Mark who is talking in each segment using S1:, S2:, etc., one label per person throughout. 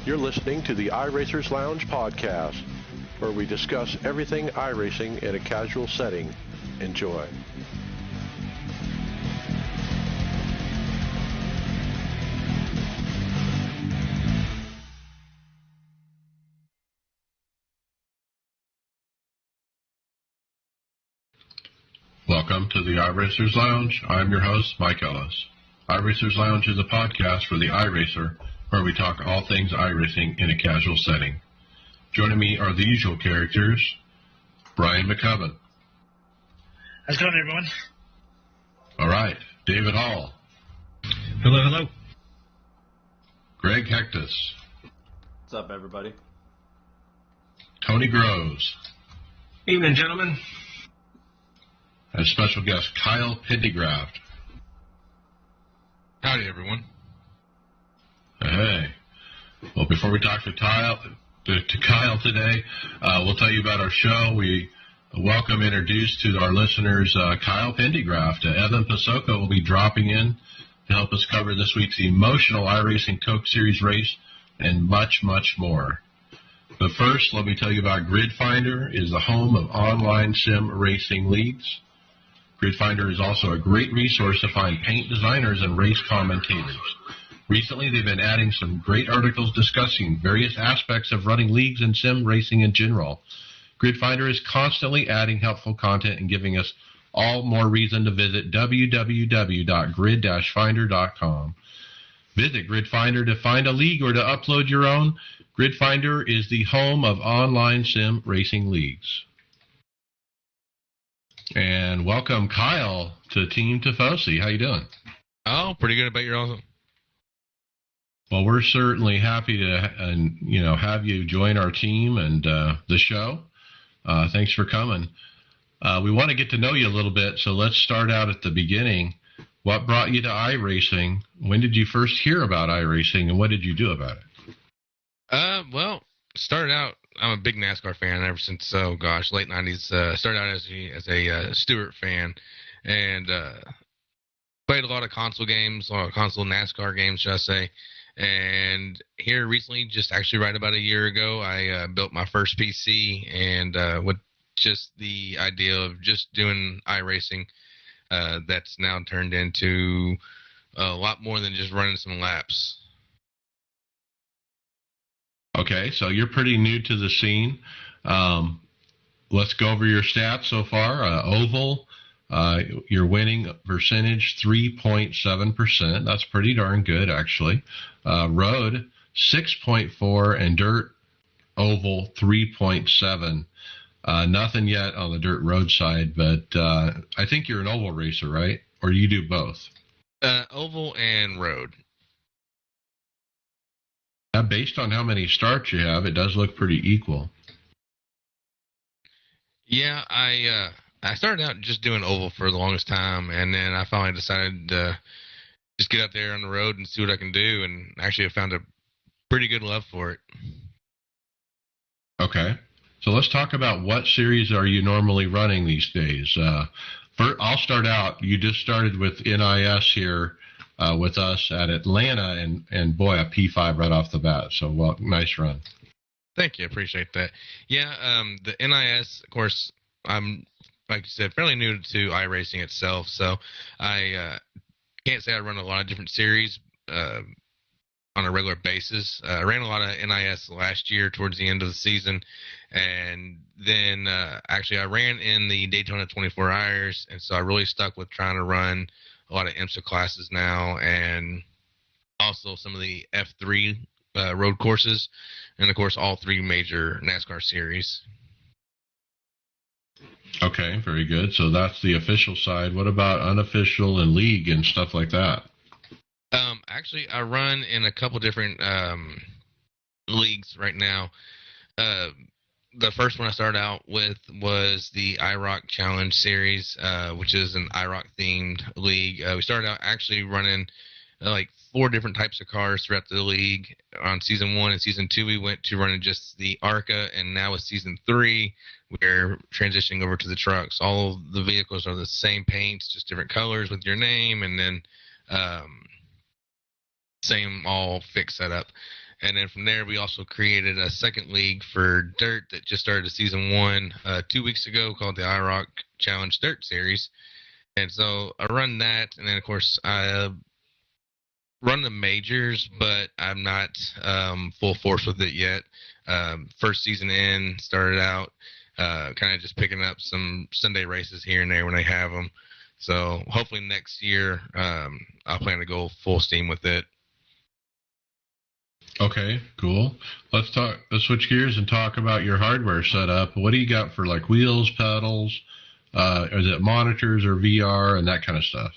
S1: You're listening to the iRacers Lounge podcast, where we discuss everything iRacing in a casual setting. Enjoy.
S2: Welcome to the iRacers Lounge. I'm your host, Mike Ellis. iRacers Lounge is a podcast for the iRacer, where we talk all things iRacing in a casual setting. Joining me are the usual characters, Brian McCubbin.
S3: How's it going, everyone?
S2: All right, David Hall.
S4: Hello, hello.
S2: Greg Hectus.
S5: What's up, everybody?
S2: Tony Groves.
S4: Evening, gentlemen.
S2: And special guest, Kyle Pendergraft.
S6: Howdy, everyone.
S2: Hey. Well, before we talk to Kyle today, we'll tell you about our show. We welcome and introduce to our listeners Kyle Pendergraft. Evan Pasoko will be dropping in to help us cover this week's emotional iRacing Coke Series race and much, much more. But first, let me tell you about GridFinder. It is the home of online sim racing leagues. GridFinder is also a great resource to find paint designers and race commentators. Recently, they've been adding some great articles discussing various aspects of running leagues and sim racing in general. GridFinder is constantly adding helpful content and giving us all more reason to visit www.grid-finder.com. Visit GridFinder to find a league or to upload your own. GridFinder is the home of online sim racing leagues. And welcome, Kyle, to Team Tifosi. How you doing?
S6: Oh, pretty good. About your
S2: Well, we're certainly happy to, have you join our team and the show. Thanks for coming. We want to get to know you a little bit, so let's start out at the beginning. What brought you to iRacing? When did you first hear about iRacing, and what did you do about it?
S6: Well, started out, I'm a big NASCAR fan ever since, late 90s. Started out as a Stewart fan, and played a lot of console games, a lot of console NASCAR games, should I say. And here recently, just actually right about a year ago, I built my first PC, and with just the idea of just doing iRacing, that's now turned into a lot more than just running some laps.
S2: Okay, so you're pretty new to the scene. Let's go over your stats so far. Oval, your winning percentage, 3.7%. That's pretty darn good, actually. Road, 6.4, and dirt, oval, 3.7. Nothing yet on the dirt road side, but I think you're an oval racer, right? Or you do both?
S6: Oval and road.
S2: Based on how many starts you have, it does look pretty equal.
S6: Yeah, I started out just doing oval for the longest time, and then I finally decided to just get out there on the road and see what I can do, and actually I found a pretty good love for it.
S2: Okay. So let's talk about what series are you normally running these days. First, I'll start out. You just started with NIS here with us at Atlanta, and boy, a P5 right off the bat. So, well, nice run.
S6: Thank you. I appreciate that. Yeah, the NIS, of course, I'm, like you said, fairly new to iRacing itself, so I can't say I run a lot of different series on a regular basis. I ran a lot of NIS last year towards the end of the season, and then actually I ran in the Daytona 24 Hours, and so I really stuck with trying to run a lot of IMSA classes now, and also some of the F3 road courses, and of course all three major NASCAR series.
S2: Okay, very good. So that's the official side. What about unofficial and league and stuff like that?
S6: Actually, I run in a couple different leagues right now. The first one I started out with was the iRock Challenge Series, which is an iRock-themed league. We started out actually running like 4 different types of cars throughout the league. On Season 1 and Season 2, we went to running just the ARCA, and now with Season 3, we're transitioning over to the trucks. All of the vehicles are the same paints, just different colors with your name, and then same all fixed setup. And then from there, we also created a second league for dirt that just started season 1 2 weeks ago called the iRock Challenge Dirt Series. And so I run that, and then, of course, I run the majors, but I'm not full force with it yet. First season in, started out kind of just picking up some Sunday races here and there when they have them. So hopefully next year I'll plan to go full steam with it.
S2: Okay, cool. Let's switch gears and talk about your hardware setup. What do you got for like wheels, pedals? Is it monitors or VR and that kind of stuff?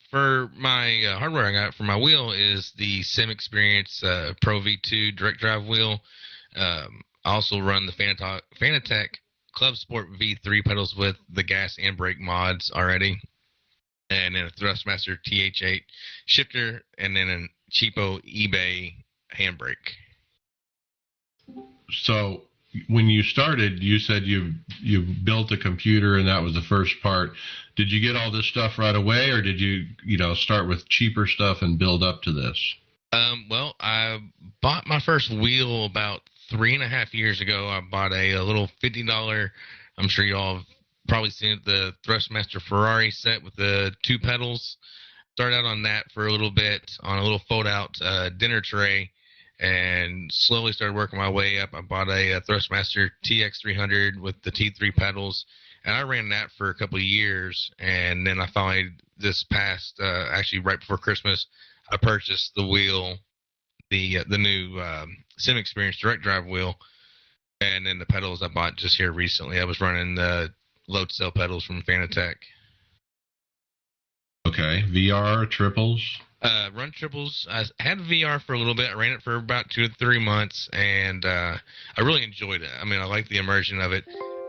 S6: For my hardware I got for my wheel is the Sim Experience Pro V2 direct drive wheel. I also run the Fanatec Club Sport V3 pedals with the gas and brake mods already. And then a Thrustmaster TH8 shifter, and then a cheapo eBay handbrake.
S2: So when you started, you said you built a computer and that was the first part. Did you get all this stuff right away, or did you start with cheaper stuff and build up to this?
S6: Well, I bought my first wheel about 3.5 years ago. I bought a little $50. I'm sure you all have probably seen it, the Thrustmaster Ferrari set with the 2 pedals. Started out on that for a little bit on a little fold-out dinner tray, and slowly started working my way up. I bought a Thrustmaster TX300 with the T3 pedals, and I ran that for a couple of years. And then I finally, this past, actually right before Christmas, I purchased the wheel, the new Sim Experience direct drive wheel, and then the pedals I bought just here recently. I was running the load cell pedals from Fanatec.
S2: Okay, VR, triples?
S6: Run triples. I had VR for a little bit. I ran it for about 2 to 3 months, and I really enjoyed it. I mean, I liked the immersion of it,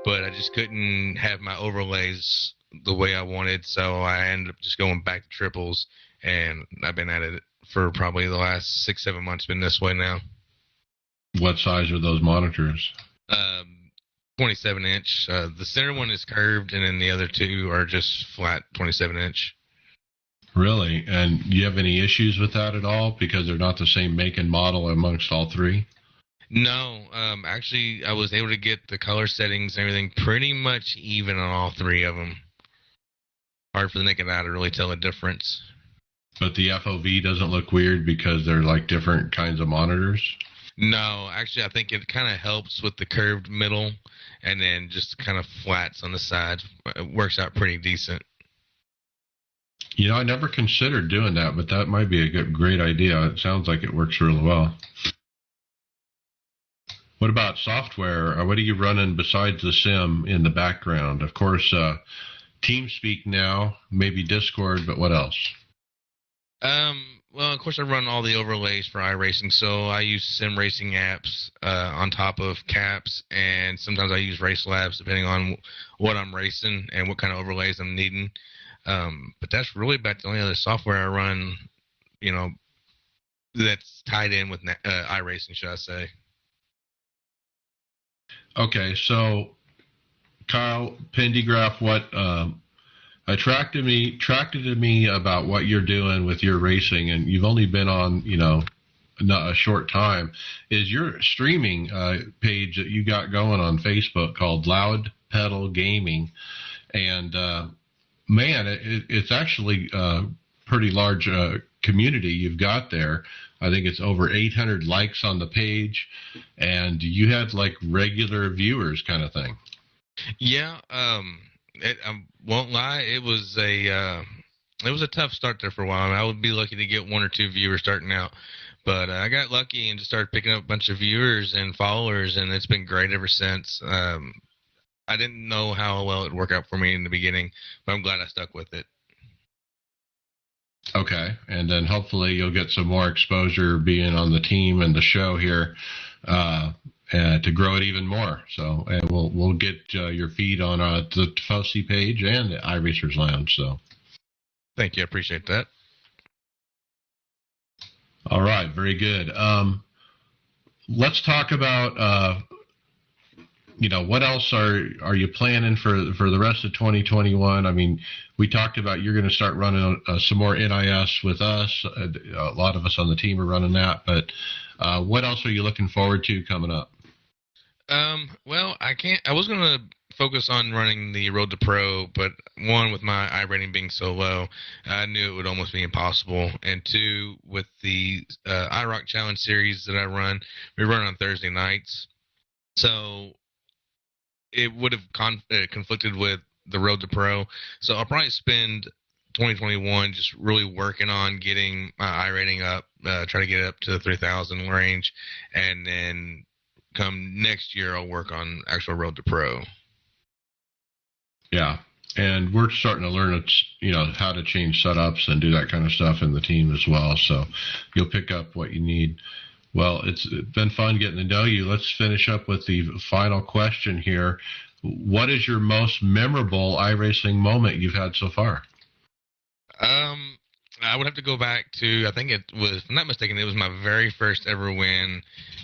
S6: but I just couldn't have my overlays the way I wanted, so I ended up just going back to triples, and I've been at it for probably the last 6-7 months. Been this way now.
S2: What size are those monitors?
S6: 27-inch. The center one is curved, and then the other 2 are just flat 27-inch.
S2: Really? And do you have any issues with that at all because they're not the same make and model amongst all 3?
S6: No. Actually, I was able to get the color settings and everything pretty much even on all 3 of them. Hard for the naked eye to really tell the difference.
S2: But the FOV doesn't look weird because they're like different kinds of monitors?
S6: No, actually, I think it kind of helps with the curved middle and then just kind of flats on the sides. It works out pretty decent.
S2: I never considered doing that, but that might be a great idea. It sounds like it works really well. What about software? What are you running besides the sim in the background? Of course, TeamSpeak now, maybe Discord, but what else?
S6: Well, of course, I run all the overlays for iRacing, so I use sim racing apps on top of caps, and sometimes I use Race Labs depending on what I'm racing and what kind of overlays I'm needing. But that's really about the only other software I run, that's tied in with iRacing, should I say.
S2: Okay, so Kyle Pendygraph, what attracted to me about what you're doing with your racing, and you've only been on, a short time, is your streaming page that you got going on Facebook called Loud Pedal Gaming, and man, it's actually a pretty large community you've got there. I think it's over 800 likes on the page, and you had like regular viewers kind of thing. Yeah,
S6: I won't lie, it was a tough start there for a while. I would be lucky to get 1 or 2 viewers starting out, but I got lucky and just started picking up a bunch of viewers and followers, and it's been great ever since. I didn't know how well it would work out for me in the beginning, but I'm glad I stuck with it.
S2: Okay, and then hopefully you'll get some more exposure being on the team and the show here to grow it even more. So, and we'll get your feed on the Fossey page and the iRacers Lounge. So,
S6: thank you, I appreciate that.
S2: All right, very good. Let's talk about what else are you planning for the rest of 2021? I mean, we talked about you're going to start running some more NIS with us. A lot of us on the team are running that, but what else are you looking forward to coming up?
S6: Well, I was going to focus on running the Road to Pro, but one, with my iRating being so low, I knew it would almost be impossible. And two, with the iRock Challenge series that I run, we run on Thursday nights. So it would have conflicted with the Road to Pro. So I'll probably spend 2021 just really working on getting my iRating up, try to get it up to the 3,000 range, and then come next year I'll work on actual Road to Pro.
S2: Yeah, and we're starting to learn, how to change setups and do that kind of stuff in the team as well. So you'll pick up what you need. Well, it's been fun getting to know you. Let's finish up with the final question here. What is your most memorable iRacing moment you've had so far?
S6: I would have to go back to, I think it was, if I'm not mistaken, it was my very first ever win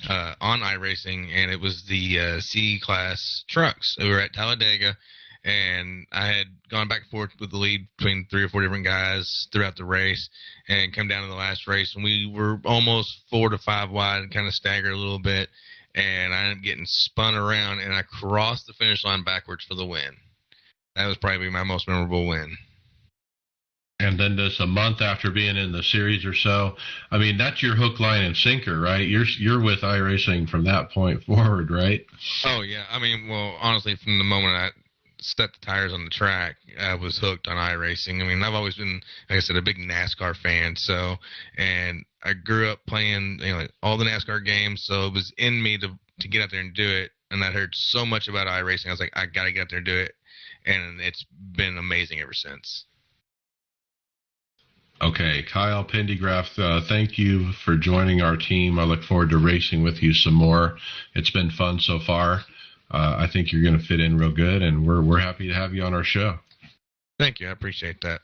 S6: on iRacing, and it was the C-Class trucks. We were at Talladega, and I had gone back and forth with the lead between 3 or 4 different guys throughout the race, and come down to the last race, and we were almost 4 to 5 wide and kind of staggered a little bit, and I ended up getting spun around, and I crossed the finish line backwards for the win. That was probably my most memorable win.
S2: And then just a month after being in the series or so, I mean, that's your hook, line, and sinker, right? You're with iRacing from that point forward, right?
S6: Oh, yeah. I mean, well, honestly, from the moment I stepped the tires on the track, I was hooked on iRacing. I mean, I've always been, like I said, a big NASCAR fan. So, and I grew up playing, all the NASCAR games. So it was in me to get out there and do it. And I heard so much about iRacing. I was like, I got to get out there and do it. And it's been amazing ever since.
S2: Okay, Kyle Pendergraft, thank you for joining our team. I look forward to racing with you some more. It's been fun so far. I think you're going to fit in real good, and we're happy to have you on our show.
S6: Thank you. I appreciate that.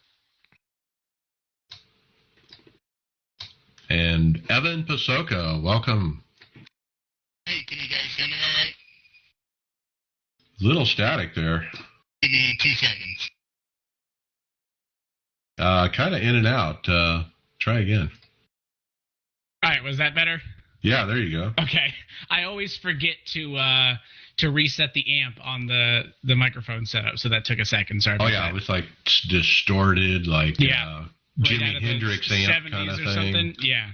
S2: And Evan Pasoka, welcome.
S7: Hey, can you guys hear me all right?
S2: Little static there.
S7: Give me 2 seconds.
S2: Kind of in and out. Try again.
S8: All right, was that better?
S2: Yeah, there you go.
S8: Okay. I always forget to reset the amp on the microphone setup, so that took a second. Sorry about that.
S2: It was like distorted, like
S8: right
S2: Jimi Hendrix amp kind of thing.
S8: Something. Yeah.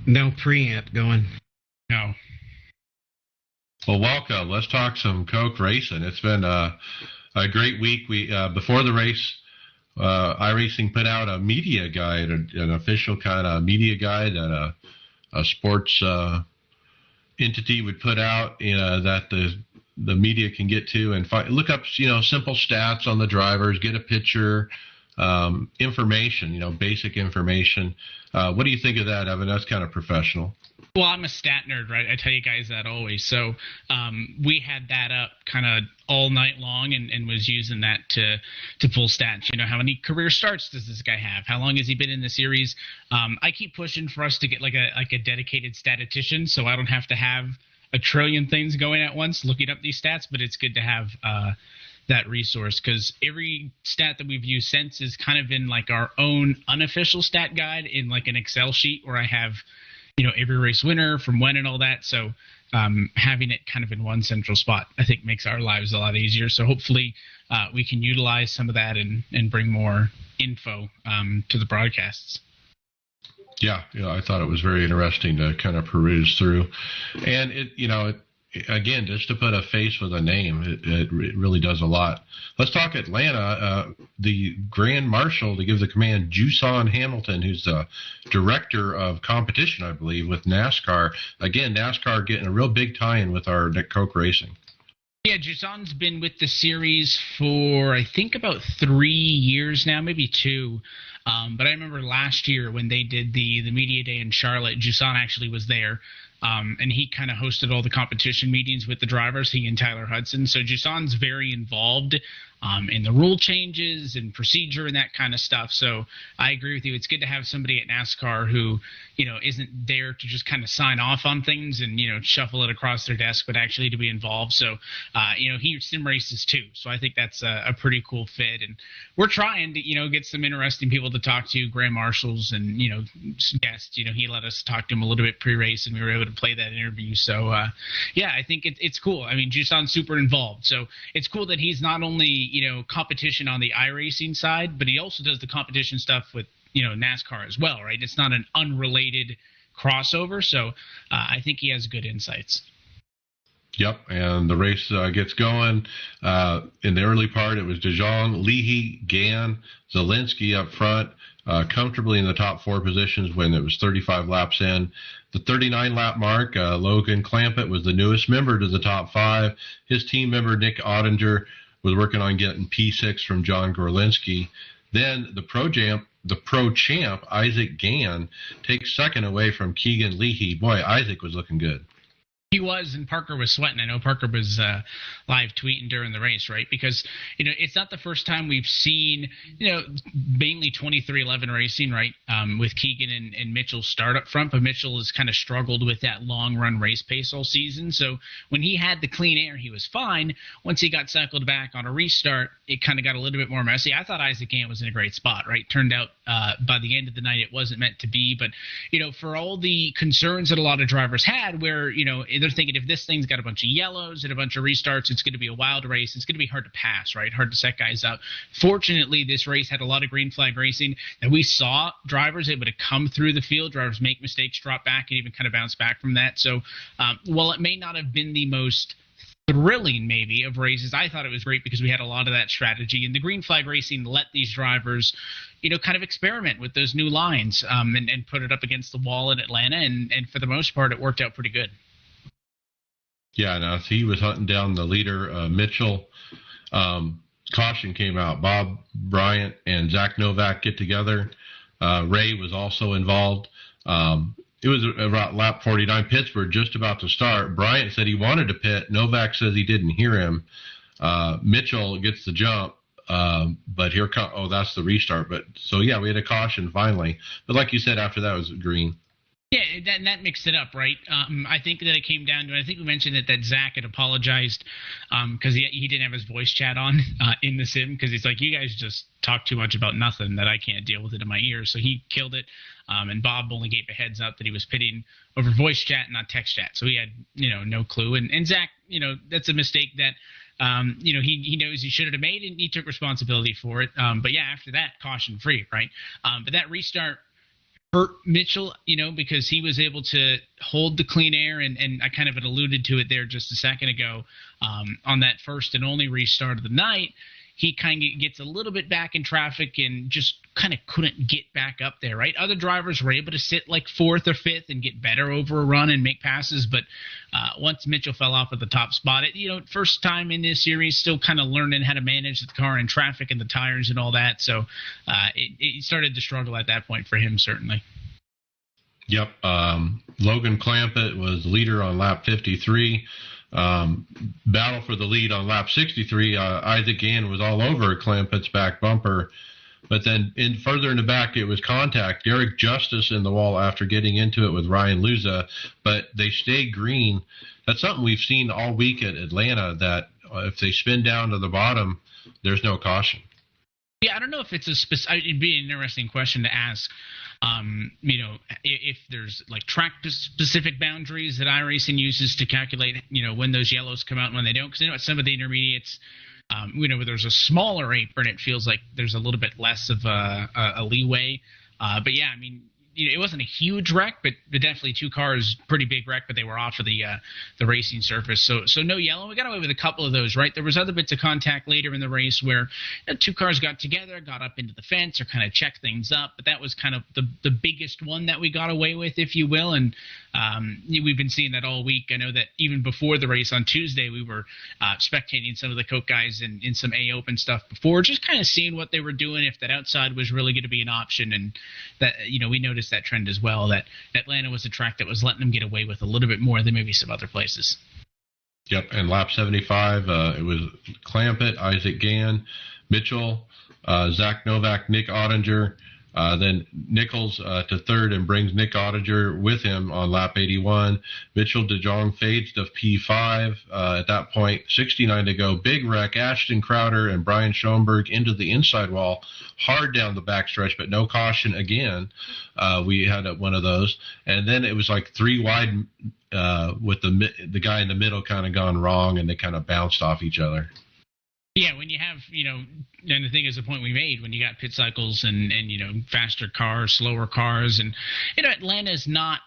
S4: No preamp going.
S8: No.
S2: Well, welcome. Let's talk some Coke racing. It's been a great week. We before the race, iRacing put out a media guide, an official kind of media guide that a sports entity would put out, that the media can get to and look up, simple stats on the drivers, get a picture, information, basic information. What do you think of that, Evan? That's kind of professional.
S8: Well, I'm a stat nerd, right? I tell you guys that always. So we had that up kind of all night long and was using that to pull stats. How many career starts does this guy have? How long has he been in the series? I keep pushing for us to get like a dedicated statistician, so I don't have to have a trillion things going at once looking up these stats, but it's good to have that resource, because every stat that we've used since is kind of in like our own unofficial stat guide in like an Excel sheet where I have every race winner from when and all that. So having it kind of in one central spot, I think, makes our lives a lot easier. So hopefully we can utilize some of that and bring more info to the broadcasts.
S2: Yeah, I thought it was very interesting to kind of peruse through. And it again, just to put a face with a name, it really does a lot. Let's talk Atlanta. The Grand Marshal to give the command, Juson Hamilton, who's the director of competition, I believe, with NASCAR. Again, NASCAR getting a real big tie-in with our Coke Racing.
S8: Yeah, Juson's been with the series for, I think, about 3 years now, maybe 2. But I remember last year when they did the media day in Charlotte, Juson actually was there. And he kind of hosted all the competition meetings with the drivers, he and Tyler Hudson. So Juson's very involved in the rule changes and procedure and that kind of stuff. So I agree with you. It's good to have somebody at NASCAR who, isn't there to just kind of sign off on things and, shuffle it across their desk, but actually to be involved. So, he sim races too. So I think that's a pretty cool fit. And we're trying to, get some interesting people to talk to. Graham Marshall's and, guest, he let us talk to him a little bit pre-race and we were able to play that interview. So, I think it's cool. I mean, Juson's super involved. So it's cool that he's not only, competition on the iRacing side, but he also does the competition stuff with, NASCAR as well, right? It's not an unrelated crossover. So I think he has good insights.
S2: Yep, and the race gets going. In the early part, it was DeJong, Leahy, Gann, Zielinski up front, comfortably in the top 4 positions when it was 35 laps in. The 39-lap mark, Logan Clampett was the newest member to the top 5. His team member, Nick Ottinger, was working on getting P6 from John Gorlinski. Then the pro champ, Isaac Gann, takes second away from Keegan Leahy. Boy, Isaac was looking good.
S8: He was, and Parker was sweating. I know Parker was live tweeting during the race, right? Because, it's not the first time we've seen, mainly 2311 racing, right, with Keegan and Mitchell start up front. But Mitchell has kind of struggled with that long-run race pace all season. So when he had the clean air, he was fine. Once he got cycled back on a restart, it kind of got a little bit more messy. I thought Isaac Gann was in a great spot, right? Turned out by the end of the night it wasn't meant to be. But, for all the concerns that a lot of drivers had where, they're thinking if this thing's got a bunch of yellows and a bunch of restarts, it's going to be a wild race. It's going to be hard to pass, right? Hard to set guys up. Fortunately, this race had a lot of green flag racing, and we saw drivers able to come through the field, drivers make mistakes, drop back, and even kind of bounce back from that. So while it may not have been the most thrilling maybe of races, I thought it was great because we had a lot of that strategy, and the green flag racing let these drivers kind of experiment with those new lines and put it up against the wall in Atlanta, and for the most part it worked out pretty good.
S2: Yeah, now he was hunting down the leader, Mitchell. Caution came out. Bob Bryant and Zach Novak get together. Ray was also involved. It was about lap 49. Pittsburgh just about to start. Bryant said he wanted to pit. Novak says he didn't hear him. Mitchell gets the jump, but here comes. Oh, that's the restart. But so yeah, we had a caution finally. But like you said, after that was green.
S8: Yeah, that mixed it up, right? I think that it came down to, I think we mentioned that Zach had apologized because he didn't have his voice chat on in the sim because he's like, you guys just talk too much about nothing that I can't deal with it in my ears. So he killed it. And Bob only gave a heads up that he was pitting over voice chat, not text chat. So he had, no clue. And Zach, that's a mistake that, he knows he should have made, and he took responsibility for it. But yeah, after that, caution free, right? But that restart hurt Mitchell, because he was able to hold the clean air, and I kind of had alluded to it there just a second ago on that first and only restart of the night. He kind of gets a little bit back in traffic and just kind of couldn't get back up there, right? Other drivers were able to sit like 4th or 5th and get better over a run and make passes, but once Mitchell fell off at the top spot, first time in this series, still kind of learning how to manage the car and traffic and the tires and all that, so it started to struggle at that point for him, certainly.
S2: Yep. Logan Clampett was leader on lap 53. Battle for the lead on lap 63. Isaac Gann was all over Clampett's back bumper. But then further in the back, it was contact. Derek Justice in the wall after getting into it with Ryan Luza. But they stayed green. That's something we've seen all week at Atlanta, that if they spin down to the bottom, there's no caution.
S8: Yeah, I don't know if it's it'd be an interesting question to ask. If there's like track-specific boundaries that iRacing uses to calculate, when those yellows come out and when they don't. Because I know at some of the intermediates, where there's a smaller apron, it feels like there's a little bit less of a leeway. But yeah, I mean, it wasn't a huge wreck, but definitely 2 cars, pretty big wreck, but they were off of the racing surface. So no yellow. We got away with a couple of those, right? There was other bits of contact later in the race where 2 cars got together, got up into the fence, or kind of checked things up. But that was kind of the biggest one that we got away with, if you will. And we've been seeing that all week. I know that even before the race on Tuesday, we were spectating some of the Coke guys in some A Open stuff before, just kind of seeing what they were doing, if that outside was really going to be an option. And that, we noticed that trend as well, that Atlanta was a track that was letting them get away with a little bit more than maybe some other places.
S2: Yep, and lap 75, it was Clampett, Isaac Gann, Mitchell, Zach Novak, Nick Ottinger. Then Nichols to third and brings Nick Ottinger with him on lap 81. Mitchell DeJong fades to P5 at that point. 69 to go. Big wreck. Ashton Crowder and Brian Schoenberg into the inside wall, hard down the backstretch, but no caution again. We had one of those. And then it was like three wide with the guy in the middle kind of gone wrong, and they kind of bounced off each other.
S8: Yeah, when you have, and the thing is the point we made, when you got pit cycles and faster cars, slower cars, and, Atlanta's not,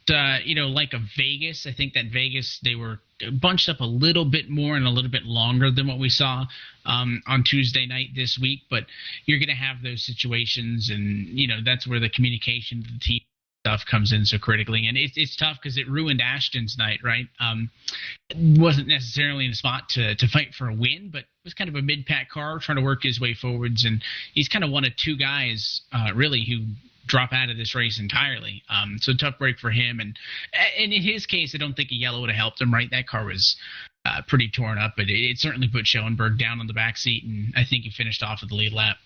S8: like a Vegas. I think that Vegas, they were bunched up a little bit more and a little bit longer than what we saw on Tuesday night this week, but you're going to have those situations, and, that's where the communication to the team stuff comes in so critically, and it's tough because it ruined Ashton's night, right? Wasn't necessarily in a spot to fight for a win, but was kind of a mid-pack car trying to work his way forwards, and he's kind of one of two guys really who drop out of this race entirely. So tough break for him, and in his case, I don't think a yellow would have helped him, right? That car was pretty torn up, but it certainly put Schoenberg down on the back seat, and I think he finished off at the lead lap.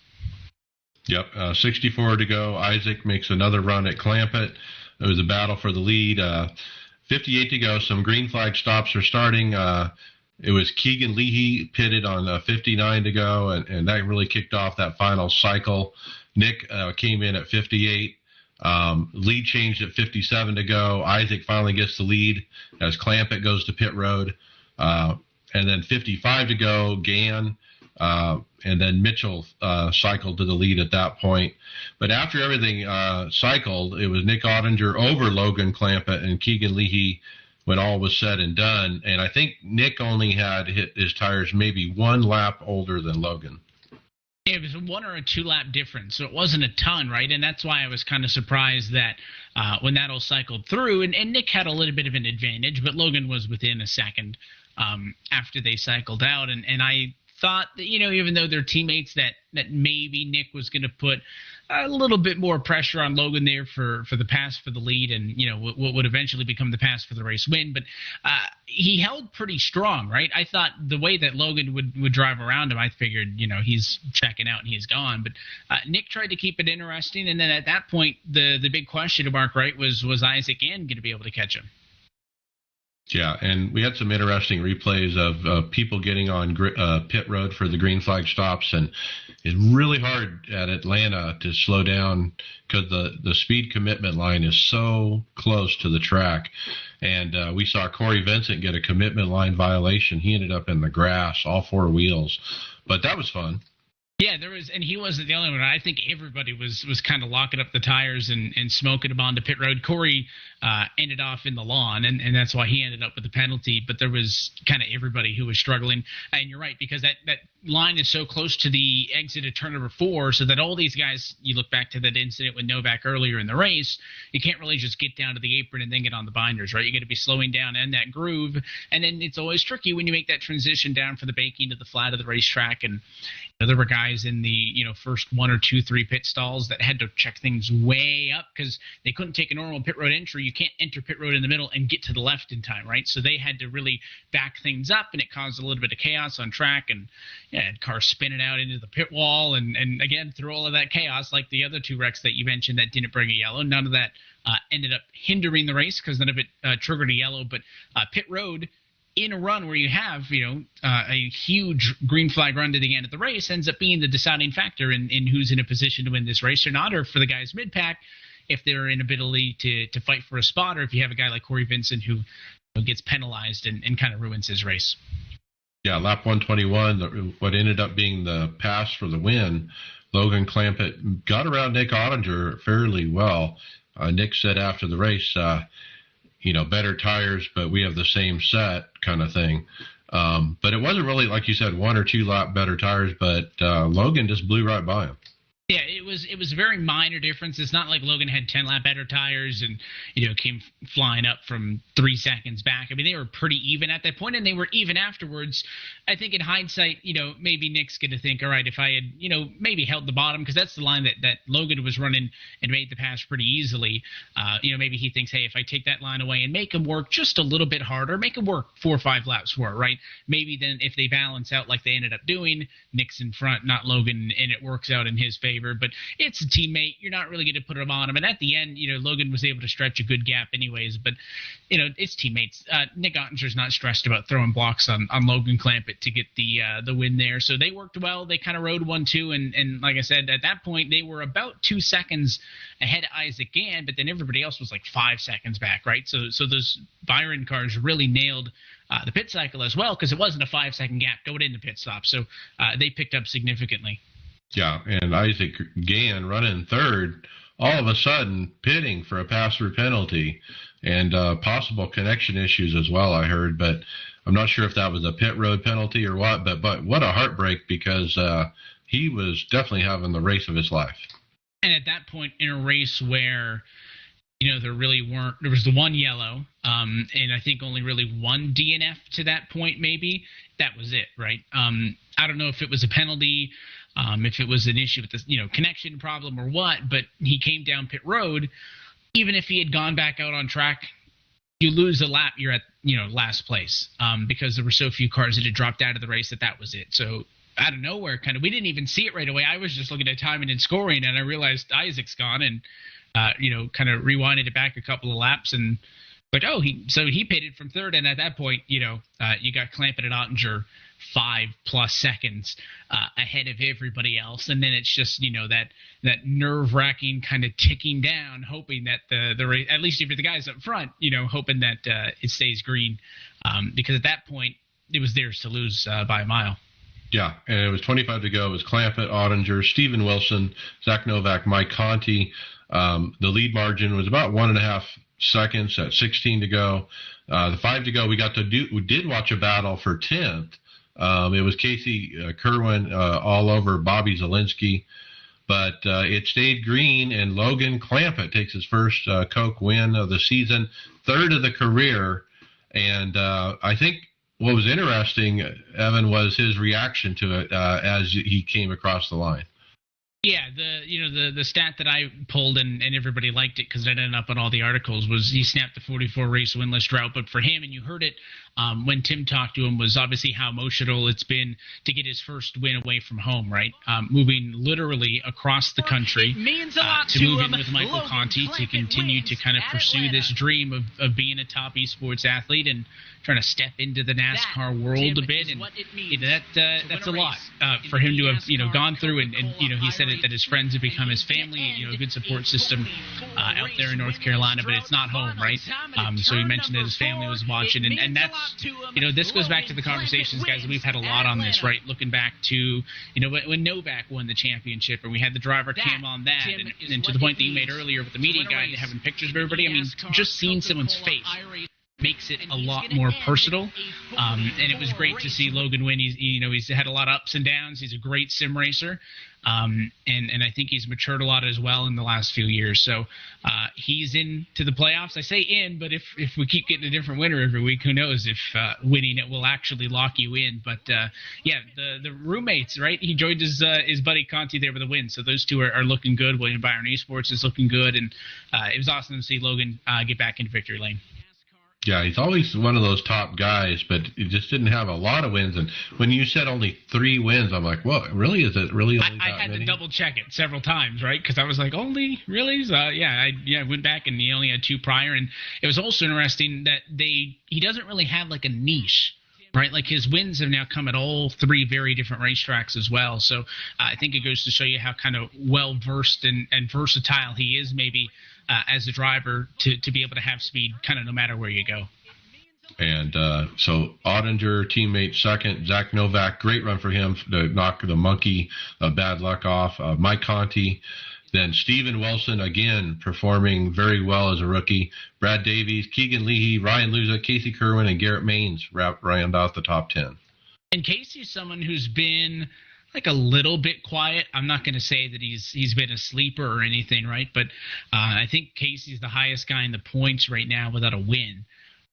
S2: Yep, 64 to go. Isaac makes another run at Clampett. It was a battle for the lead. 58 to go. Some green flag stops are starting. It was Keegan Leahy pitted on 59 to go, and that really kicked off that final cycle. Nick came in at 58. Lead changed at 57 to go. Isaac finally gets the lead as Clampett goes to pit road. And then 55 to go, Gann. And then Mitchell cycled to the lead at that point. But after everything cycled, it was Nick Ottinger over Logan Clampett and Keegan Leahy when all was said and done. And I think Nick only had hit his tires maybe one lap older than Logan.
S8: It was a 1 or a 2 lap difference, so it wasn't a ton, right? And that's why I was kind of surprised that when that all cycled through, and Nick had a little bit of an advantage, but Logan was within a second after they cycled out. And I thought that, even though they're teammates, that maybe Nick was going to put a little bit more pressure on Logan there for the pass for the lead and, what would eventually become the pass for the race win. But he held pretty strong, right? I thought the way that Logan would drive around him, I figured, he's checking out and he's gone. But Nick tried to keep it interesting. And then at that point, the big question mark, right, was Isaac Gann going to be able to catch him?
S2: Yeah, and we had some interesting replays of people getting on pit road for the green flag stops, and it's really hard at Atlanta to slow down because the speed commitment line is so close to the track. And we saw Corey Vincent get a commitment line violation. He ended up in the grass, all four wheels. But that was fun.
S8: Yeah, there was, and he wasn't the only one. I think everybody was kind of locking up the tires and smoking them onto pit road. Corey ended off in the lawn, and that's why he ended up with the penalty. But there was kind of everybody who was struggling. And you're right, because that line is so close to the exit of turn number 4, so that all these guys, you look back to that incident with Novak earlier in the race, you can't really just get down to the apron and then get on the binders, right? You got to be slowing down in that groove. And then it's always tricky when you make that transition down for the banking to the flat of the racetrack. And there were guys in the first 1 or 2, 3 pit stalls that had to check things way up because they couldn't take a normal pit road entry. You can't enter pit road in the middle and get to the left in time, right? So they had to really back things up, and it caused a little bit of chaos on track, and had cars spinning out into the pit wall, and again, through all of that chaos, like the other 2 wrecks that you mentioned that didn't bring a yellow, none of that ended up hindering the race because none of it triggered a yellow. But pit road, in a run where you have, a huge green flag run to the end of the race, ends up being the deciding factor in who's in a position to win this race or not, or for the guys mid-pack, if they're in ability to fight for a spot, or if you have a guy like Corey Vincent who gets penalized and kind of ruins his race.
S2: Yeah, lap 121, what ended up being the pass for the win, Logan Clampett got around Nick Ottinger fairly well. Nick said after the race, better tires, but we have the same set kind of thing. But it wasn't really, like you said, 1 or 2 lap better tires, but Logan just blew right by him.
S8: Yeah, it was a very minor difference. It's not like Logan had 10-lap better tires and, came flying up from 3 seconds back. I mean, they were pretty even at that point, and they were even afterwards. I think in hindsight, maybe Nick's going to think, all right, if I had, maybe held the bottom, because that's the line that Logan was running and made the pass pretty easily. Maybe he thinks, hey, if I take that line away and make him work just a little bit harder, make him work 4 or 5 laps for it, right? Maybe then if they balance out like they ended up doing, Nick's in front, not Logan, and it works out in his favor. But it's a teammate. You're not really going to put him on him. And at the end, Logan was able to stretch a good gap anyways. But, it's teammates. Nick Ottinger's not stressed about throwing blocks on Logan Clampett to get the win there. So they worked well. They kind of rode 1-2. And like I said, at that point, they were about 2 seconds ahead of Isaac Gann, but then everybody else was like 5 seconds back, right? So those Byron cars really nailed the pit cycle as well, because it wasn't a 5-second gap going into pit stop. So they picked up significantly.
S2: Yeah, and Isaac Gann running third, all of a sudden pitting for a pass-through penalty and possible connection issues as well, I heard. But I'm not sure if that was a pit road penalty or what. But what a heartbreak, because he was definitely having the race of his life.
S8: And at that point in a race where there really weren't – there was the one yellow and I think only really one DNF to that point maybe. That was it, right? I don't know if it was a penalty – if it was an issue with the connection problem or what, but he came down pit road. Even if he had gone back out on track, you lose a lap, you're at last place, because there were so few cars that had dropped out of the race that was it. So out of nowhere, we didn't even see it right away. I was just looking at timing and scoring, and I realized Isaac's gone, and kind of rewinded it back a couple of laps, and he pitted from third, and at that point, you got Clampett and Ottinger 5+ seconds ahead of everybody else, and then it's just that nerve-wracking kind of ticking down, hoping that the race, at least if you're the guys up front, hoping that it stays green, because at that point it was theirs to lose by a mile.
S2: Yeah, and it was 25 to go. It was Clampett, Ottinger, Steven Wilson, Zach Novak, Mike Conti. The lead margin was about 1.5 seconds at 16 to go. The 5 to go, we did watch a battle for 10th. It was Casey Kerwin all over Bobby Zielinski, but it stayed green, and Logan Clampett takes his first Coke win of the season, third of the career. And I think what was interesting, Evan, was his reaction to it as he came across the line.
S8: Yeah, the stat that I pulled and everybody liked it because it ended up on all the articles was he snapped the 44 race winless drought. But for him, and you heard it when Tim talked to him, was obviously how emotional it's been to get his first win away from home, right? Moving literally across the country to move in with Michael Conti to continue to kind of pursue this dream of being a top esports athlete and trying to step into the NASCAR world a bit. And that's a lot for him to have gone through. And he said that his friends have become his family, a good support system out there in North Carolina, but it's not home, right? So he mentioned that his family was watching, and that's, this goes back to the conversations, guys, that we've had a lot on this, right? Looking back to, when Novak won the championship and we had the driver cam on that, and to the point that you made earlier with the media guy having pictures of everybody, I mean, just seeing someone's face makes it a lot more personal, and it was great to see Logan win. He's had a lot of ups and downs. He's a great sim racer, and I think he's matured a lot as well in the last few years. So he's into the playoffs. I say in, but if we keep getting a different winner every week, who knows if winning it will actually lock you in. But the roommates, right? He joined his buddy Conti there with a win. So those two are looking good. William Byron Esports is looking good, and it was awesome to see Logan get back into victory lane.
S2: Yeah, he's always one of those top guys, but he just didn't have a lot of wins. And when you said only 3 wins, I'm like, well, really? Is it really only
S8: I had to double check it several times, right? Because I was like, only? Really? So, I went back, and he only had 2 prior. And it was also interesting that he doesn't really have like a niche, right? Like his wins have now come at all 3 very different racetracks as well. So I think it goes to show you how kind of well-versed and versatile he is maybe as a driver to be able to have speed kind of no matter where you go.
S2: And so Ottinger, teammate second. Zach Novak, great run for him to knock the monkey bad luck off. Mike Conti. Then Steven Wilson, again, performing very well as a rookie. Brad Davies, Keegan Leahy, Ryan Luza, Casey Kerwin, and Garrett Maines round out the top 10.
S8: And Casey's someone who's been like a little bit quiet. I'm not going to say that he's been a sleeper or anything, right? But I think Casey's the highest guy in the points right now without a win.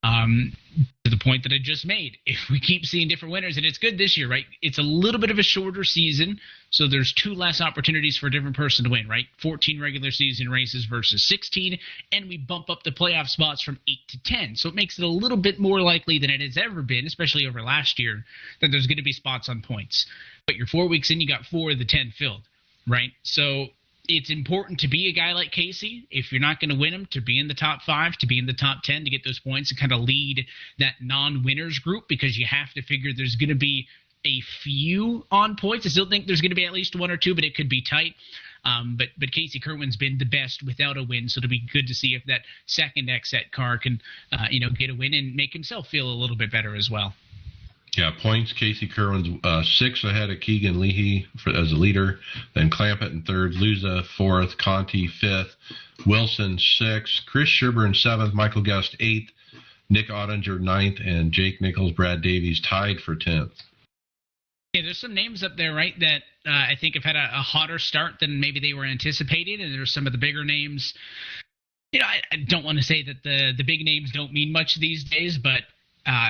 S8: To the point that I just made, if we keep seeing different winners, and it's good this year, right? It's a little bit of a shorter season, so there's 2 less opportunities for a different person to win, right? 14 regular season races versus 16, and we bump up the playoff spots from 8 to 10. So it makes it a little bit more likely than it has ever been, especially over last year, that there's going to be spots on points. But you're 4 weeks in, you got 4 of the 10 filled, right? So it's important to be a guy like Casey, if you're not going to win them, to be in the top 5, to be in the top 10, to get those points and kind of lead that non-winners group, because you have to figure there's going to be a few on points. I still think there's going to be at least 1 or 2, but it could be tight. But Casey Kerwin's been the best without a win, so it'll be good to see if that second XSET car can get a win and make himself feel a little bit better as well.
S2: Yeah, points. Casey Kerwin's 6 ahead of Keegan Leahy as a leader. Then Clampett in 3rd, Luza 4th, Conti 5th, Wilson 6th, Chris Sherburne 7th, Michael Gust 8th, Nick Ottinger 9th, and Jake Nichols, Brad Davies tied for 10th.
S8: Yeah, there's some names up there, right, that I think have had a hotter start than maybe they were anticipating, and there's some of the bigger names. I don't want to say that the big names don't mean much these days, but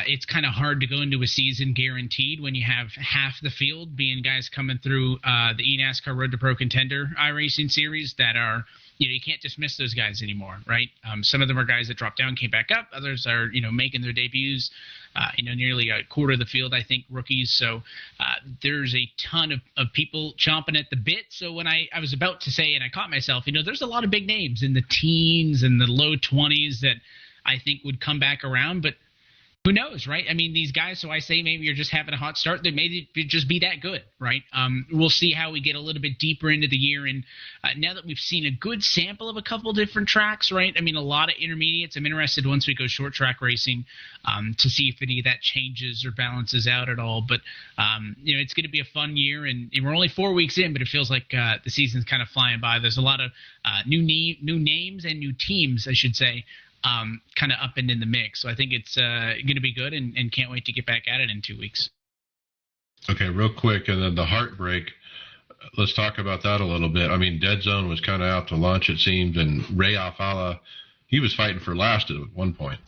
S8: it's kind of hard to go into a season guaranteed when you have half the field being guys coming through the eNASCAR Road to Pro Contender iRacing series that are, you can't dismiss those guys anymore, right? Some of them are guys that dropped down, came back up. Others are, making their debuts. Nearly a quarter of the field, I think, rookies. So there's a ton of people chomping at the bit. So when I was about to say, and I caught myself, there's a lot of big names in the teens and the low 20s that I think would come back around, but who knows, right? I mean, these guys, so I say maybe you're just having a hot start. They may just be that good, right? We'll see how we get a little bit deeper into the year. And now that we've seen a good sample of a couple different tracks, right? I mean, a lot of intermediates. I'm interested once we go short track racing to see if any of that changes or balances out at all. But, it's going to be a fun year. And we're only 4 weeks in, but it feels like the season's kind of flying by. There's a lot of new names and new teams, I should say, kind of up and in the mix. So I think it's going to be good and can't wait to get back at it in 2 weeks.
S2: Okay, real quick, and then the heartbreak. Let's talk about that a little bit. I mean, Dead Zone was kind of out to lunch, it seemed, and Ray Alfala, he was fighting for last at one point.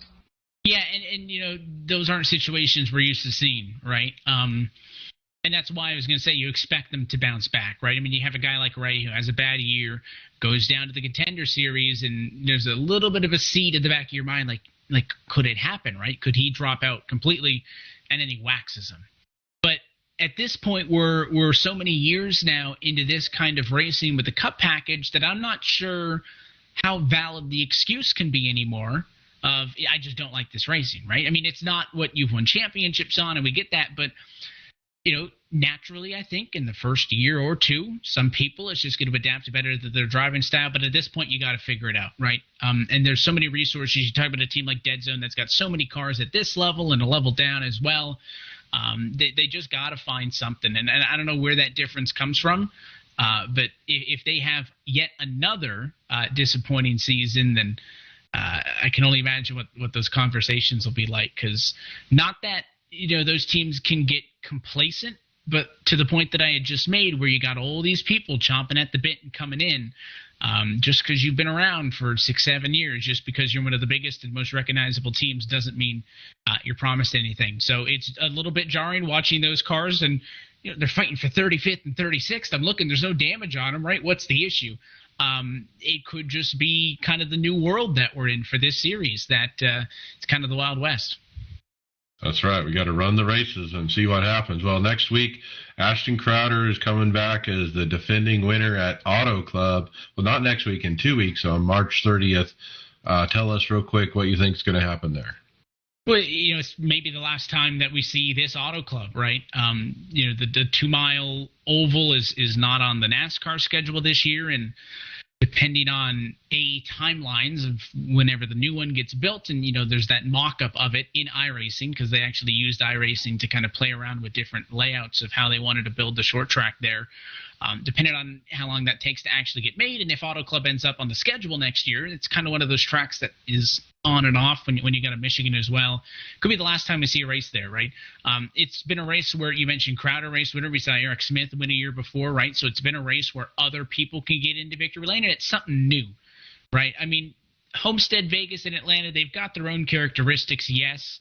S8: Yeah, and those aren't situations we're used to seeing, right? And that's why I was going to say you expect them to bounce back, right? I mean, you have a guy like Ray who has a bad year, goes down to the Contender Series, and there's a little bit of a seed in the back of your mind, like could it happen, right? Could he drop out completely, and then he waxes him? But at this point, we're so many years now into this kind of racing with the Cup package that I'm not sure how valid the excuse can be anymore of, I just don't like this racing, right? I mean, it's not what you've won championships on, and we get that, but naturally, I think in the first year or two, some people, it's just going to adapt better to their driving style. But at this point, you got to figure it out, right? And there's so many resources. You talk about a team like Dead Zone that's got so many cars at this level and a level down as well. They just got to find something. And I don't know where that difference comes from. But if they have yet another disappointing season, then I can only imagine what those conversations will be like. Because not that those teams can get complacent, but to the point that I had just made, where you got all these people chomping at the bit and coming in, just because you've been around for 6-7 years, just because you're one of the biggest and most recognizable teams, doesn't mean you're promised anything. So it's a little bit jarring watching those cars, and they're fighting for 35th and 36th. I'm looking, there's no damage on them, right? What's the issue? It could just be kind of the new world that we're in for this series, that it's kind of the Wild West.
S2: That's right. We got to run the races and see what happens. Well, next week, Ashton Crowder is coming back as the defending winner at Auto Club. Well, not next week, in 2 weeks, on March 30th. Tell us real quick what you think is going to happen there.
S8: Well, it's maybe the last time that we see this Auto Club, right? The 2 mile oval is not on the NASCAR schedule this year, and depending on timelines of whenever the new one gets built, and there's that mock-up of it in iRacing, because they actually used iRacing to kind of play around with different layouts of how they wanted to build the short track there. Depending on how long that takes to actually get made, and if Auto Club ends up on the schedule next year, it's kind of one of those tracks that is on and off when you got a Michigan as well. Could be the last time we see a race there, right? It's been a race where you mentioned Crowder race winner. We saw Eric Smith win a year before, right? So it's been a race where other people can get into victory lane, and it's something new, right? I mean, Homestead, Vegas, and Atlanta, they've got their own characteristics, yes.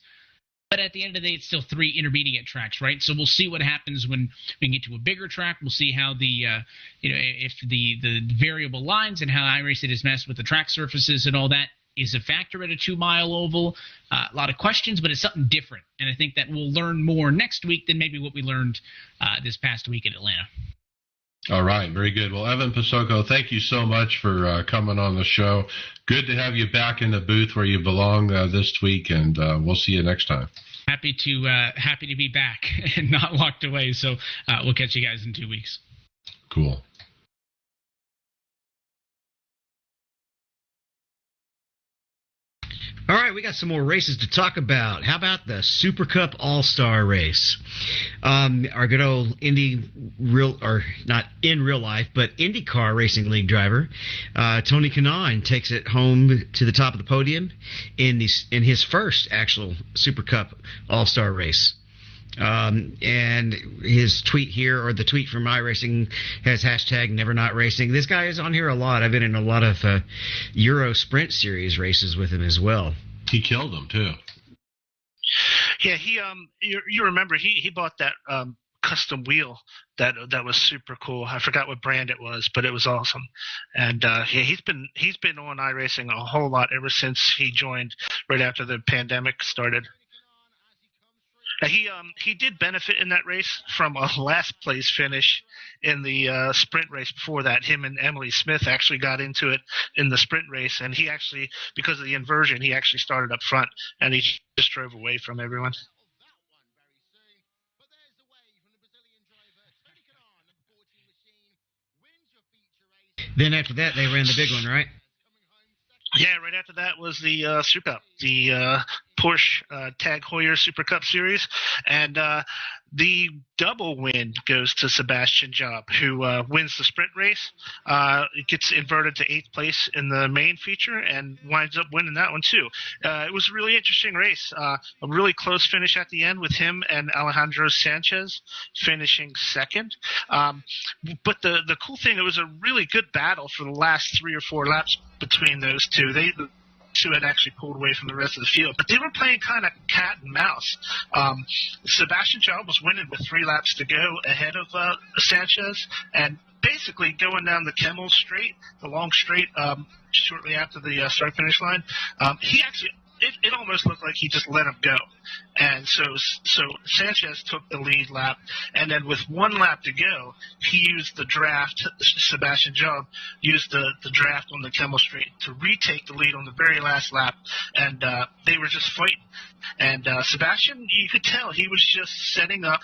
S8: But at the end of the day, it's still 3 intermediate tracks, right? So we'll see what happens when we get to a bigger track. We'll see how if the variable lines and how iRacing has messed with the track surfaces and all that is a factor at a 2-mile oval. A lot of questions, but it's something different. And I think that we'll learn more next week than maybe what we learned this past week at Atlanta.
S2: All right, very good. Well, Evan Pasoko, thank you so much for coming on the show. Good to have you back in the booth where you belong this week, and we'll see you next time.
S8: Happy to be back and not locked away. So we'll catch you guys in 2 weeks.
S2: Cool.
S4: All right, we got some more races to talk about. How about the Super Cup All-Star race? Our good old not in real life, but IndyCar Racing League driver, Tony Kanaan, takes it home to the top of the podium in his first actual Super Cup All-Star race. And his tweet here, or the tweet from iRacing, has hashtag Never Not Racing. This guy is on here a lot. I've been in a lot of Euro Sprint Series races with him as well.
S2: He killed them too.
S3: Yeah, he you remember he bought that custom wheel that was super cool. I forgot what brand it was, but it was awesome. And he's been on iRacing a whole lot ever since he joined right after the pandemic started. He did benefit in that race from a last place finish in the sprint race before that. Him and Emily Smith actually got into it in the sprint race, and he actually, because of the inversion, he actually started up front, and he just drove away from everyone.
S4: Then after that, they ran the big one, right?
S3: Yeah, right after that was the Super Cup, the Porsche Tag Heuer Super Cup Series, and the double win goes to Sebastian Job, who wins the sprint race. It gets inverted to 8th place in the main feature and winds up winning that one too. It was a really interesting race, a really close finish at the end with him and Alejandro Sanchez finishing second. But the cool thing, it was a really good battle for the last 3 or 4 laps between those two. The two had actually pulled away from the rest of the field, but they were playing kind of cat and mouse. Sebastian Job was winning with 3 laps to go ahead of Sanchez, and basically going down the Kemmel Straight, the long straight, shortly after the start-finish line, he actually it almost looked like he just let him go. And so Sanchez took the lead lap, and then with 1 lap to go, he used the draft. Sebastian Job used the draft on the Kemmel Straight to retake the lead on the very last lap, and they were just fighting. And Sebastian, you could tell he was just setting up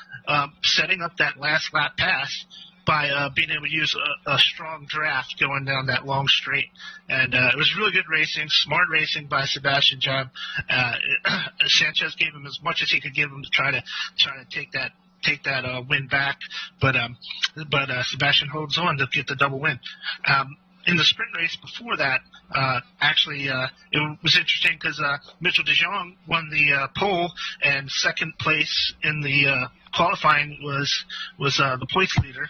S3: that last lap pass by being able to use a strong draft going down that long straight. And it was really good racing, smart racing by Sebastian Job. Sanchez gave him as much as he could give him to try to take that win back, but Sebastian holds on to get the double win. In the sprint race before that, it was interesting because Mitchell de Jong won the pole, and second place in the qualifying was the points leader,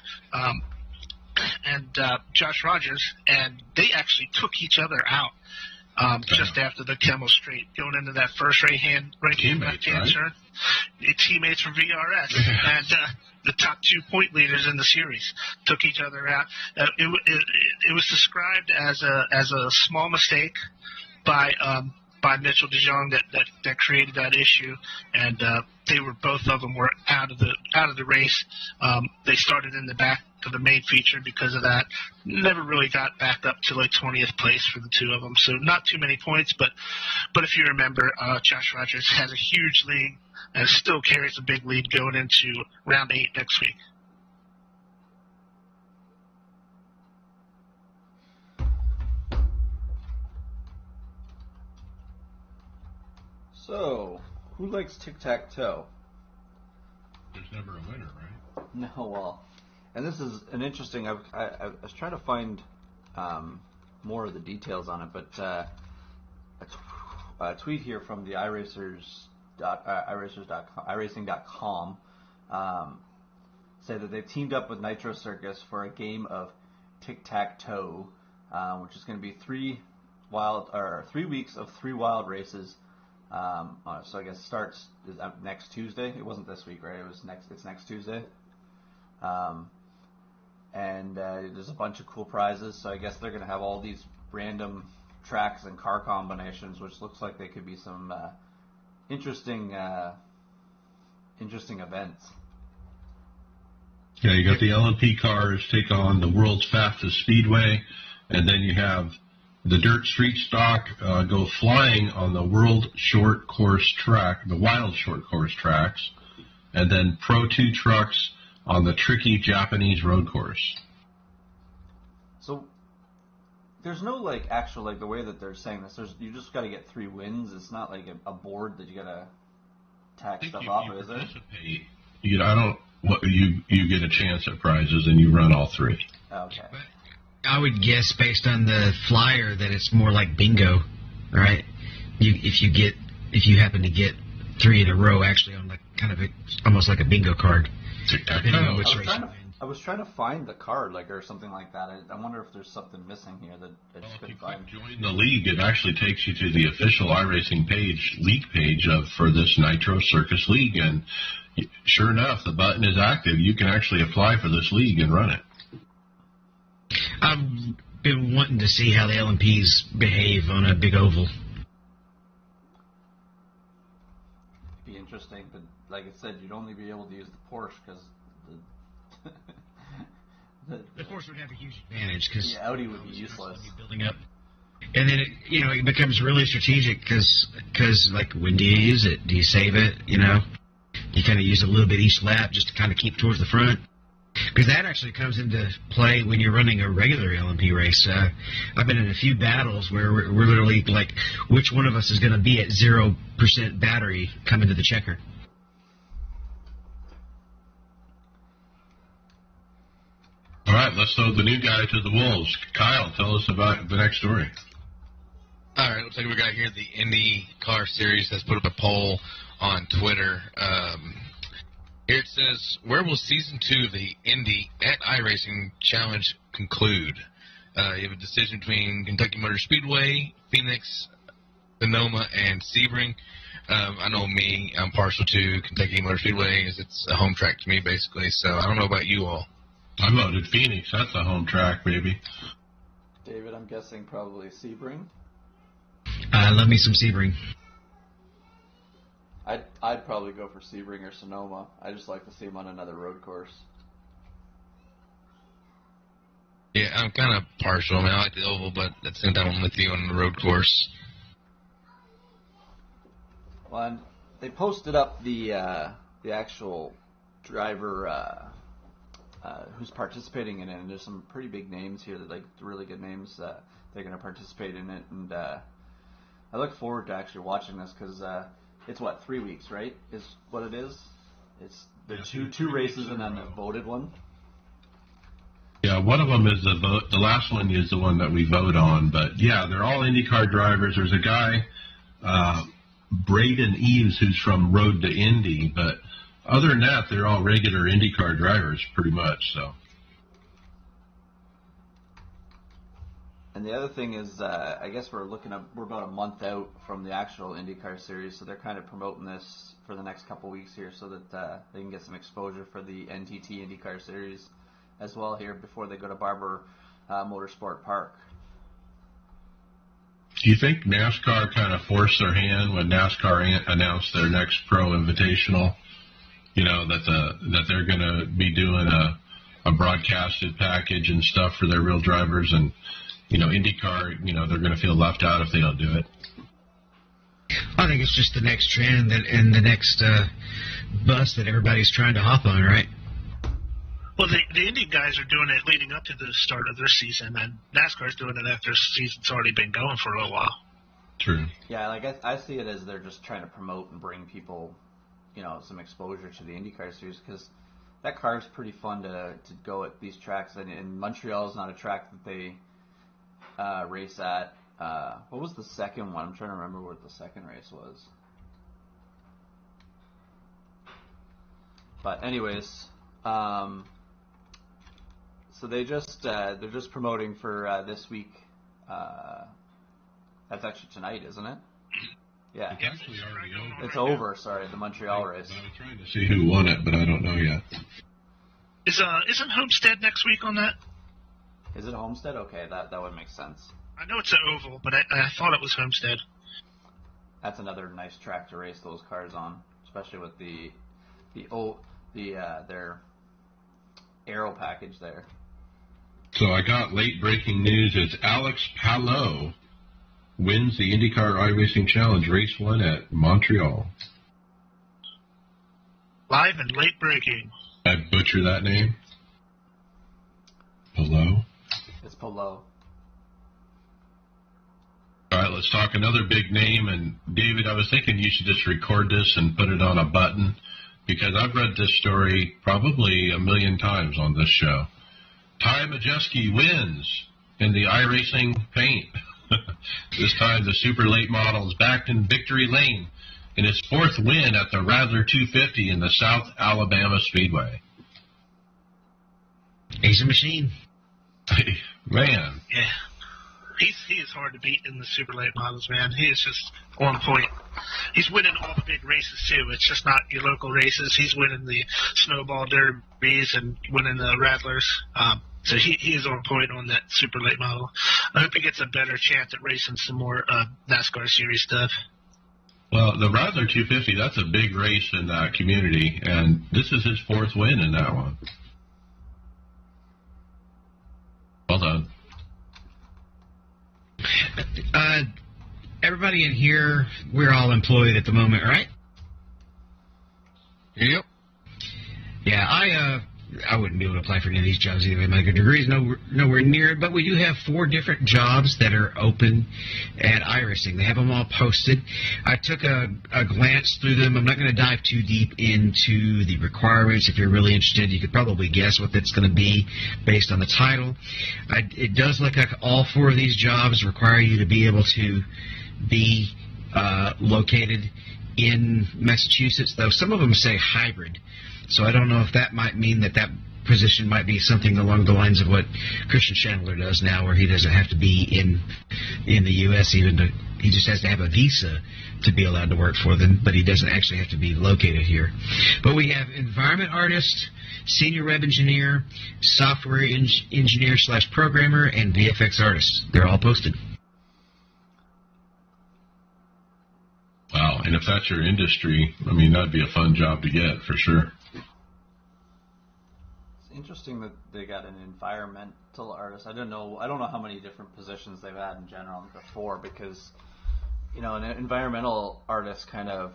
S3: and Josh Rogers, and they actually took each other out just after the Kemmel Straight, going into that first right-hand left-hand turn. Teammates from VRS and the top 2 point leaders in the series took each other out. It was described as a small mistake by Mitchell de Jong that created that issue, and both of them were out of the race. They started in the back of the main feature because of that. Never really got back up to like 20th place for the 2 of them, so not too many points. But if you remember, Josh Rogers has a huge lead and still carries a big lead going into round 8 next week.
S5: So, who likes tic-tac-toe?
S2: There's never a winner, right?
S5: No, well, and this is an interesting. I was trying to find more of the details on it, but a tweet here from the iRacing.com say that they've teamed up with Nitro Circus for a game of tic-tac-toe, which is going to be 3 weeks of 3 wild races. So I guess starts next Tuesday. It wasn't this week, right? It's next Tuesday. And there's a bunch of cool prizes. So I guess they're going to have all these random tracks and car combinations, which looks like they could be some interesting events.
S2: Yeah, you got the LMP cars take on the world's fastest speedway, and then you have the dirt street stock go flying on the world short course track, the wild short course tracks, and then Pro 2 trucks on the tricky Japanese road course.
S5: So there's no actual the way that they're saying this. You just got to get 3 wins. It's not like a board that you got to tack stuff off of, is it? You get a chance at prizes and you run all 3. Okay.
S4: I would guess based on the flyer that it's more like bingo, right? If you happen to get 3 in a row, actually on kind of almost like a bingo card. Depending on which race.
S5: I was trying to find the card, or something like that. I wonder if there's something missing here that I just couldn't find.
S2: If you join the league, it actually takes you to the official iRacing league page for this Nitro Circus League, and sure enough, the button is active. You can actually apply for this league and run it.
S4: I've been wanting to see how the LMPs behave on a big oval.
S5: It'd be interesting, but like I said, you'd only be able to use the Porsche because
S4: the Porsche would have a huge advantage because
S5: the Audi would be useless.
S4: Building up, and then it becomes really strategic because when do you use it? Do you save it? You kind of use a little bit each lap just to kind of keep towards the front. Because that actually comes into play when you're running a regular LMP race. I've been in a few battles where we're literally which one of us is going to be at 0% battery coming to the checker.
S2: All right, let's throw the new guy to the wolves. Kyle, tell us about the next story.
S6: All right, looks like we got here the IndyCar Series has put up a poll on Twitter. Here it says, where will Season 2 of the Indy at iRacing Challenge conclude? You have a decision between Kentucky Motor Speedway, Phoenix, Sonoma, and Sebring. I know me, I'm partial to Kentucky Motor Speedway, as it's a home track to me, basically. So I don't know about you all.
S2: I voted Phoenix. That's a home track, baby.
S5: David, I'm guessing probably Sebring.
S4: I love me some Sebring.
S5: I'd probably go for Sebring or Sonoma. I just like to see him on another road course.
S6: Yeah, I'm kind of partial. I like the oval, but at the same time, I'm with you on the road course.
S5: Well, and they posted up the actual driver who's participating in it, and there's some pretty big names here, really good names. They're going to participate in it, and I look forward to actually watching this because it's 3 weeks, right? Is what it is. It's the two races and then the voted one.
S2: Yeah, one of them is the vote. The last one is the one that we vote on. But yeah, they're all IndyCar drivers. There's a guy, Braden Eves, who's from Road to Indy. But other than that, they're all regular IndyCar drivers, pretty much. So.
S5: And the other thing is, I guess we're about a month out from the actual IndyCar series, so they're kind of promoting this for the next couple weeks here, so that they can get some exposure for the NTT IndyCar series as well here before they go to Barber Motorsport Park.
S2: Do you think NASCAR kind of forced their hand when NASCAR announced their next Pro Invitational? That they're going to be doing a broadcasted package and stuff for their real drivers, and IndyCar, they're going to feel left out if they don't do it.
S4: I think it's just the next trend and the next bus that everybody's trying to hop on, right?
S3: Well, the Indy guys are doing it leading up to the start of their season, and NASCAR's doing it after the season's already been going for a little while.
S2: True.
S5: Yeah, like I see it as they're just trying to promote and bring people, some exposure to the IndyCar series, because that car is pretty fun to go at these tracks. And Montreal is not a track that they race at. What was the second one? I'm trying to remember what the second race was. But anyways, so they're just promoting for this week. That's actually tonight, isn't it? Yeah.
S2: It's actually already over.
S5: It's over. Sorry, the Montreal race.
S2: I was trying to see who won it, but I don't know yet.
S3: Isn't Homestead next week on that?
S5: Is it Homestead? Okay, that would make sense.
S3: I know it's an oval, but I thought it was Homestead.
S5: That's another nice track to race those cars on, especially with their aero package there.
S2: So I got late breaking news. It's Alex Palou wins the IndyCar iRacing Challenge Race 1 at Montreal.
S3: Live and late breaking.
S2: I butcher that name? Palou?
S5: It's Palou.
S2: All right, let's talk another big name. And David, I was thinking you should just record this and put it on a button, because I've read this story probably a million times on this show. Ty Majeski wins in the iRacing paint. This time the super late model is back in victory lane in its fourth win at the Rattler 250 in the South Alabama Speedway.
S4: He's a machine.
S2: Man.
S3: Yeah. He is hard to beat in the super late models, man. He is just on point. He's winning all the big races, too. It's just not your local races. He's winning the snowball derbies and winning the Rattlers. So he is on point on that super late model. I hope he gets a better chance at racing some more NASCAR series stuff.
S2: Well, the Rattler 250, that's a big race in that community, and this is his fourth win in that one. Well done.
S4: Everybody in here, we're all employed at the moment, right?
S6: Yep.
S4: Yeah, I wouldn't be able to apply for any of these jobs either. My degree's nowhere near it, but we do have 4 different jobs that are open at iRacing. They have them all posted. I took a glance through them. I'm not going to dive too deep into the requirements. If you're really interested, you could probably guess what that's going to be based on the title. It does look like all 4 of these jobs require you to be able to be located in Massachusetts, though some of them say hybrid. So I don't know if that might mean that position might be something along the lines of what Christian Chandler does now, where he doesn't have to be in the U.S. He just has to have a visa to be allowed to work for them, but he doesn't actually have to be located here. But we have environment artist, senior web engineer, software engineer / programmer, and VFX artist. They're all posted.
S2: Wow, and if that's your industry, I mean, that'd be a fun job to get, for sure.
S5: It's interesting that they got an environmental artist. I don't know how many different positions they've had in general before, because, an environmental artist kind of...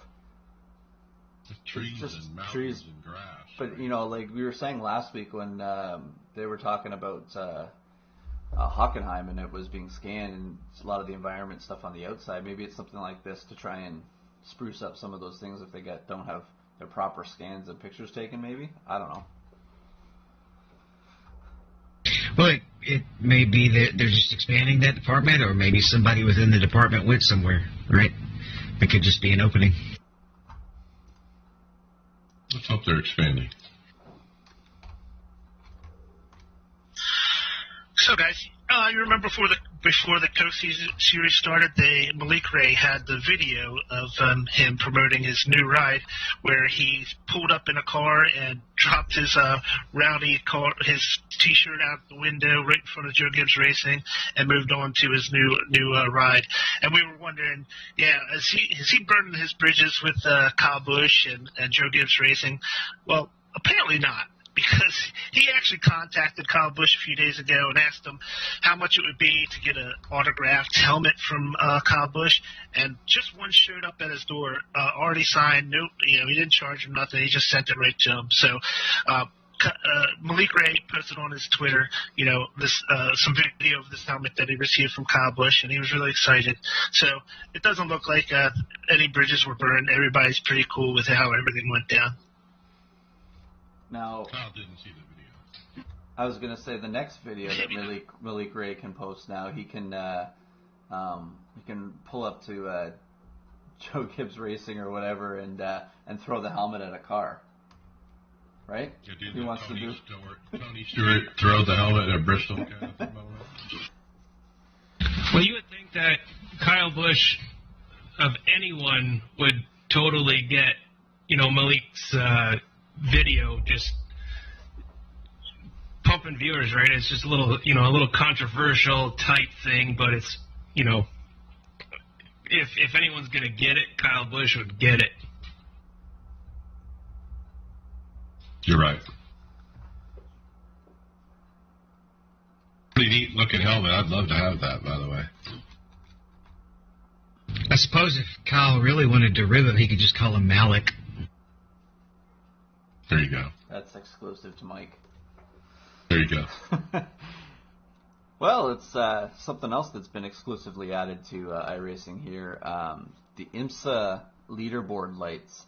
S2: Trees
S5: just
S2: and mountains
S5: trees
S2: and grass.
S5: But, like we were saying last week when they were talking about Hockenheim, and it was being scanned, and it's a lot of the environment stuff on the outside. Maybe it's something like this to try and spruce up some of those things if they don't have their proper scans and pictures taken. Maybe, I don't know.
S4: Well, it may be that they're just expanding that department, or maybe somebody within the department went somewhere, right? It could just be an opening.
S2: Let's hope they're expanding.
S3: So, guys, you remember before the Coke series started, Malik Ray had the video of him promoting his new ride, where he pulled up in a car and dropped his rowdy car, his T-shirt out the window right in front of Joe Gibbs Racing, and moved on to his new ride. And we were wondering, is he burning his bridges with Kyle Busch and Joe Gibbs Racing? Well, apparently not, because he actually contacted Kyle Busch a few days ago and asked him how much it would be to get an autographed helmet from Kyle Busch, and just one showed up at his door, already signed. Nope, he didn't charge him nothing. He just sent it right to him. So Malik Ray posted on his Twitter, this some video of this helmet that he received from Kyle Busch, and he was really excited. So it doesn't look like any bridges were burned. Everybody's pretty cool with how everything went down.
S5: Now,
S2: Kyle didn't see the video.
S5: I was gonna say the next video that Malik Ray can post now, he can pull up to Joe Gibbs Racing or whatever and throw the helmet at a car. Right?
S2: Yeah,
S5: he wants
S2: Tony
S5: to do.
S2: Tony Stewart throw the helmet at Bristol kind of thing.
S9: Well, you would think that Kyle Busch, of anyone, would totally get, Malik's video just pumping viewers, right? It's just a little controversial type thing, but it's, if anyone's going to get it, Kyle Busch would get it.
S2: You're right. Pretty neat looking helmet. I'd love to have that, by the way.
S4: I suppose if Kyle really wanted to rib him, he could just call him Malik.
S2: There you go.
S5: That's exclusive to Mike.
S2: There you go.
S5: Well, it's something else that's been exclusively added to iRacing here. The IMSA leaderboard lights.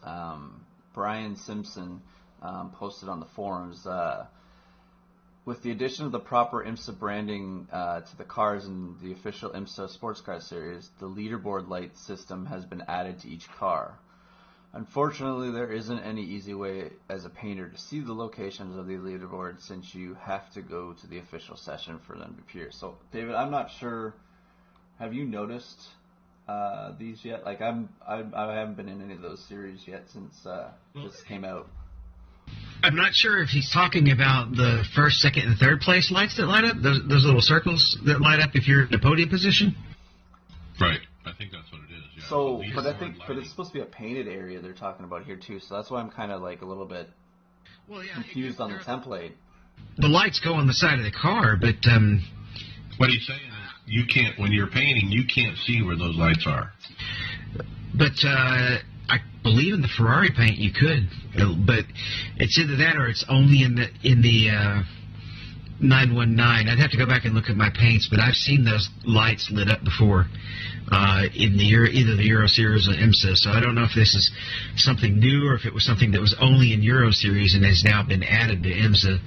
S5: Brian Simpson posted on the forums. With the addition of the proper IMSA branding to the cars in the official IMSA Sports Car Series, the leaderboard light system has been added to each car. Unfortunately, there isn't any easy way as a painter to see the locations of the leaderboard since you have to go to the official session for them to appear. So, David, I'm not sure. Have you noticed these yet? Like, I haven't been in any of those series yet since this came out.
S4: I'm not sure if he's talking about the first, second, and third place lights that light up. Those little circles that light up if you're in the podium position.
S2: Right. I think that's what it is. Yeah.
S5: So, but it's supposed to be a painted area they're talking about here too. So that's why I'm kind of like a little bit confused on the template.
S4: The lights go on the side of the car, but
S2: what he's saying is you can't, when you're painting, you can't see where those lights are.
S4: But I believe in the Ferrari paint you could, but it's either that or it's only in the 919. I'd have to go back and look at my paints, but I've seen those lights lit up before in either the Euro Series or IMSA. So I don't know if this is something new or if it was something that was only in Euro Series and has now been added to IMSA.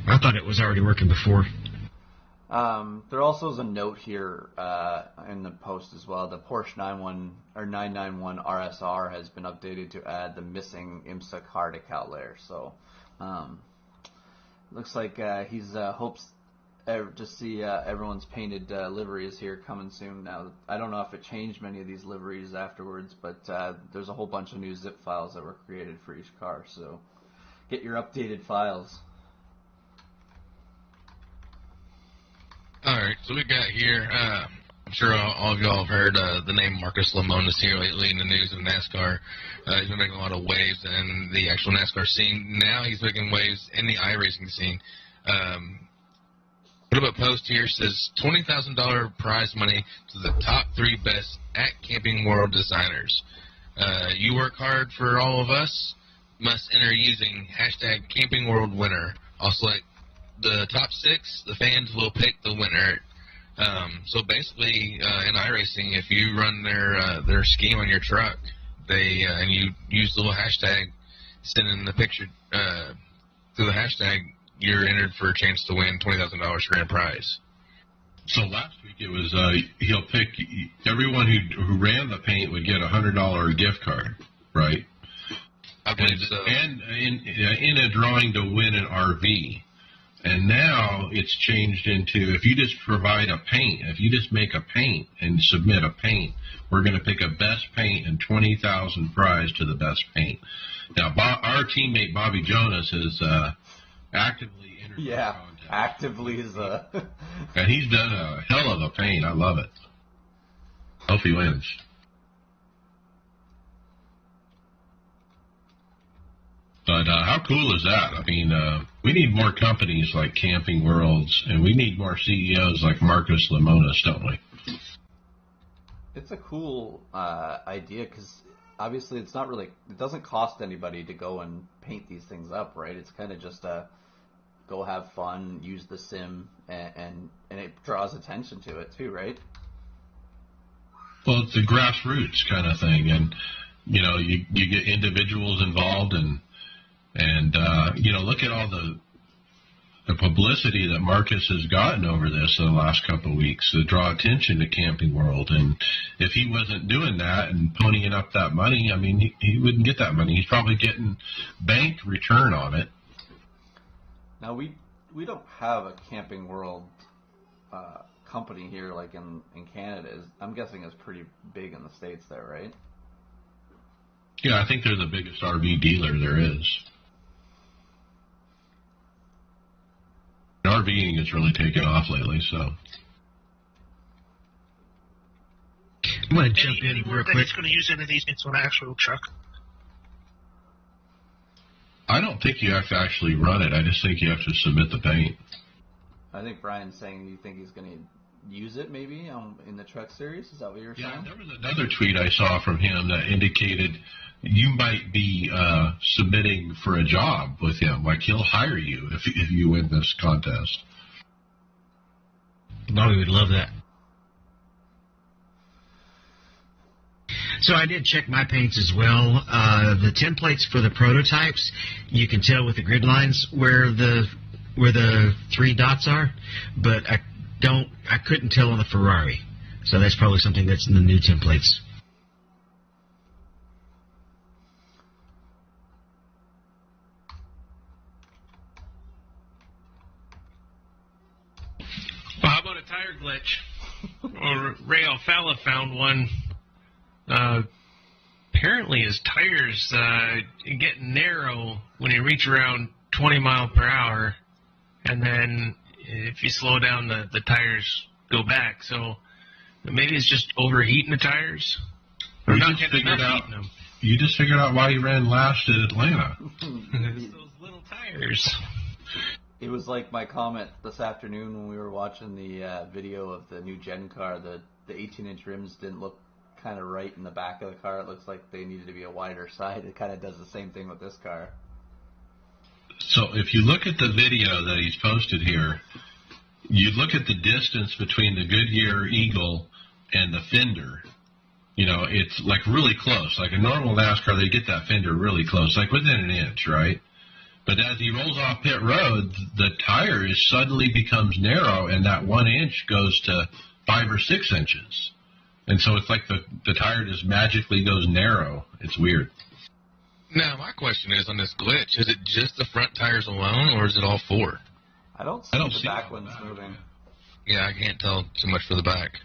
S4: I thought it was already working before.
S5: There also is a note here in the post as well. The Porsche 991 RSR has been updated to add the missing IMSA car decal layer. So looks like he's hopes to see everyone's painted liveries here coming soon. Now, I don't know if it changed many of these liveries afterwards, but there's a whole bunch of new zip files that were created for each car. So get your updated files.
S6: All right, so we got here, I'm sure all of y'all have heard the name Marcus Lemonis here lately in the news of NASCAR. He's been making a lot of waves in the actual NASCAR scene. Now he's making waves in the iRacing scene. What about post here says $20,000 prize money to the top 3 best at Camping World designers. You work hard for all of us, must enter using hashtag Camping World winner. I'll select the top 6, the fans will pick the winner. So basically, in iRacing, if you run their scheme on your truck, and you use the little hashtag, send in the picture through the hashtag, you're entered for a chance to win $20,000 grand prize.
S2: So last week it was he'll pick everyone who ran the paint would get a $100 gift card, right?
S6: I believe so.
S2: And in a drawing to win an RV. And now it's changed into if you just provide a paint, if you just make a paint and submit a paint, we're going to pick a best paint and $20,000 prize to the best paint. Now, our teammate Bobby Jonas is actively entered the contest.
S5: Actively is
S2: and he's done a hell of a paint. I love it. Hope he wins. But how cool is that? I mean, we need more companies like Camping Worlds, and we need more CEOs like Marcus Lemonis, don't we?
S5: It's a cool idea because obviously it's not really, it doesn't cost anybody to go and paint these things up, right? It's kind of just a go have fun, use the sim, and it draws attention to it too, right?
S2: Well, it's a grassroots kind of thing, and you get individuals involved, and look at all the publicity that Marcus has gotten over this in the last couple of weeks to draw attention to Camping World. And if he wasn't doing that and ponying up that money, I mean, he wouldn't get that money. He's probably getting bank return on it.
S5: Now, we don't have a Camping World company here like in Canada. I'm guessing it's pretty big in the States there, right?
S2: Yeah, I think they're the biggest RV dealer there is. RVing has really taken off lately, so.
S4: I'm going to jump in real quick.
S3: He's going to use any of these things on an actual truck.
S2: I don't think you have to actually run it. I just think you have to submit the paint.
S5: I think Brian's saying you think he's going to use it maybe in the truck series. Is that what you're saying?
S2: Yeah, there was another tweet I saw from him that indicated you might be submitting for a job with him. Like, he'll hire you if you win this contest.
S4: Bobby would love that. So I did check my paints as well. The templates for the prototypes, you can tell with the grid lines where the 3 dots are, but I couldn't tell on the Ferrari. So that's probably something that's in the new templates.
S9: Well, how about a tire glitch? Or Ray Alfala found one. Apparently his tires get narrow when you reach around 20 mile per hour, and then if you slow down, the tires go back. So maybe it's just overheating the tires. Or not heating them.
S2: You just figured out why he ran last at Atlanta.
S9: It's those little tires.
S5: It was like my comment this afternoon when we were watching the video of the new Gen car. The 18-inch rims didn't look kind of right in the back of the car. It looks like they needed to be a wider side. It kind of does the same thing with this car.
S2: So if you look at the video that he's posted here, you look at the distance between the Goodyear Eagle and the fender. It's like really close. Like a normal NASCAR, they get that fender really close, like within an inch, right? But as he rolls off pit road, the tire suddenly becomes narrow, and that 1 inch goes to 5 or 6 inches. And so it's like the tire just magically goes narrow. It's weird.
S6: Now, my question is on this glitch, is it just the front tires alone, or is it all 4?
S5: I don't see the back ones moving.
S6: Yeah, I can't tell too much for the back.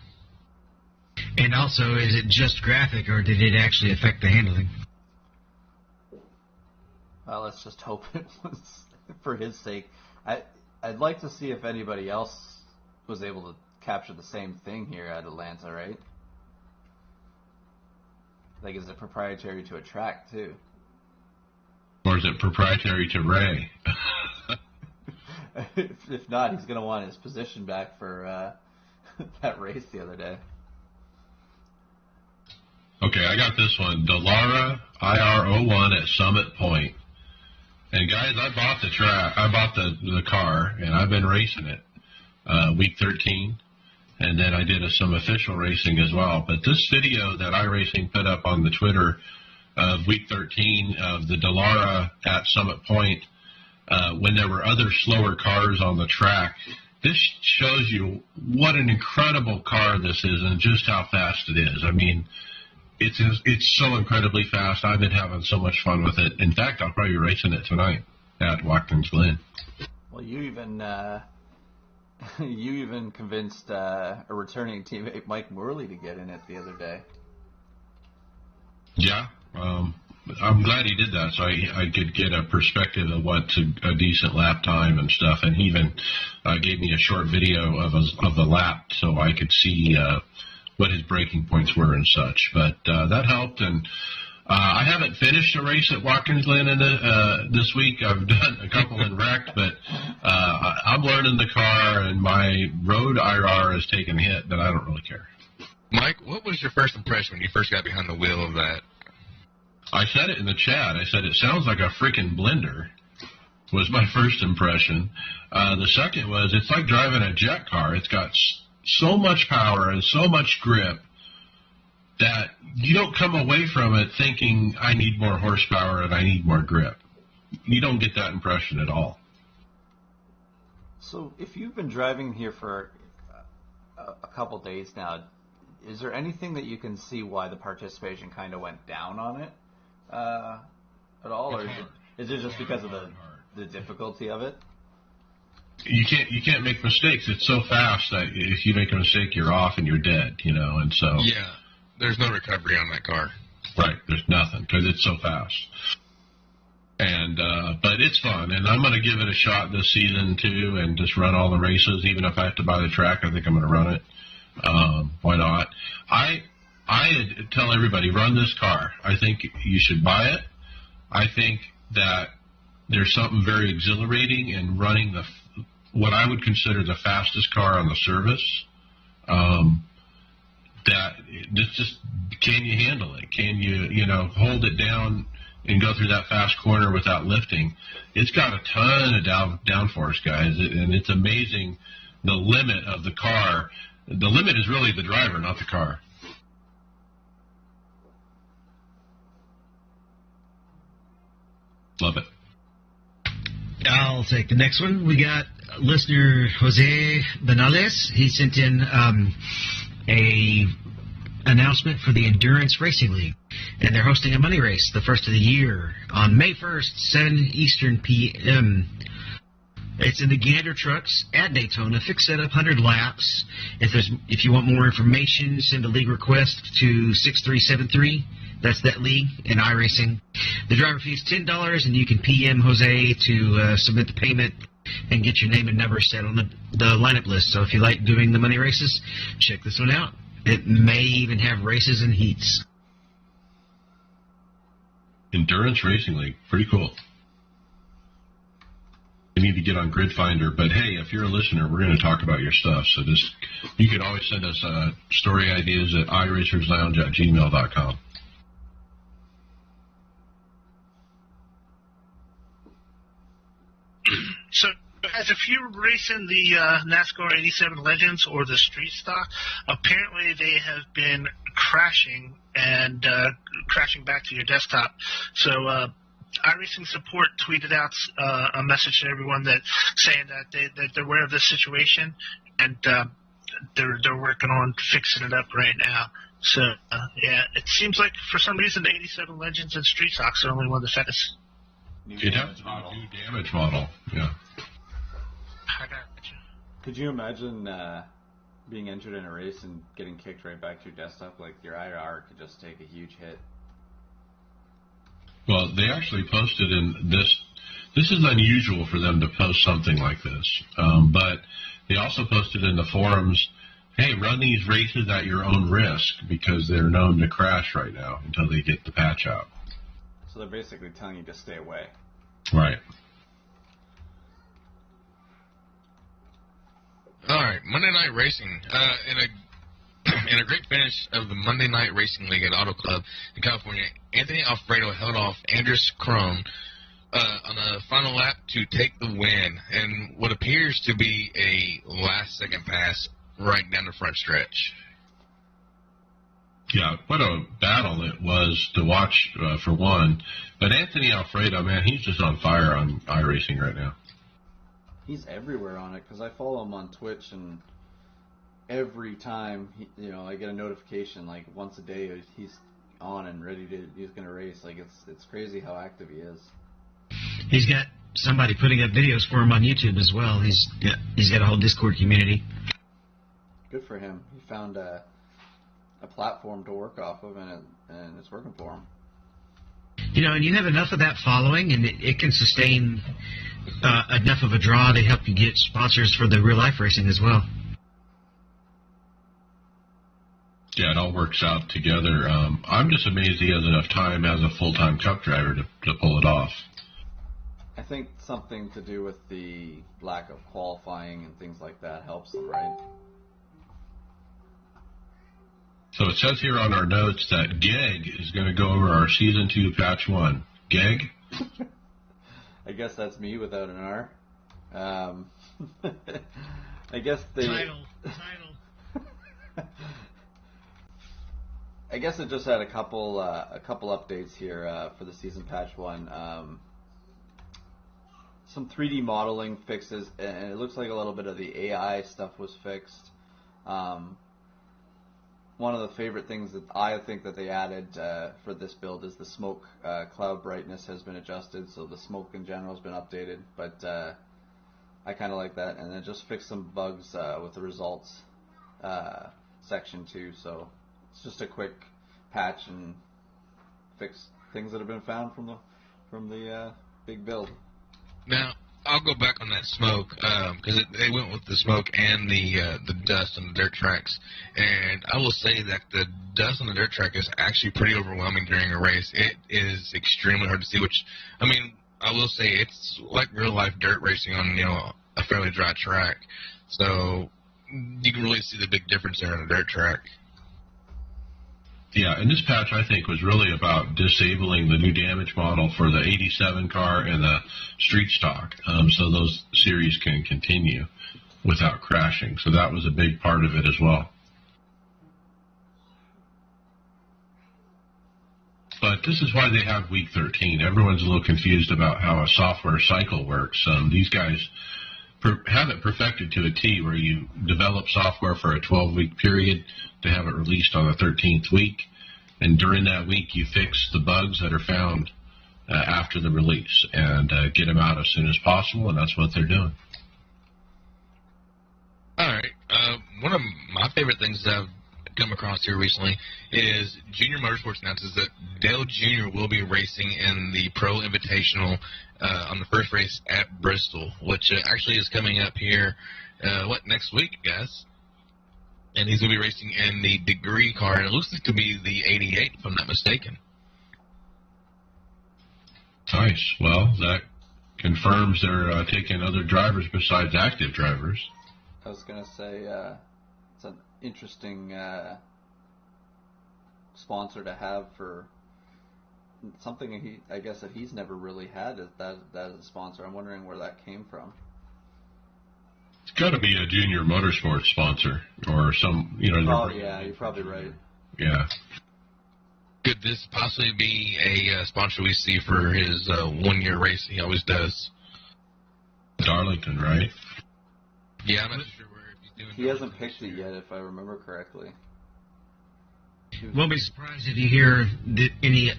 S4: And also, is it just graphic, or did it actually affect the handling?
S5: Well, let's just hope it was for his sake. I'd like to see if anybody else was able to capture the same thing here at Atlanta, right? Like, is it proprietary to a track, too?
S2: Or is it proprietary to Ray?
S5: If not, he's going to want his position back for that race the other day.
S2: Okay, I got this one. Dallara IR01 at Summit Point. And guys, I bought the car, and I've been racing it week 13, and then I did some official racing as well. But this video that iRacing put up on the Twitter of week 13 of the Dallara at Summit Point, when there were other slower cars on the track, this shows you what an incredible car this is and just how fast it is. I mean, it's so incredibly fast. I've been having so much fun with it. In fact, I'll probably be racing it tonight at Watkins Glen.
S5: Well, you even convinced a returning teammate, Mike Morley, to get in it the other day.
S2: Yeah, I'm glad he did that, so I could get a perspective of what's a decent lap time and stuff. And he even gave me a short video of the lap so I could see what his breaking points were and such. But that helped, and I haven't finished a race at Watkins Glen this week. I've done a couple in wrecked, but I'm learning the car, and my road IR has taken a hit, but I don't really care.
S6: Mike, what was your first impression when you first got behind the wheel of that?
S2: I said it in the chat. I said it sounds like a freaking blender. Was my first impression. The second was it's like driving a jet car. It's got so much power and so much grip that you don't come away from it thinking I need more horsepower and I need more grip. You don't get that impression at all.
S5: So if you've been driving here for a couple days now, is there anything that you can see why the participation kind of went down on it at all, or is it just because of the difficulty of it?
S2: You can't make mistakes. It's so fast that if you make a mistake, you're off and you're dead. And so
S6: Yeah, there's no recovery on that car.
S2: Right, there's nothing because it's so fast. And but it's fun, and I'm going to give it a shot this season too, and just run all the races. Even if I have to buy the track, I think I'm going to run it. Why not? I tell everybody, run this car. I think you should buy it. I think that there's something very exhilarating in running what I would consider the fastest car on the service. That just can you handle it? Can you hold it down and go through that fast corner without lifting? It's got a ton of downforce, guys, and it's amazing the limit of the car. The limit is really the driver, not the car. Love it.
S4: I'll take the next one. We got listener Jose Benales. He sent in a announcement for the Endurance Racing League, and they're hosting a money race, the first of the year, on May 1st, 7 Eastern p.m. It's in the Gander trucks at Daytona. Fixed setup, 100 laps. If you want more information, send a league request to 6373. That's that league in iRacing. The driver fee is $10, and you can PM Jose to submit the payment and get your name and number set on the lineup list. So if you like doing the money races, check this one out. It may even have races and heats.
S2: Endurance Racing League. Pretty cool. You need to get on Grid Finder, but hey, if you're a listener, we're going to talk about your stuff. So you can always send us story ideas at iRacersLounge@gmail.com.
S3: So, guys, if you're racing the NASCAR 87 Legends or the Street Stock, apparently they have been crashing and crashing back to your desktop. So, iRacing Support tweeted out a message to everyone saying that they're aware of this situation and they're working on fixing it up right now. So, yeah, it seems like for some reason the 87 Legends and Street Stocks are only one of the fattest.
S2: New damage model. Yeah.
S3: I got you.
S5: Could you imagine being entered in a race and getting kicked right back to your desktop? Like your IR could just take a huge hit.
S2: Well, they actually posted in this. This is unusual for them to post something like this, but they also posted in the forums, hey, run these races at your own risk because they're known to crash right now until they get the patch out.
S5: So they're basically telling you to stay away.
S2: Right.
S6: All right, Monday Night Racing. In a great finish of the Monday Night Racing League at Auto Club in California, Anthony Alfredo held off Andres Kron on a final lap to take the win in what appears to be a last-second pass right down the front stretch.
S2: Yeah, what a battle it was to watch for one. But Anthony Alfredo, man, he's just on fire on iRacing right now.
S5: He's everywhere on it because I follow him on Twitch, and every time I get a notification like once a day he's on and ready to he's gonna race. Like it's crazy how active he is.
S4: He's got somebody putting up videos for him on YouTube as well. He's got a whole Discord community.
S5: Good for him. He found a platform to work off of, and it's working for him.
S4: And you have enough of that following, and it can sustain enough of a draw to help you get sponsors for the real life racing as well.
S2: Yeah, it all works out together. I'm just amazed he has enough time as a full-time Cup driver to pull it off.
S5: I think something to do with the lack of qualifying and things like that helps them, right?
S2: So it says here on our notes that Geg is going to go over our Season 2 Patch 1. Geg?
S5: I guess that's me without an R. I guess they...
S10: Title.
S5: I guess it just had a couple updates here for the Season Patch 1. Some 3D modeling fixes, and it looks like a little bit of the AI stuff was fixed. One of the favorite things that I think that they added for this build is the smoke cloud brightness has been adjusted, so the smoke in general has been updated, but I kind of like that. And then just fixed some bugs with the results section too, so it's just a quick patch and fix things that have been found from the big build.
S6: Now, I'll go back on that smoke, because they went with the smoke and the dust on the dirt tracks. And I will say that the dust on the dirt track is actually pretty overwhelming during a race. It is extremely hard to see, which, I mean, I will say it's like real-life dirt racing on, a fairly dry track. So you can really see the big difference there on a dirt track.
S2: Yeah, and this patch, I think, was really about disabling the new damage model for the 87 car and the street stock, so those series can continue without crashing. So that was a big part of it as well. But this is why they have Week 13. Everyone's a little confused about how a software cycle works. These guys have it perfected to a T, where you develop software for a 12-week period to have it released on the 13th week, and during that week you fix the bugs that are found after the release and get them out as soon as possible, and that's what they're doing.
S6: All right. One of my favorite things that I've come across here recently is Junior Motorsports announces that Dale Jr. will be racing in the Pro Invitational on the first race at Bristol, which actually is coming up here, next week, I guess. And he's going to be racing in the Degree car, and it looks like to be the 88, if I'm not mistaken.
S2: Nice. Well, that confirms they're taking other drivers besides active drivers.
S5: I was going to say it's an interesting sponsor to have for something I guess that he's never really had that as a sponsor. I'm wondering where that came from.
S2: It's got to be a Junior Motorsports sponsor or some,
S5: Oh, yeah, you're probably right.
S2: Yeah.
S6: Could this possibly be a sponsor we see for his one-year race he always does?
S2: Darlington, right?
S6: Yeah, I'm not sure where he's doing.
S5: He hasn't picked it yet, if I remember correctly.
S4: Won't be surprised if you hear any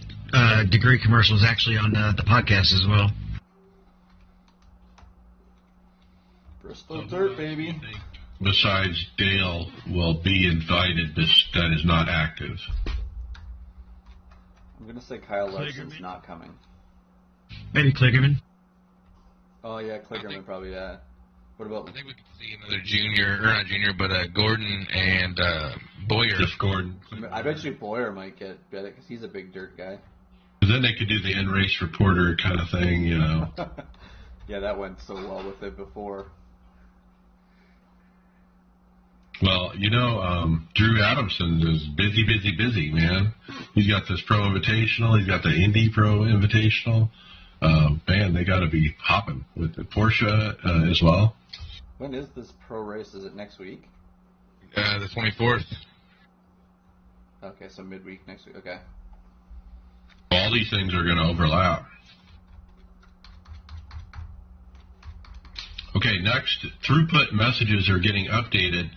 S4: Degree commercials actually on the podcast as well.
S5: Bristol Dirt, baby.
S2: Besides Dale will be invited, that is not active.
S5: I'm going to say Kyle Larson's not coming.
S4: Maybe Kligerman.
S5: Oh, yeah, Kligerman probably, yeah. What about...
S6: I think we could see another junior, or not junior, but Gordon and Boyer.
S2: Jeff Gordon.
S5: I bet you Boyer might get it, because he's a big dirt guy.
S2: Then they could do the in-race reporter kind of thing,
S5: Yeah, that went so well with it before.
S2: Well, Drew Adamson is busy, man. He's got this Pro Invitational. He's got the Indy Pro Invitational. Man, they got to be hopping with the Porsche as well.
S5: When is this pro race? Is it next week?
S6: The 24th.
S5: Okay, so midweek next week. Okay.
S2: All these things are going to overlap. Okay, next, throughput messages are getting updated.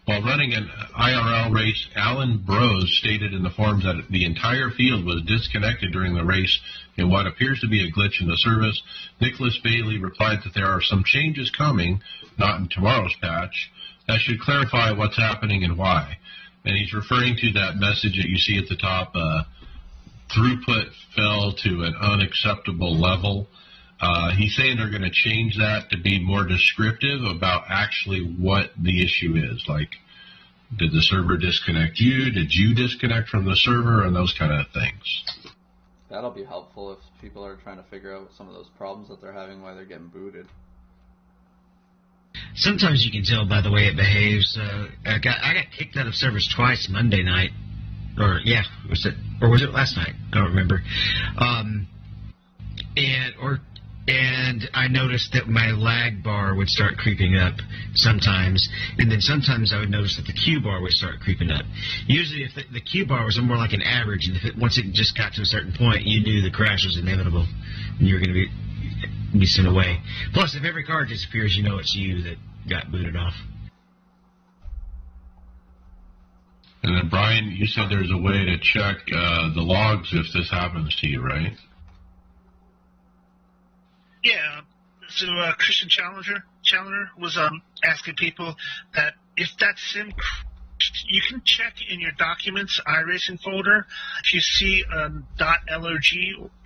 S2: While running an IRL race, Alan Brose stated in the forums that the entire field was disconnected during the race in what appears to be a glitch in the service. Nicholas Bailey replied that there are some changes coming, not in tomorrow's patch, that should clarify what's happening and why. And he's referring to that message that you see at the top, throughput fell to an unacceptable level. He's saying they're going to change that to be more descriptive about actually what the issue is. Like, did the server disconnect you? Did you disconnect from the server? And those kind of things.
S5: That'll be helpful if people are trying to figure out some of those problems that they're having while they're getting booted.
S4: Sometimes you can tell by the way it behaves. I got kicked out of service twice Monday night or yeah, was it last night? I don't remember. And I noticed that my lag bar would start creeping up sometimes, and then sometimes I would notice that the Q bar would start creeping up. Usually, if the Q bar was more like an average, and once it just got to a certain point, you knew the crash was inevitable, and you were going to be sent away. Plus, if every car disappears, you know it's you that got booted off.
S2: And then, Brian, you said there's a way to check the logs if this happens to you, right?
S3: Yeah. So Christian Challenger was asking people that if that sim, you can check in your documents iRacing folder. If you see .log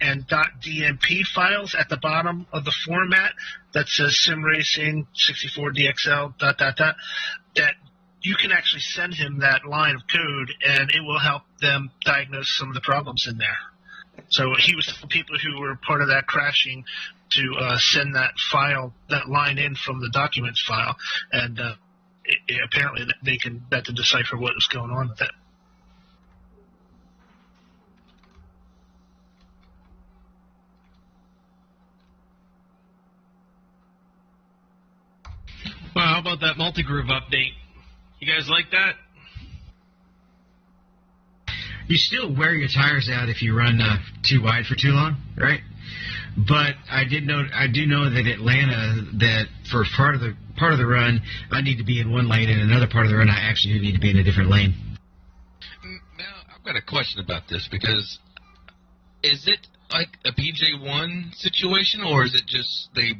S3: and .dmp files at the bottom of the format that says sim racing 64DXL ... that you can actually send him that line of code, and it will help them diagnose some of the problems in there. So he was telling people who were part of that crashing to send that line in from the documents file, and apparently they can decipher what was going on with it.
S9: Well, how about that multi-groove update? You guys like that?
S4: You still wear your tires out if you run too wide for too long, right? But I do know that Atlanta, that for part of the run, I need to be in one lane, and another part of the run, I actually need to be in a different lane.
S6: Now, I've got a question about this, because is it like a PJ1 situation, or is it just they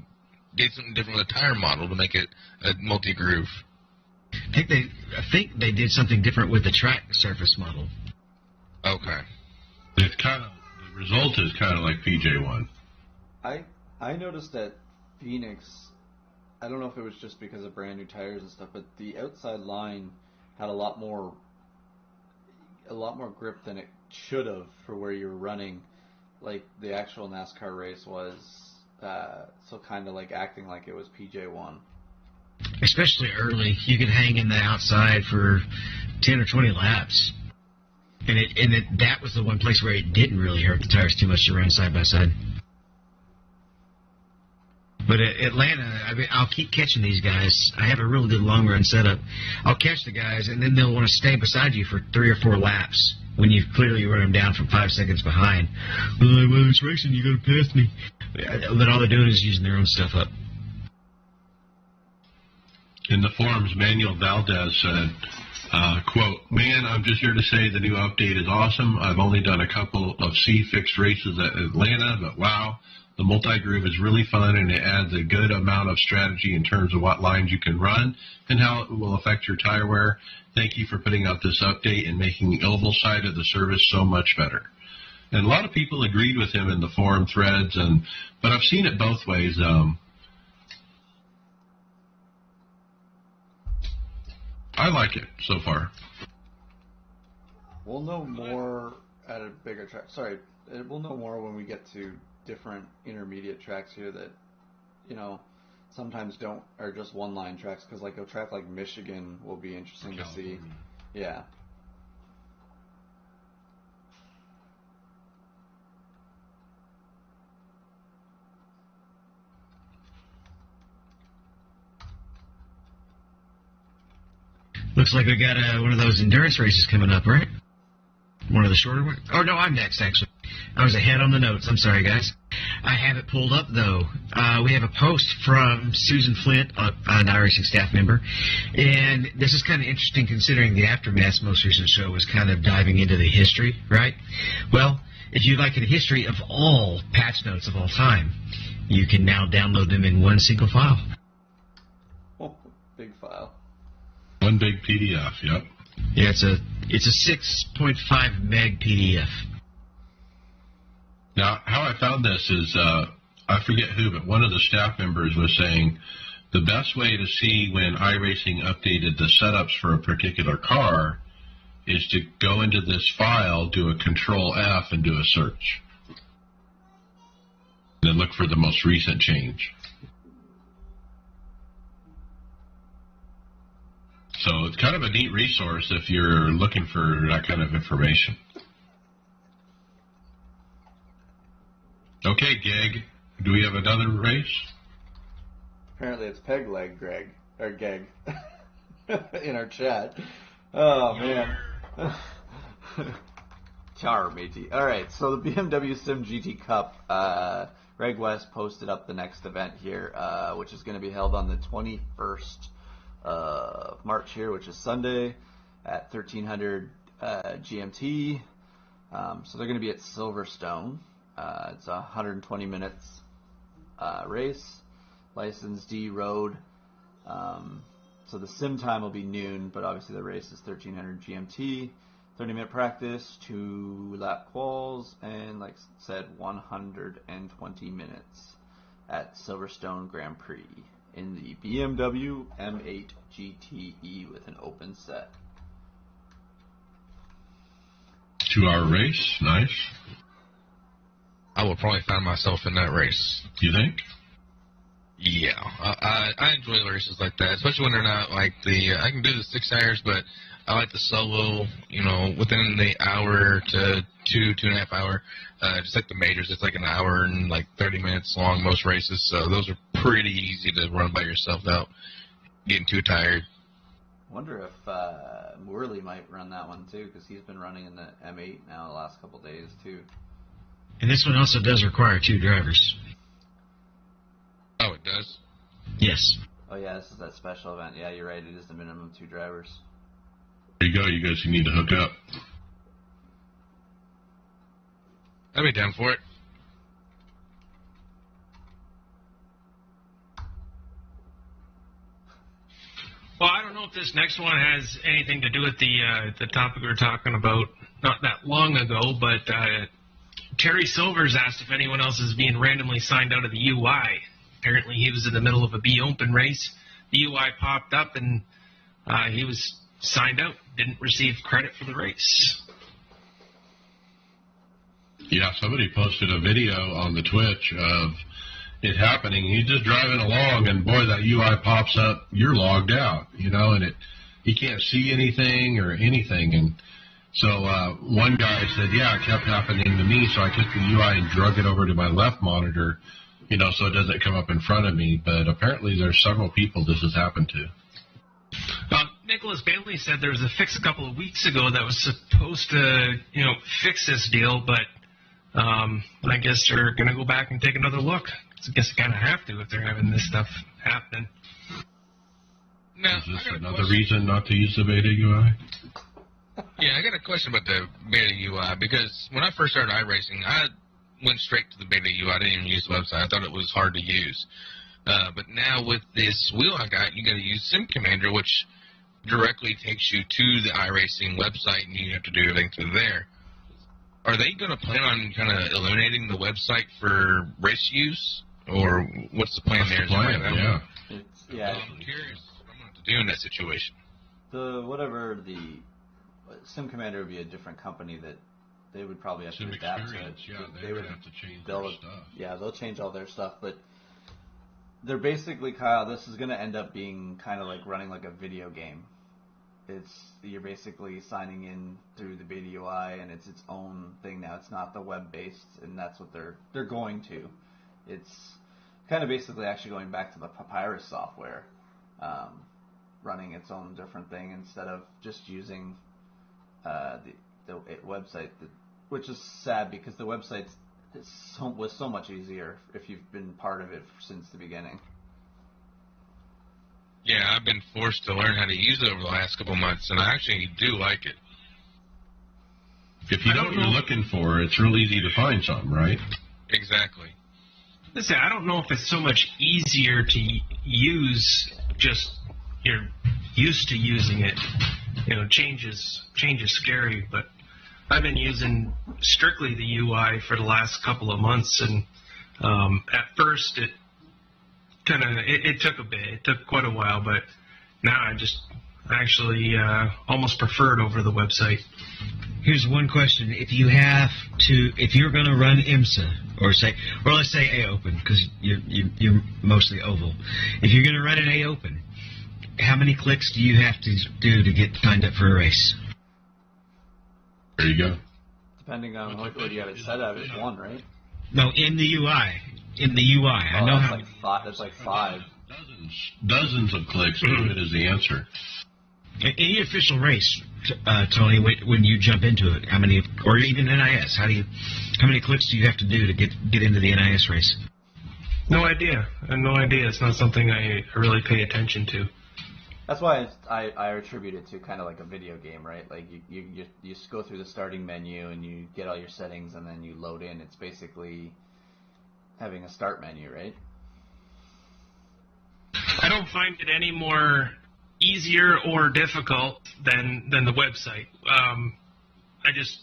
S6: did something different with the tire model to make it a multi-groove?
S4: I think they did something different with the track surface model.
S6: Okay.
S2: It's the result is kind of like PJ1.
S5: I noticed that Phoenix, I don't know if it was just because of brand new tires and stuff, but the outside line had a lot more grip than it should have for where you're running. Like the actual NASCAR race was, so kind of like acting like it was PJ1.
S4: Especially early, you could hang in the outside for 10 or 20 laps. And that was the one place where it didn't really hurt the tires too much to run side by side. But at Atlanta, I'll keep catching these guys. I have a really good long run setup. I'll catch the guys, and then they'll want to stay beside you for 3 or 4 laps when you've clearly run them down from 5 seconds behind. Well, it's racing, you got to pass me. But all they're doing is using their own stuff up.
S2: In the forums, Manuel Valdez said, quote, "Man, I'm just here to say the new update is awesome. I've only done a couple of C-fixed races at Atlanta, but wow, the multi-groove is really fun, and it adds a good amount of strategy in terms of what lines you can run and how it will affect your tire wear. Thank you for putting out this update and making the oval side of the service so much better." And a lot of people agreed with him in the forum threads, but I've seen it both ways. I like it so far.
S5: We'll know more at a bigger track. Sorry, we'll know more when we get to different intermediate tracks here that, sometimes are just one-line tracks. Because like a track like Michigan will be interesting to see. Yeah.
S4: Looks like we got one of those endurance races coming up, right? One of the shorter ones? Oh, no, I'm next, actually. I was ahead on the notes. I'm sorry, guys. I have it pulled up, though. We have a post from Susan Flint, an iRacing staff member. And this is kind of interesting considering the Aftermath's most recent show was kind of diving into the history, right? Well, if you'd like the history of all patch notes of all time, you can now download them in one single file.
S5: Oh, big file.
S2: One big PDF, yep.
S4: Yeah, it's a 6.5 meg PDF.
S2: Now, how I found this is, I forget who, but one of the staff members was saying the best way to see when iRacing updated the setups for a particular car is to go into this file, do a Control F, and do a search. And then look for the most recent change. So it's kind of a neat resource if you're looking for that kind of information. Okay, Geg, do we have another race?
S5: Apparently it's peg leg, Greg. Or Geg. In our chat. Oh, man. Char, matey. Alright, so the BMW Sim GT Cup, Greg West posted up the next event here, which is going to be held on the 21st of March here, which is Sunday at 1300 GMT. So they're going to be at Silverstone. It's a 120 minutes race, license D road. So the sim time will be noon, but obviously the race is 1300 GMT, 30-minute practice, 2 lap quals, and like I said, 120 minutes at Silverstone Grand Prix in the BMW M8 GTE with an open set.
S2: 2-hour race, nice.
S6: I will probably find myself in that race.
S2: You think?
S6: Yeah, I enjoy races like that, especially when they're not like I can do the 6 hours, but I like the solo, within the hour to 2.5 hour. Just like the majors, it's like an hour and like 30 minutes long, most races, so those are pretty easy to run by yourself without getting too tired.
S5: I wonder if Morley might run that one too, because he's been running in the M8 now the last couple days too.
S4: And this one also does require 2 drivers.
S6: Oh, it does?
S4: Yes.
S5: Oh yeah, this is that special event. Yeah, you're right. It is the minimum 2 drivers.
S2: There you go. You guys need to hook up.
S6: I'd be down for it.
S9: Well, I don't know if this next one has anything to do with the topic we were talking about not that long ago, but Terry Silvers asked if anyone else is being randomly signed out of the UI. Apparently he was in the middle of a B Open race. The UI popped up and he was signed out. Didn't receive credit for the race.
S2: Yeah, somebody posted a video on the Twitch of it happening. He's just driving along, and boy, that UI pops up. You're logged out, and he can't see anything or anything. And so one guy said, yeah, it kept happening to me, so I took the UI and drug it over to my left monitor, so it doesn't come up in front of me. But apparently there's several people this has happened to.
S9: Nicholas Bailey said there was a fix a couple of weeks ago that was supposed to, fix this deal, but I guess they're going to go back and take another look. I guess they kind of have to if they're having this stuff happening.
S6: Now,
S2: is this another reason not to use the beta UI?
S6: Yeah, I got a question about the beta UI, because when I first started iRacing, I went straight to the beta UI. I didn't even use the website. I thought it was hard to use. But now with this wheel I got, you got to use Sim Commander, which directly takes you to the iRacing website, and you have to do everything through there. Are they going to plan on kind of eliminating the website for race use, or what's the plan there?
S2: Yeah.
S6: I'm curious what I'm going to do in that situation.
S5: The Sim Commander would be a different company that they would probably have to adapt to it.
S2: Yeah, they would have to change their stuff.
S5: Yeah, they'll change all their stuff, but they're basically, Kyle, this is going to end up being kind of like running like a video game. You're basically signing in through the beta UI, and it's its own thing now. It's not the web-based, and that's what they're going to. It's kind of basically actually going back to the Papyrus software, running its own different thing instead of just using the website, which is sad because the website was so much easier if you've been part of it since the beginning.
S6: Yeah, I've been forced to learn how to use it over the last couple months, and I actually do like it.
S2: If you know what you're looking for, it's real easy to find something, right?
S6: Exactly.
S9: Listen, I don't know if it's so much easier to use, just you're used to using it. Change is scary, but I've been using strictly the UI for the last couple of months, and at first it took a bit. It took quite a while, but now I actually almost prefer it over the website.
S4: Here's one question: if you're going to run IMSA, or let's say A Open, because you're mostly oval. If you're going to run an A Open, how many clicks do you have to do to get signed up for a race?
S2: There you go.
S5: Depending on what you have it set up, it's 1, right?
S4: No, in the UI. In the UI. I know
S5: that's
S4: how.
S5: like 5. That's like 5.
S2: Dozens of clicks. David is the answer.
S4: Any official race, Tony, when you jump into it, how many, or even NIS, how many clicks do you have to do to get into the NIS race?
S9: No idea. I have no idea. It's not something I really pay attention to.
S5: That's why I attribute it to kind of like a video game, right? Like you just go through the starting menu and you get all your settings and then you load in. It's basically having a start menu, right?
S9: I don't find it any more easier or difficult than the website. I just,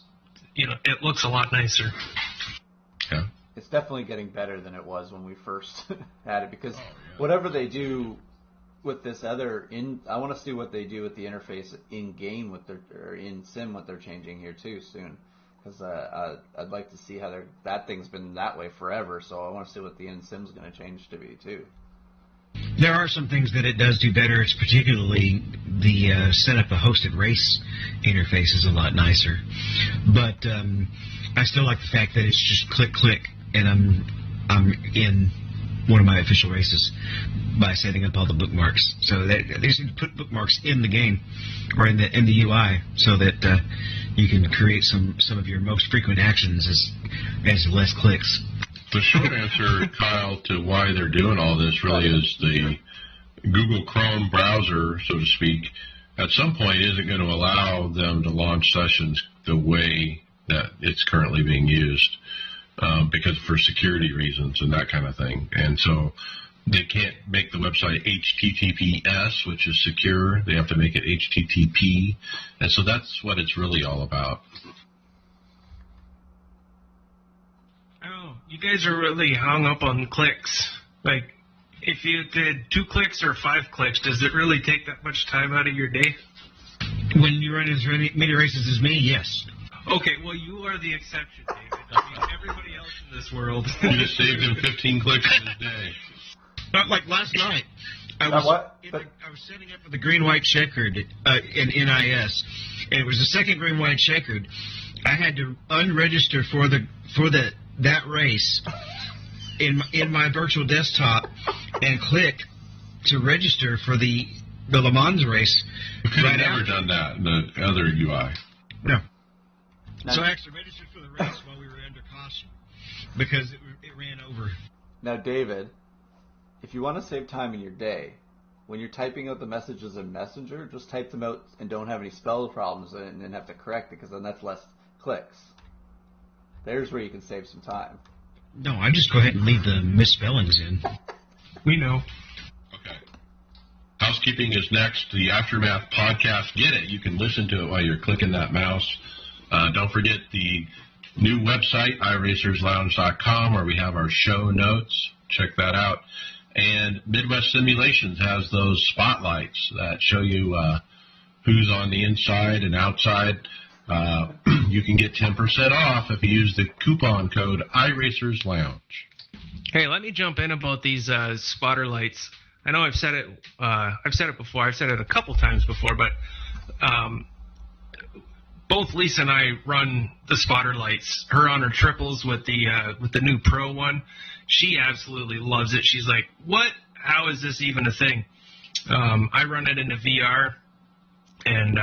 S9: it looks a lot nicer.
S2: Yeah.
S5: It's definitely getting better than it was when we first had it, because whatever they do with this other I want to see what they do with the interface in game or in sim, what they're changing here too soon, because I'd like to see how that thing's been that way forever. So I want to see what the in sim's going to change to be too.
S4: There are some things that it does do better. It's particularly the setup a hosted race interface is a lot nicer. But I still like the fact that it's just click, and I'm in one of my official races by setting up all the bookmarks. So they seem to put bookmarks in the game or in the UI so that you can create some of your most frequent actions as less clicks.
S2: The short answer, Kyle, to why they're doing all this really is the Google Chrome browser, so to speak, at some point isn't going to allow them to launch sessions the way that it's currently being used because for security reasons and that kind of thing. And so they can't make the website HTTPS, which is secure. They have to make it HTTP. And so that's what it's really all about.
S9: You guys are really hung up on clicks. Like, if you did 2 clicks or 5 clicks, does it really take that much time out of your day?
S4: When you run as many races as me, yes.
S9: Okay, well, you are the exception, David. I mean, everybody else in this world.
S2: You just saved him 15 clicks in his day.
S4: Not like last night. I was setting up with the green-white checkered in NIS, and it was the second green-white checkered. I had to unregister for that race in my virtual desktop and click to register for the Le Mans race.
S2: You could have never done that in the other UI.
S4: No. So I actually registered for the race while we were under caution because it ran over.
S5: Now, David, if you want to save time in your day, when you're typing out the messages in Messenger, just type them out and don't have any spell problems and then have to correct it, because then that's less clicks. There's where you can save some time.
S4: No, I just go ahead and leave the misspellings in.
S9: We know.
S2: Okay. Housekeeping is next. The Aftermath podcast. Get it. You can listen to it while you're clicking that mouse. Don't forget the new website, iRacersLounge.com, where we have our show notes. Check that out. And Midwest Simulations has those spotlights that show you who's on the inside and outside. You can get 10% off if you use the coupon code iRacersLounge.
S9: Hey, let me jump in about these spotter lights. I know I've said it before. I've said it a couple times before, but both Lisa and I run the spotter lights. Her on her triples with the new Pro one. She absolutely loves it. She's like, "What? How is this even a thing?" I run it into VR, and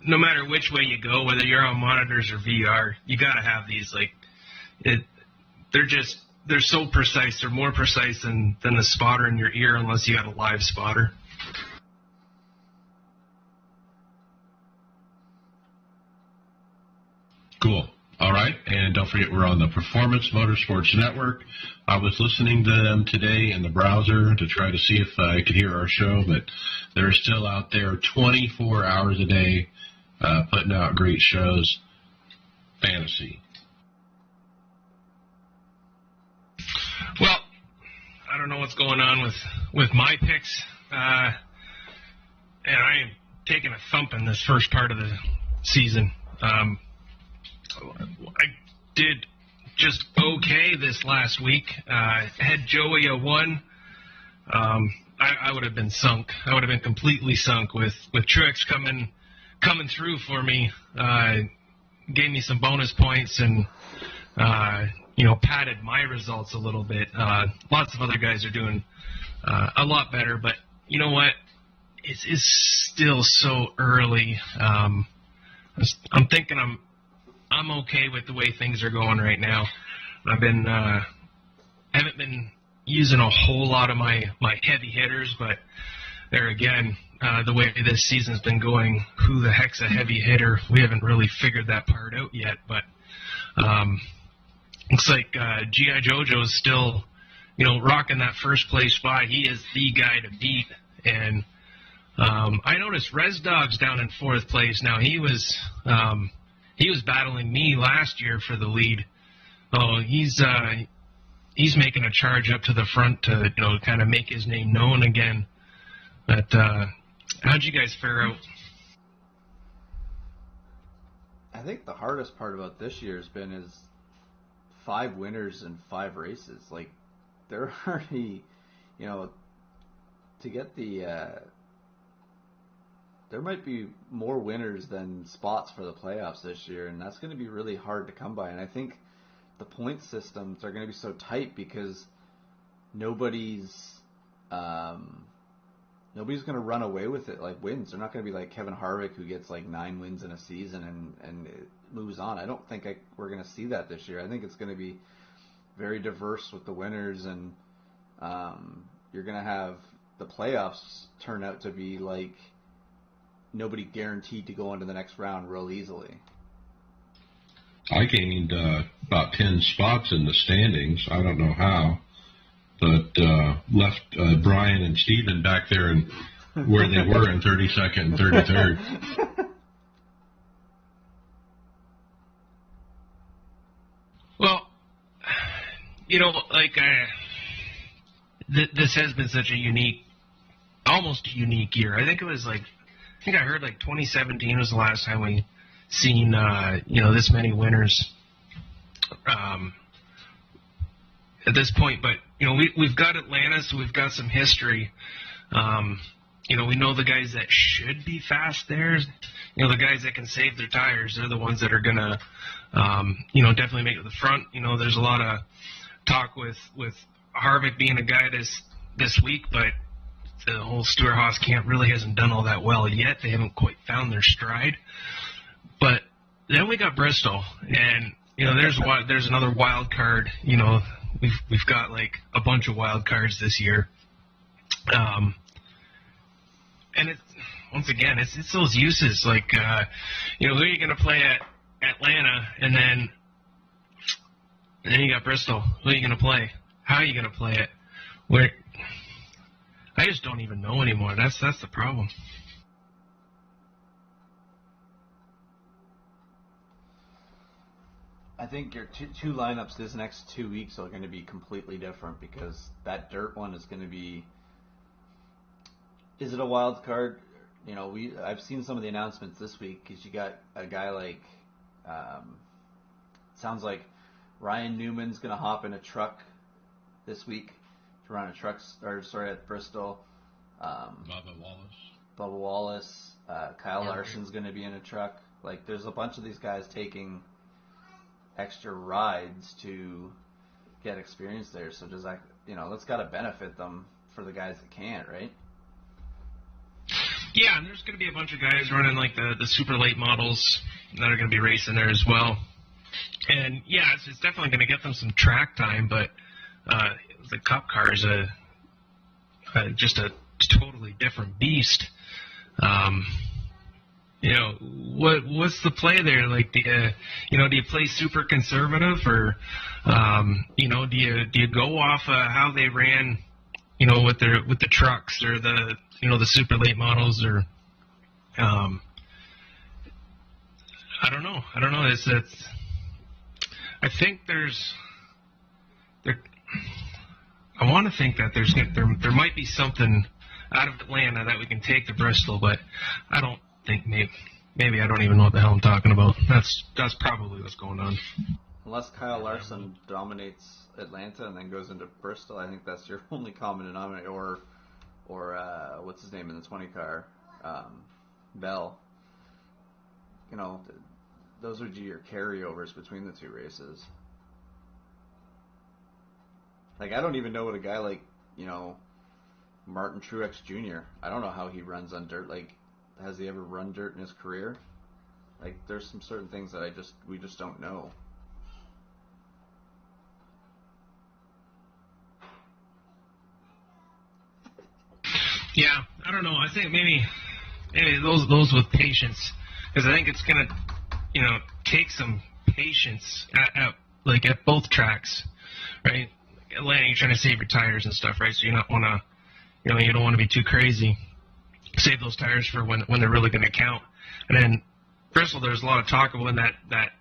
S9: no matter which way you go, whether you're on monitors or VR, you got to have these. Like, they're so precise. They're more precise than the spotter in your ear, unless you got a live spotter.
S2: Cool. All right. And don't forget, we're on the Performance Motorsports Network. I was listening to them today in the browser to try to see if I could hear our show, but they're still out there 24 hours a day putting out great shows. Fantasy.
S9: Well, I don't know what's going on with my picks. And I am taking a thump in this first part of the season. I did just okay this last week. Had Joey a 1. I would have been sunk. I would have been completely sunk with Truex coming through for me. Gave me some bonus points and padded my results a little bit. Lots of other guys are doing a lot better, but you know what? It's still so early. I'm thinking I'm okay with the way things are going right now. Haven't been using a whole lot of my heavy hitters, but there again, the way this season's been going, who the heck's a heavy hitter? We haven't really figured that part out yet, but looks like G.I. Jojo's still, rocking that first place spot. He is the guy to beat, and I noticed Res Dog's down in fourth place now. He was battling me last year for the lead. Oh, he's making a charge up to the front to kind of make his name known again. But how'd you guys fare out?
S5: I think the hardest part about this year has been is 5 winners in 5 races. Like, they're already, to get the there might be more winners than spots for the playoffs this year, and that's going to be really hard to come by. And I think the point systems are going to be so tight because nobody's going to run away with it like wins. They're not going to be like Kevin Harvick, who gets like 9 wins in a season and it moves on. I don't think we're going to see that this year. I think it's going to be very diverse with the winners, and you're going to have the playoffs turn out to be like nobody guaranteed to go into the next round real easily.
S2: I gained about 10 spots in the standings. I don't know how, but left Brian and Steven back there and where they were in 32nd and 33rd.
S9: Well, this has been such a almost unique year. I think I heard 2017 was the last time we seen this many winners at this point. But we've got Atlanta, so we've got some history. We know the guys that should be fast there. The guys that can save their tires, they're the ones that are gonna definitely make it to the front. There's a lot of talk with Harvick being a guy this week, but the whole Stewart-Haas camp really hasn't done all that well yet. They haven't quite found their stride. But then we got Bristol, and there's another wild card. We've got a bunch of wild cards this year, and once again it's those uses who are you going to play at Atlanta, and then you got Bristol. Who are you going to play? How are you going to play it? Where? I just don't even know anymore. That's the problem.
S5: I think your two lineups this next 2 weeks are going to be completely different because that dirt one is going to be. Is it a wild card? I've seen some of the announcements this week because you got a guy like. Sounds like Ryan Newman's going to hop in a truck this week to run a truck. At Bristol. Bubba Wallace. Kyle Larson's going to be in a truck. There's a bunch of these guys taking extra rides to get experience there. So does that, that's got to benefit them for the guys that can't, right?
S9: Yeah, and there's going to be a bunch of guys running the super late models that are going to be racing there as well. And yeah, it's definitely going to get them some track time, but the Cup car is just a totally different beast. What's the play there? Do you play super conservative, or do you go off how they ran, with the trucks or the super late models, or I don't know. It's I think I want to think that there might be something out of Atlanta that we can take to Bristol, but I don't think maybe I don't even know what the hell I'm talking about. That's probably what's going on.
S5: Unless Kyle Larson dominates Atlanta and then goes into Bristol, I think that's your only common denominator, or or what's his name in the 20 car, Bell. You know, those would be your carryovers between the two races. Like, I don't even know what a guy like, you know, Martin Truex Jr., I don't know how he runs on dirt. Like, has he ever run dirt in his career? Like, there's some certain things that we just don't know.
S9: Yeah, I don't know. I think maybe those with patience, because I think it's gonna, you know, take some patience at both tracks, right? Atlanta, you're trying to save your tires and stuff, right? So you don't want to, you know, you don't want to be too crazy. Save those tires for when they're really going to count. And then Bristol, there's a lot of talk of when that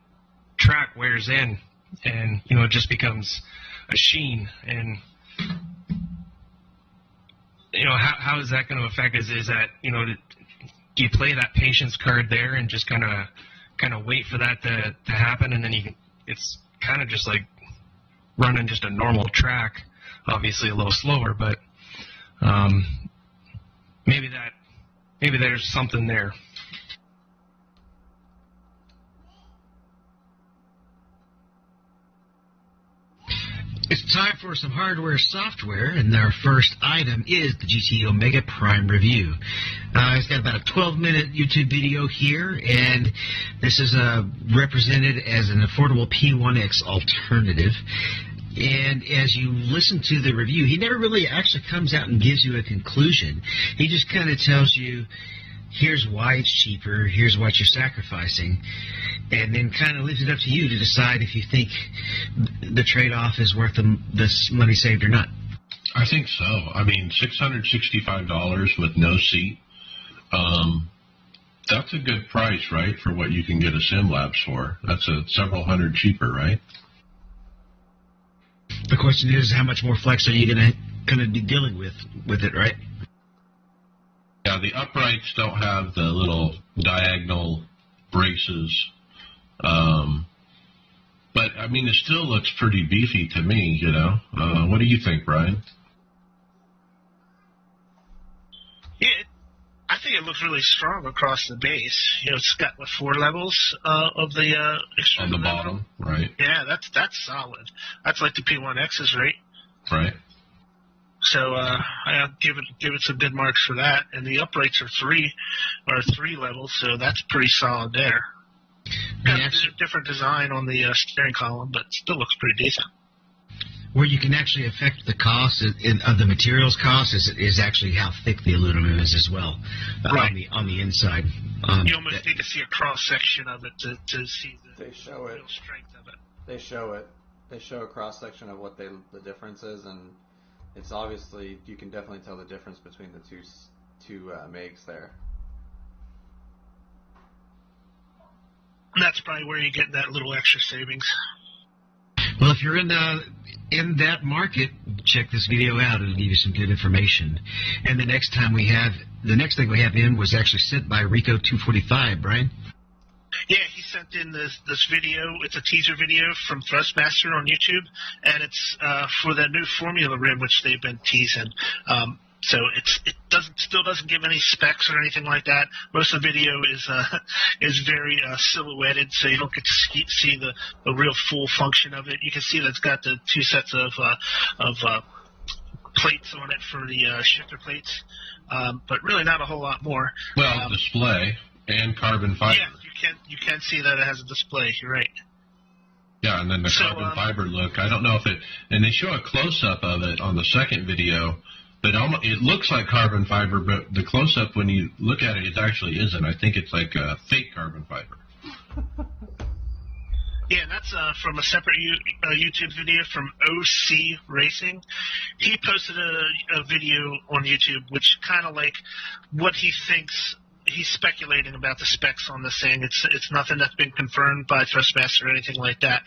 S9: track wears in, and you know, it just becomes a sheen. And you know, how is that going to affect? Is that, you know, do you play that patience card there and just kind of wait for that to happen, and then it's kind of just like running just a normal track, obviously a little slower, but maybe there's something there.
S4: It's time for some hardware software, and our first item is the GT Omega Prime review. It's got about a 12-minute YouTube video here, and this is represented as an affordable P1X alternative. And as you listen to the review, he never really actually comes out and gives you a conclusion. He just kind of tells you, here's why it's cheaper, here's what you're sacrificing, and then kind of leaves it up to you to decide if you think the trade-off is worth the money saved or not.
S2: I think so. I mean, $665 with no seat, that's a good price, right, for what you can get a sim labs for. That's several hundred cheaper, right?
S4: The question is, how much more flex are you going to be dealing with it, right?
S2: Yeah, the uprights don't have the little diagonal braces. But, I mean, it still looks pretty beefy to me, you know. What do you think, Brian?
S3: Yeah, I think it looks really strong across the base. You know, it's got, 4 levels of the extreme
S2: on the bottom, right?
S3: Yeah, that's solid. That's like the P1X's, right?
S2: Right.
S3: So I give it some good marks for that. And the uprights are 3 levels, so that's pretty solid there. Got a different design on the steering column, but still looks pretty decent.
S4: Where you can actually affect the cost of the materials cost is actually how thick the aluminum is as well,
S3: right.
S4: on the inside.
S3: You almost need to see a cross section of it to see the
S5: real
S3: strength of it.
S5: They show it. They show a cross section of what the difference is, and it's obviously, you can definitely tell the difference between the two makes there.
S3: And that's probably where you get that little extra savings.
S4: Well, if you're in that market, check this video out. It'll give you some good information. And the next thing we have in was actually sent by Rico245, Brian.
S3: Yeah, he sent in this video. It's a teaser video from Thrustmaster on YouTube, and it's for the new Formula rim, which they've been teasing. So it still doesn't give any specs or anything like that. Most of the video is very silhouetted, so you don't get to see the real full function of it. You can see that it's got the 2 sets of plates on it for the shifter plates, but really not a whole lot more.
S2: Well, display and carbon fiber.
S3: Yeah, you can see that it has a display. You're right.
S2: Yeah, and then the carbon fiber look. I don't know if and they show a close-up of it on the second video. But it looks like carbon fiber, but the close-up, when you look at it, it actually isn't. I think it's like a fake carbon fiber.
S3: Yeah, and that's from a separate YouTube video from OC Racing. He posted a video on YouTube, which kind of like what he thinks. He's speculating about the specs on this thing. It's nothing that's been confirmed by Thrustmaster or anything like that.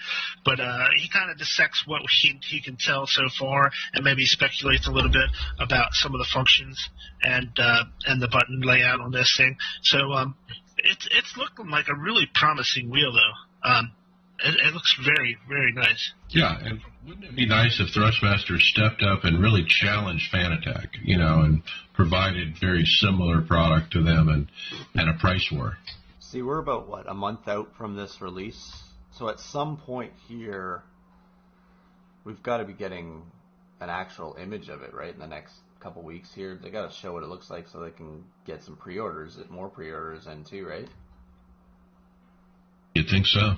S3: But he kind of dissects what he can tell so far, and maybe speculates a little bit about some of the functions and the button layout on this thing. So it's looking like a really promising wheel, though. It looks very, very nice.
S2: Yeah, and wouldn't it be nice if Thrustmaster stepped up and really challenged Fanatec, you know, and provided very similar product to them and a price war.
S5: See, we're about, a month out from this release? So at some point here, we've got to be getting an actual image of it, right, in the next couple weeks here. They got to show what it looks like so they can get some pre-orders, more pre-orders in too, right?
S2: You think so?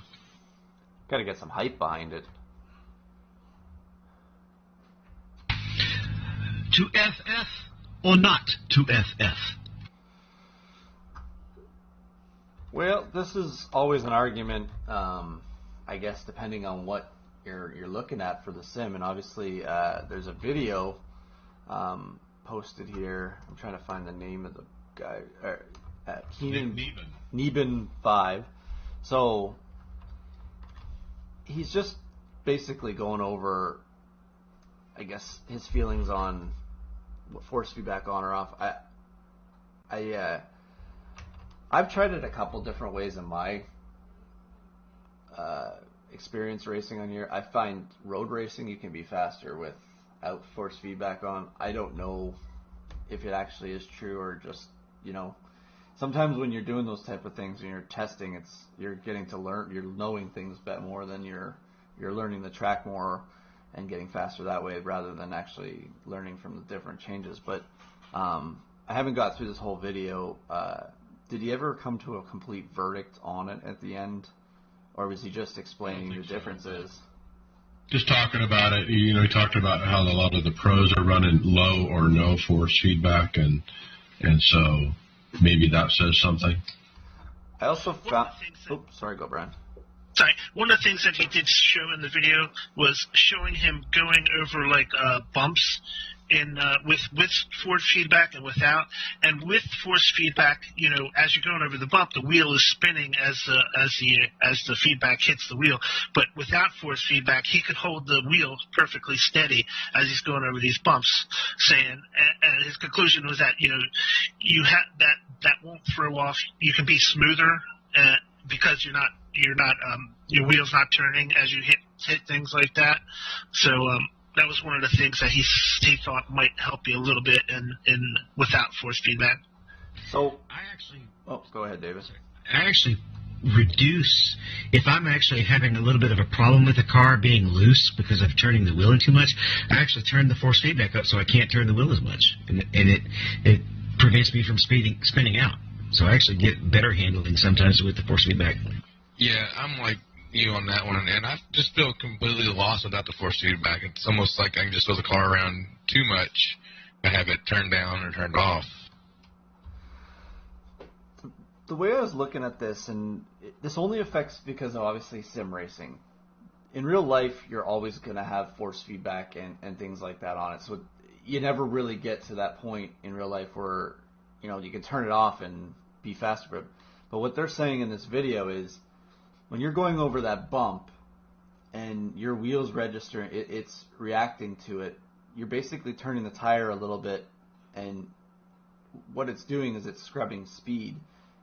S5: Got to get some hype behind it.
S10: To FF or not to FF?
S5: Well, this is always an argument, I guess, depending on what you're looking at for the sim. And obviously, there's a video posted here. I'm trying to find the name of the guy. Neben 5. So he's just basically going over, I guess, his feelings on what force feedback on or off. I've tried it a couple different ways in my experience racing on here. I find road racing you can be faster without force feedback on. I don't know if it actually is true or just, sometimes when you're doing those type of things and you're testing, you're getting to learn, you're knowing things a bit more than you're learning the track more and getting faster that way rather than actually learning from the different changes. But I haven't got through this whole video. Did he ever come to a complete verdict on it at the end, or was he just explaining the differences?
S2: Just talking about it. He talked about how a lot of the pros are running low or no force feedback, and so maybe that says something.
S5: I also found. Sorry, go, Brian.
S3: Sorry. One of the things that he did show in the video was showing him going over bumps in with force feedback and without. And with force feedback, as you're going over the bump, the wheel is spinning as the feedback hits the wheel. But without force feedback, he could hold the wheel perfectly steady as he's going over these bumps. Saying, and his conclusion was that you have that won't throw off. You can be smoother because your wheel's not turning as you hit things like that. So that was one of the things that he thought might help you a little bit in without force feedback.
S5: So
S10: I actually.
S5: Oh, go ahead, Davis.
S10: I actually reduce if I'm actually having a little bit of a problem with the car being loose because of turning the wheel in too much. I actually turn the force feedback up so I can't turn the wheel as much, and it prevents me from spinning out. So I actually get better handling sometimes with the force feedback.
S6: Yeah, I'm like you on that one, and I just feel completely lost without the force feedback. It's almost like I can just throw the car around too much to have it turned down or turned off.
S5: The way I was looking at this, and this only affects because of obviously sim racing. In real life, you're always going to have force feedback and things like that on it. So you never really get to that point in real life where you can turn it off and be faster. But what they're saying in this video is, when you're going over that bump and your wheel's registering, it's reacting to it, you're basically turning the tire a little bit, and what it's doing is it's scrubbing speed.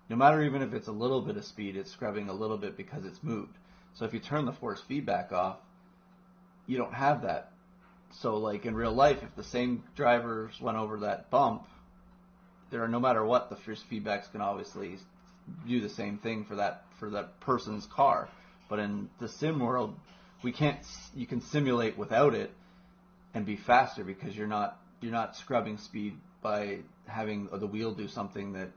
S5: No matter even if it's a little bit of speed, it's scrubbing a little bit because it's moved. So if you turn the force feedback off, you don't have that. So like in real life, if the same drivers went over that bump, no matter what, the force feedback's going to obviously do the same thing for that person's car. But in the sim world, you can simulate without it and be faster because you're not scrubbing speed by having the wheel do something that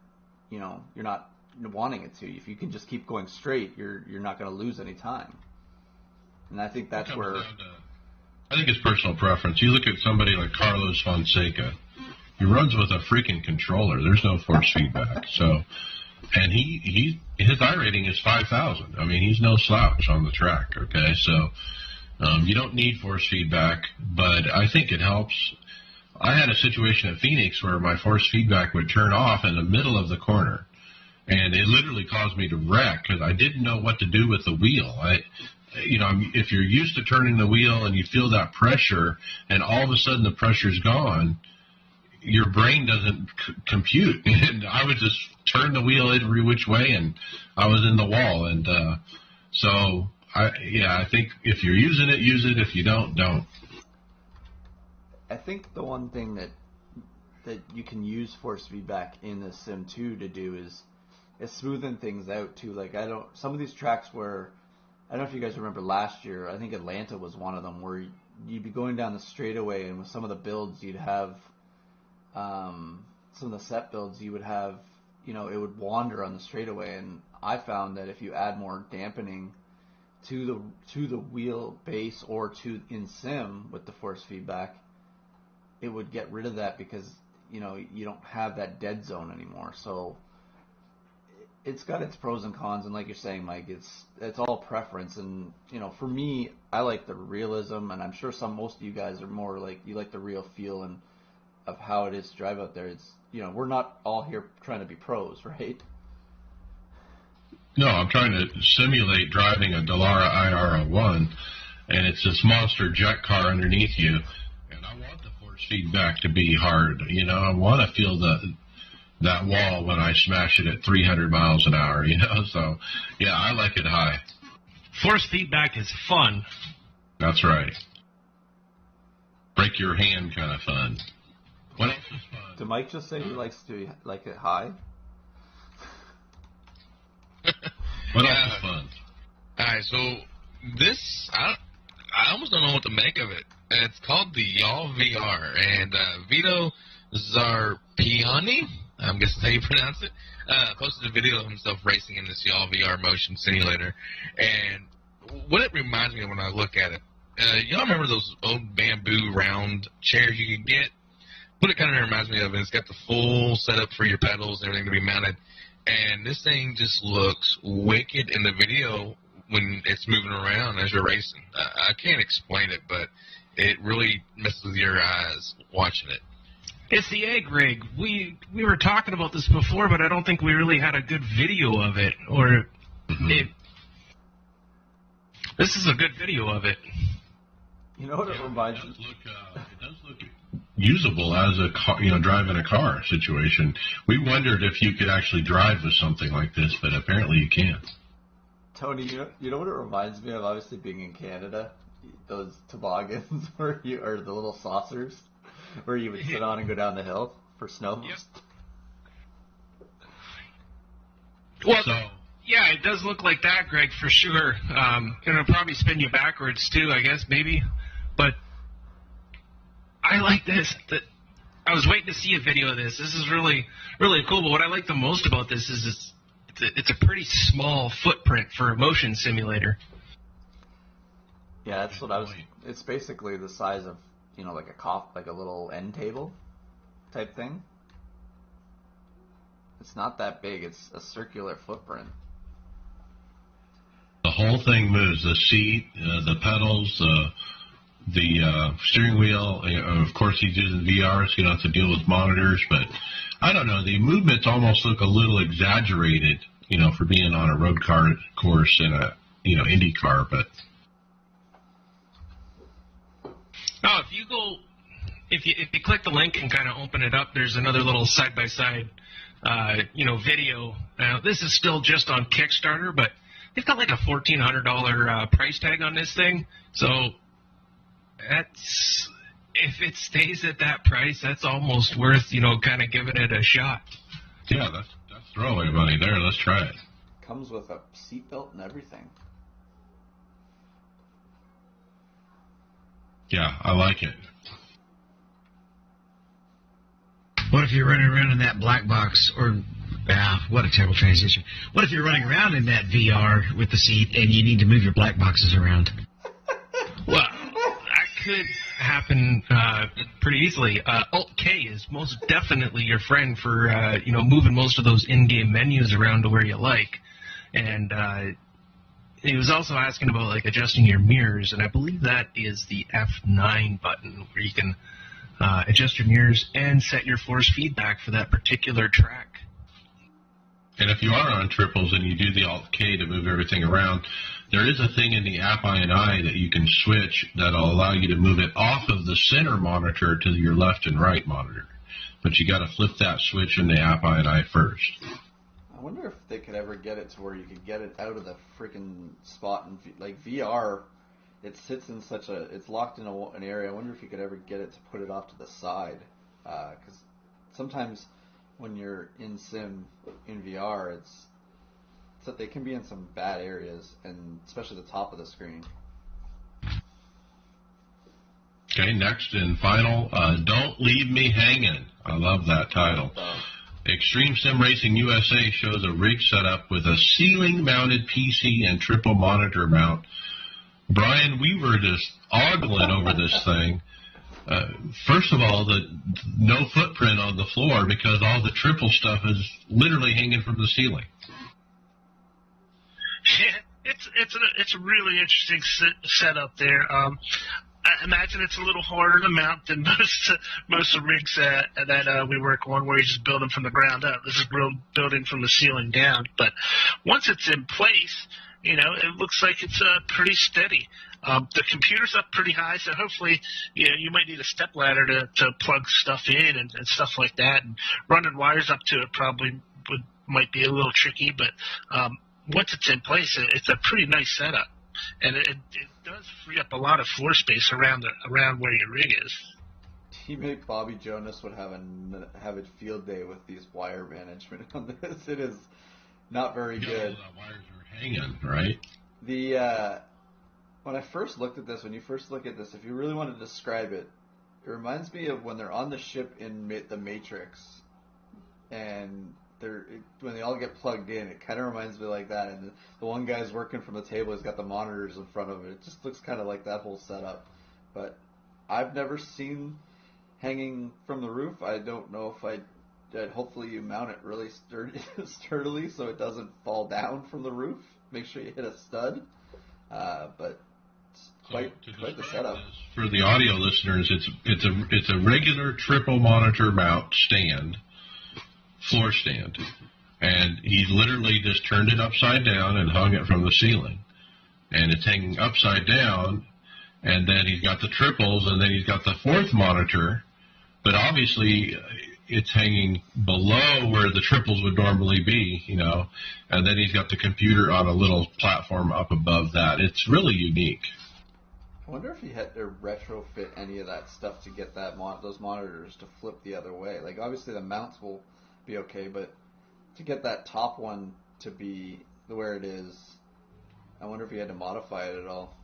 S5: you're not wanting it to. If you can just keep going straight, you're not going to lose any time. And I think that's where
S2: I think it's personal preference. You look at somebody like Carlos Fonseca. He runs with a freaking controller. There's no force feedback. So, and his iRating is 5,000. I mean, he's no slouch on the track. Okay, so you don't need force feedback, but I think it helps. I had a situation at Phoenix where my force feedback would turn off in the middle of the corner, and it literally caused me to wreck because I didn't know what to do with the wheel. If you're used to turning the wheel and you feel that pressure, and all of a sudden the pressure's gone, your brain doesn't compute. And I would just turn the wheel every which way, and I was in the wall. And so I think if you're using it, use it. If you don't.
S5: I think the one thing that that you can use force feedback in the sim 2 to do is smoothing things out too. Like some of these tracks where, I don't know if you guys remember last year, I think Atlanta was one of them, where you'd be going down the straightaway, and with some of the builds you'd have, some of the set builds you would have, it would wander on the straightaway, and I found that if you add more dampening to the wheel base or in sim with the force feedback, it would get rid of that, because you don't have that dead zone anymore. So it's got its pros and cons, and like you're saying, Mike, it's all preference. And for me, I like the realism, and I'm sure most of you guys are more like, you like the real feel and of how it is to drive out there. It's we're not all here trying to be pros, right?
S2: No, I'm trying to simulate driving a Dallara IR01, and it's this monster jet car underneath you, and I want the force feedback to be hard. I want to feel that wall when I smash it at 300 miles an hour, So, yeah, I like it high.
S9: Force feedback is fun.
S2: That's right. Break your hand kind of fun. What else is fun?
S5: Did Mike just say he likes to like it high?
S2: What else is fun?
S6: All right, so this, I almost don't know what to make of it. It's called the Y'all VR, and Vito Zarpiani, I'm guessing how you pronounce it, posted a video of himself racing in this Y'all VR motion simulator. And what it reminds me of when I look at it, y'all remember those old bamboo round chairs you could get? What it kind of reminds me of is it's got the full setup for your pedals and everything to be mounted. And this thing just looks wicked in the video when it's moving around as you're racing. I can't explain it, but it really messes with your eyes watching it.
S9: It's the egg rig. We were talking about this before, but I don't think we really had a good video of it. Or this is a good video of it.
S5: You know what it reminds me?
S2: It does look usable as a car, driving a car situation. We wondered if you could actually drive with something like this, but apparently you can.
S5: Tony, you know what it reminds me of? Obviously, being in Canada, those toboggans or the little saucers where you would sit on and go down the hill for snow.
S9: Yep. Well, yeah, it does look like that, Greg, for sure. It'll probably spin you backwards too, I guess, maybe. But I like this. I was waiting to see a video of this. This is really, really cool. But what I like the most about this is it's a pretty small footprint for a motion simulator.
S5: Yeah, that's what I was. It's basically the size of like a little end table type thing. It's not that big. It's a circular footprint.
S2: The whole thing moves. The seat, the pedals, the steering wheel. Of course, he's using VR, so you don't have to deal with monitors. But I don't know. The movements almost look a little exaggerated, for being on a road car course in a, Indy car. But
S9: no, if you click the link and kind of open it up, there's another little side-by-side, video. Now, this is still just on Kickstarter, but they've got like a $1,400 price tag on this thing. So that's, if it stays at that price, that's almost worth, kind of giving it a shot.
S2: Yeah, that's throwaway money there. Let's try it.
S5: Comes with a seatbelt and everything.
S2: Yeah, I like it.
S10: What if you're running around in that black box, what a terrible transition. What if you're running around in that VR with the seat and you need to move your black boxes around?
S9: Well, that could happen pretty easily. Alt-K is most definitely your friend for, moving most of those in-game menus around to where you like. And he was also asking about, like, adjusting your mirrors, and I believe that is the F9 button where you can adjust your mirrors and set your force feedback for that particular track.
S2: And if you are on triples and you do the Alt-K to move everything around, there is a thing in the app I&I that you can switch that'll allow you to move it off of the center monitor to your left and right monitor. But you got to flip that switch in the app I&I first.
S5: I wonder if they could ever get it to where you could get it out of the freaking spot. And like VR, it sits in it's locked in an area. I wonder if you could ever get it to put it off to the side. Because sometimes when you're in sim in VR, they can be in some bad areas, and especially the top of the screen.
S2: Okay, next and final, Don't Leave Me Hanging. I love that title. Extreme Sim Racing USA shows a rig setup with a ceiling-mounted PC and triple monitor mount. Brian, we were just ogling over this thing. First of all, the no footprint on the floor because all the triple stuff is literally hanging from the ceiling.
S3: Yeah, it's a really interesting setup there. I imagine it's a little harder to mount than most of the rigs that we work on, where you just build them from the ground up. This is building from the ceiling down. But once it's in place, it looks like it's pretty steady. The computer's up pretty high, so hopefully, you might need a step ladder to plug stuff in and stuff like that. And running wires up to it probably might be a little tricky, but once it's in place, it's a pretty nice setup. And it does free up a lot of floor space around where your rig is.
S5: Teammate Bobby Jonas would have a field day with these wire management on this. It is not very good.
S2: The wires are hanging, right?
S5: When I first looked at this, when you first look at this, if you really want to describe it, it reminds me of when they're on the ship in the Matrix, and when they all get plugged in, it kind of reminds me like that. And the one guy's working from the table, he's got the monitors in front of it. It just looks kind of like that whole setup. But I've never seen hanging from the roof. I don't know if hopefully you mount it really sturdily so it doesn't fall down from the roof. Make sure you hit a stud. But it's quite the setup.
S2: For the audio listeners, it's a regular triple monitor mount stand. Floor stand, and he literally just turned it upside down and hung it from the ceiling, and it's hanging upside down, and then he's got the triples, and then he's got the fourth monitor, but obviously it's hanging below where the triples would normally be, and then he's got the computer on a little platform up above that. It's really unique.
S5: I wonder if he had to retrofit any of that stuff to get those monitors to flip the other way. Like, obviously the mounts will be okay, but to get that top one to be where it is, I wonder if he had to modify it at all.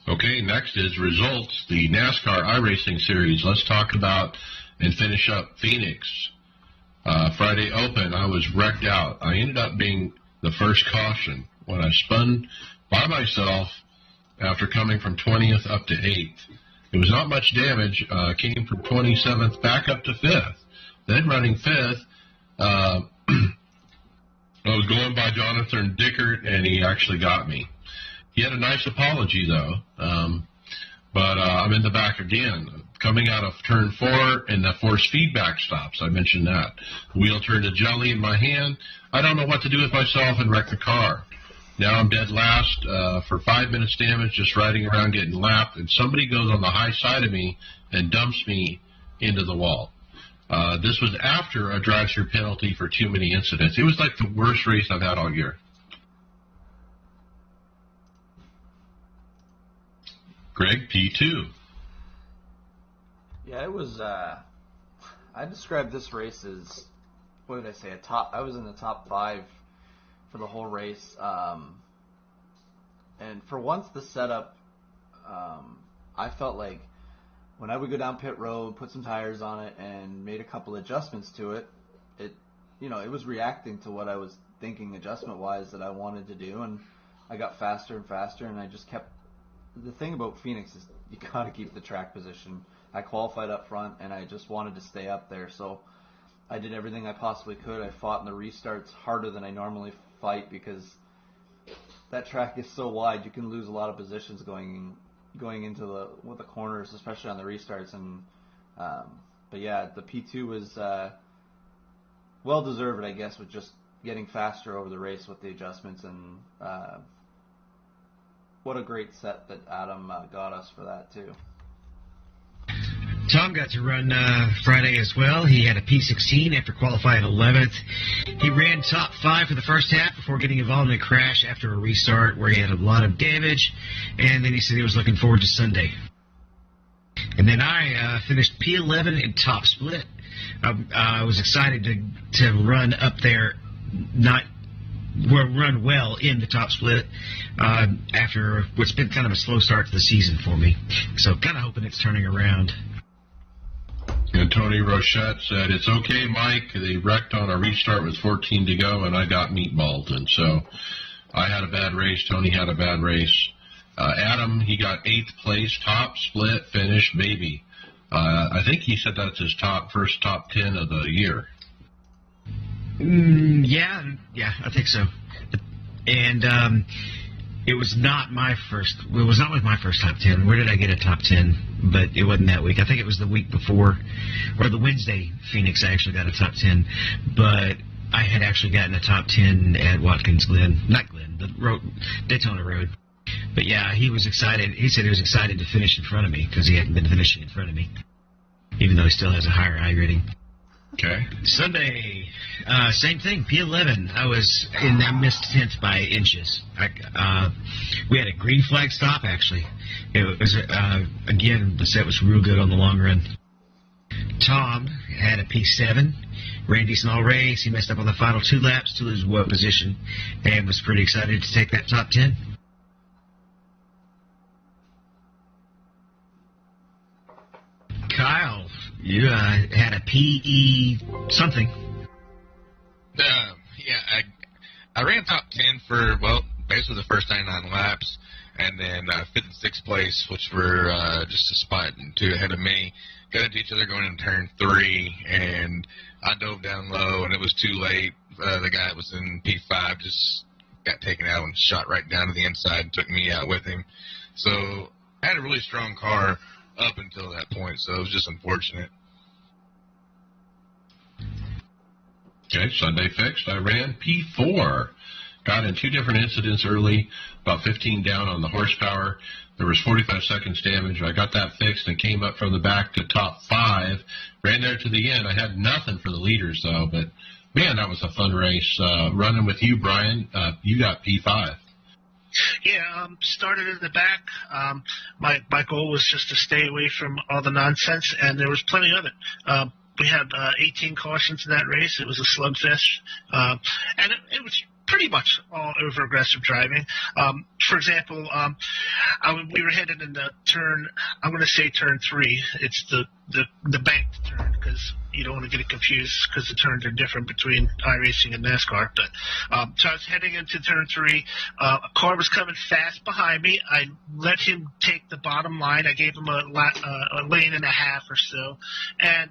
S2: Okay, next is results, the NASCAR iRacing series. Let's talk about and finish up Phoenix. Friday Open, I was wrecked out. I ended up being the first caution when I spun by myself after coming from 20th up to 8th. It was not much damage. Came from 27th back up to 5th. Then running 5th, I was going by Jonathan Dickert, and he actually got me. He had a nice apology, though, but I'm in the back again. Coming out of turn 4, and the force feedback stops. I mentioned that. The wheel turned to jelly in my hand. I don't know what to do with myself and wreck the car. Now I'm dead last for 5 minutes damage, just riding around getting lapped, and somebody goes on the high side of me and dumps me into the wall. This was after a drive-through penalty for too many incidents. It was like the worst race I've had all year. Greg, P2.
S5: Yeah, it was. I described this race as, what did I say? I was in the top 5 for the whole race, and for once the setup, I felt like when I would go down pit road, put some tires on it, and made a couple adjustments to it, it was reacting to what I was thinking adjustment-wise that I wanted to do, and I got faster and faster, and I just kept. The thing about Phoenix is you got to keep the track position. I qualified up front, and I just wanted to stay up there, so I did everything I possibly could. I fought in the restarts harder than I normally fight because that track is so wide. You can lose a lot of positions going into the corners, especially on the restarts. And but yeah, the P2 was well deserved, I guess, with just getting faster over the race with the adjustments. And what a great set that Adam got us for that too.
S10: Tom got to run Friday as well. He had a P16 after qualifying 11th. He ran top 5 for the first half before getting involved in a crash after a restart where he had a lot of damage. And then he said he was looking forward to Sunday. then I finished P11 in top split. I was excited to run up there, run well in the top split after what's been kind of a slow start to the season for me. So kind of hoping it's turning around.
S2: And Tony Rochette said, "It's okay, Mike. They wrecked on a restart with 14 to go, and I got meatballed." And so I had a bad race. Tony had a bad race. Adam, he got 8th place, top split, finished, baby. I think he said that's his first top 10 of the year.
S10: Yeah, I think so. And it was not my first. It was not with my first top 10. Where did I get a top 10? But it wasn't that week. I think it was the week before, or the Wednesday. Phoenix, I actually got a top 10. But I had actually gotten a top 10 at Watkins Glen, not Glen, the road, Daytona Road. But yeah, he was excited. He said he was excited to finish in front of me because he hadn't been finishing in front of me, even though he still has a higher I rating.
S2: Okay.
S10: Sunday, same thing, P11. I missed 10th by inches. We had a green flag stop, actually. It was, again, the set was real good on the long run. Tom had a P7, ran decent all race. He messed up on the final 2 laps to lose one position and was pretty excited to take that top 10. Kyle, you had a PE something.
S6: Yeah, I ran top 10 for, basically the first 99 laps, and then 5th and 6th place, which were just a spot and 2 ahead of me, got into each other going into turn 3, and I dove down low, and it was too late. The guy that was in P5 just got taken out and shot right down to the inside and took me out with him. So I had a really strong car up until that point, so it was just unfortunate.
S2: Okay, Sunday fixed. I ran P4. Got in 2 different incidents early, about 15 down on the horsepower. There was 45 seconds damage. I got that fixed and came up from the back to top 5. Ran there to the end. I had nothing for the leaders, though, but, man, that was a fun race. Running with you, Brian, you got P5.
S3: Yeah, started in the back. My goal was just to stay away from all the nonsense, and there was plenty of it. We had 18 cautions in that race. It was a slugfest, and it was pretty much all over aggressive driving. For example, we were headed in the turn, I'm going to say turn 3. It's the banked turn because you don't want to get it confused because the turns are different between iRacing and NASCAR. But so I was heading into turn 3. A car was coming fast behind me. I let him take the bottom line. I gave him a lane and a half or so, and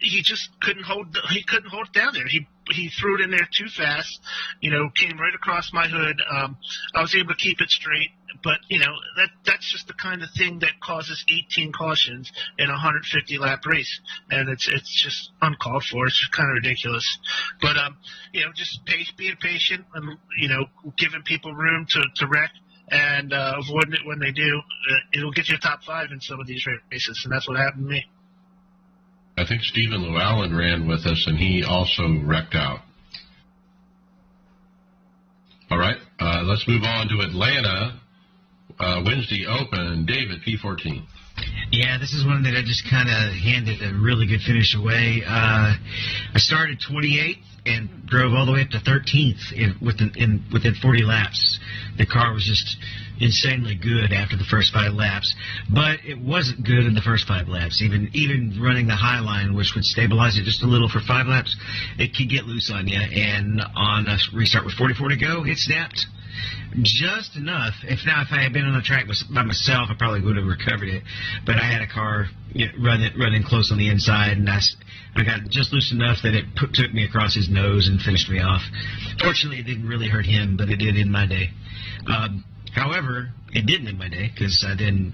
S3: he just couldn't hold it down there. He threw it in there too fast, came right across my hood. I was able to keep it straight, but that's just the kind of thing that causes 18 cautions in a 150 lap race, and it's just uncalled for. It's just kind of ridiculous. But just being patient and giving people room to wreck and avoiding it when they do, it'll get you a top 5 in some of these races, and that's what happened to me.
S2: I think Stephen Llewellyn ran with us, and he also wrecked out. All right, let's move on to Atlanta, Wednesday Open. David, P14.
S10: Yeah, this is one that I just kind of handed a really good finish away. I started 28th and drove all the way up to 13th within 40 laps. The car was just insanely good after the first 5 laps, but it wasn't good in the first 5 laps. Even running the high line, which would stabilize it just a little for 5 laps, it could get loose on you. And on a restart with 44 to go, it snapped just enough. If I had been on the track by myself, I probably would have recovered it. But I had a car running close on the inside, and I got just loose enough that it took me across his nose and finished me off. Fortunately, it didn't really hurt him, but it did end my day. However, it didn't end my day because I then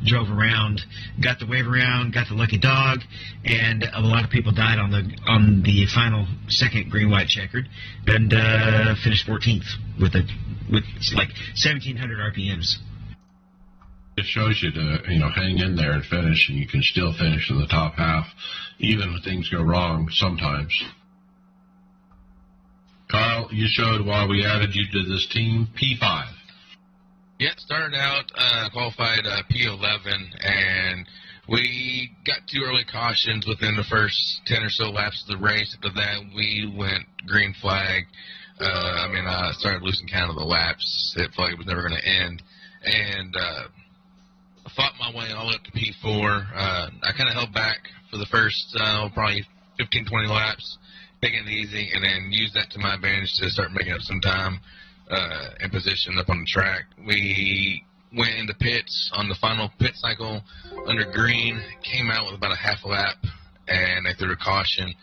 S10: drove around, got the wave around, got the lucky dog, and a lot of people died on the final second green-white checkered, and finished 14th with like 1,700 RPMs.
S2: It shows you to hang in there and finish, and you can still finish in the top half, even when things go wrong sometimes. Kyle, you showed why we added you to this team, P5.
S6: Yeah, started out, qualified P11, and We got 2 early cautions within the first 10 or so laps of the race. After that, we went green flag. I started losing count of the laps. It felt like it was never going to end. And I fought my way all the way up to P4. I kind of held back for the first probably 15, 20 laps, taking it easy, and then used that to my advantage to start making up some time and position up on the track. We went into pits on the final pit cycle under green, came out with about a half a lap, and they threw a caution.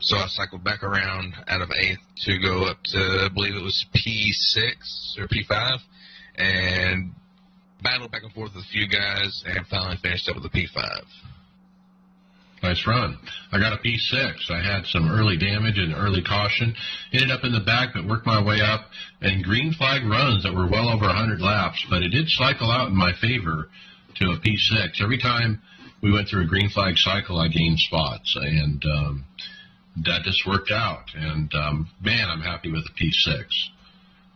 S6: So I cycled back around out of 8th to go up to, I believe it was P6 or P5, and battled back and forth with a few guys, and finally finished up with a P5.
S2: Nice run. I got a P6. I had some early damage and early caution. Ended up in the back, but worked my way up. And green flag runs that were well over 100 laps, but it did cycle out in my favor to a P6. Every time we went through a green flag cycle, I gained spots, and that just worked out. And, man, I'm happy with the P6.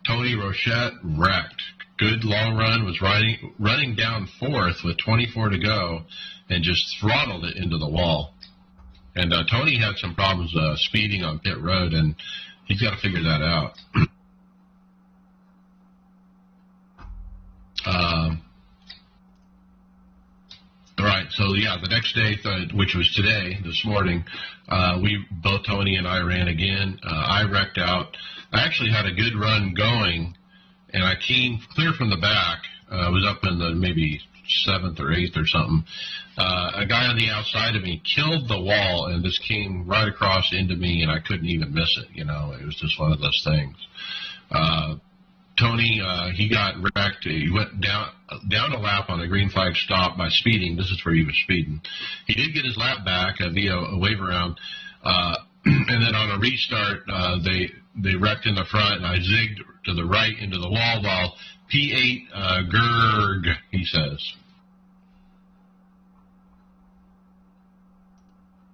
S2: Tony Rochette wrecked. Good long run, was running down 4th with 24 to go, and just throttled it into the wall. And Tony had some problems speeding on pit road, and he's got to figure that out. All right, so yeah, the next day, which was today, this morning, both Tony and I ran again. I wrecked out. I actually had a good run going, and I came clear from the back. I was up in the maybe 7th or 8th or something. A guy on the outside of me killed the wall and just came right across into me, and I couldn't even miss it. You know, it was just one of those things. Tony, he got wrecked. He went down a lap on a green flag stop by speeding. This is where he was speeding. He did get his lap back via a wave around, and then on a restart, they wrecked in the front, and I zigged to the right into the wall while P8 Gerg, he says.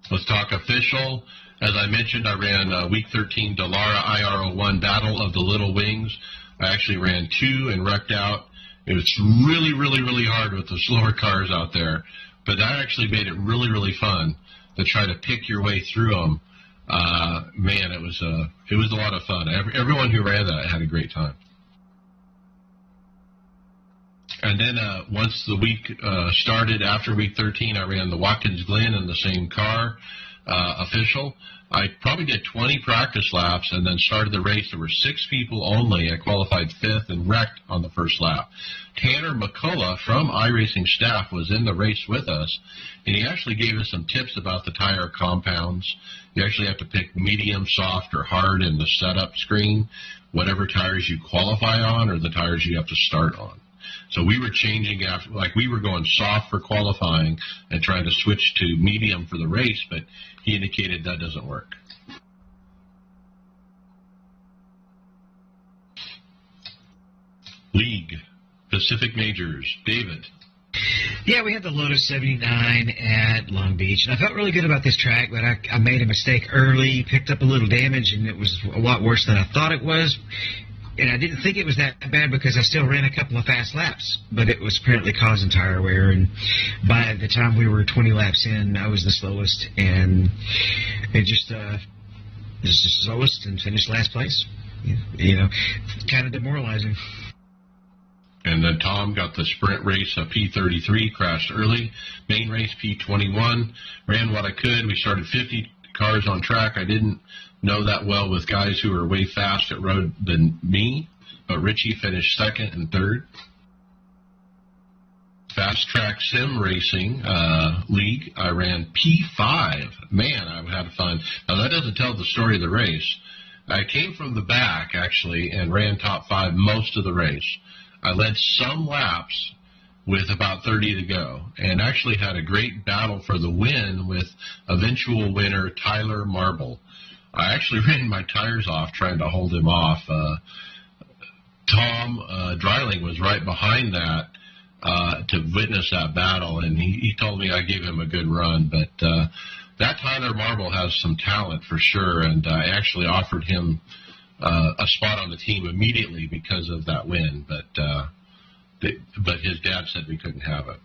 S2: Let's talk official. As I mentioned, I ran week 13 Dallara IR01 Battle of the Little Wings. I actually ran 2 and wrecked out. It was really, really, really hard with the slower cars out there, but that actually made it really, really fun to try to pick your way through them. Man, it was a lot of fun. Everyone who ran that had a great time. And then once the week started, after week 13, I ran the Watkins Glen in the same car, official. I probably did 20 practice laps and then started the race. There were 6 people only. I qualified 5th and wrecked on the first lap. Tanner McCullough from iRacing staff was in the race with us, and he actually gave us some tips about the tire compounds. You actually have to pick medium, soft, or hard in the setup screen, whatever tires you qualify on or the tires you have to start on. So we were changing after, like we were going soft for qualifying and trying to switch to medium for the race, but he indicated that doesn't work. League, Pacific Majors, David.
S10: Yeah, we had the Lotus 79 at Long Beach, and I felt really good about this track, but I made a mistake early, picked up a little damage, and it was a lot worse than I thought it was. And I didn't think it was that bad because I still ran a couple of fast laps, but it was apparently causing tire wear. And by the time we were 20 laps in, I was the slowest, and it just was the slowest and finished last place. You know, kind of demoralizing.
S2: And then Tom got the sprint race, P33, crashed early. Main race, P21, ran what I could. We started 50 cars on track. I didn't know that well with guys who were way fast at road than me, but Richie finished 2nd and 3rd. Fast Track Sim Racing League, I ran P5. Man, I had fun. Now, that doesn't tell the story of the race. I came from the back, actually, and ran top 5 most of the race. I led some laps with about 30 to go, and actually had a great battle for the win with eventual winner Tyler Marble. I actually ran my tires off trying to hold him off. Tom Dreiling was right behind that to witness that battle, and he told me I gave him a good run. But that Tyler Marble has some talent for sure, and I actually offered him a spot on the team immediately because of that win. But his dad said we couldn't have it.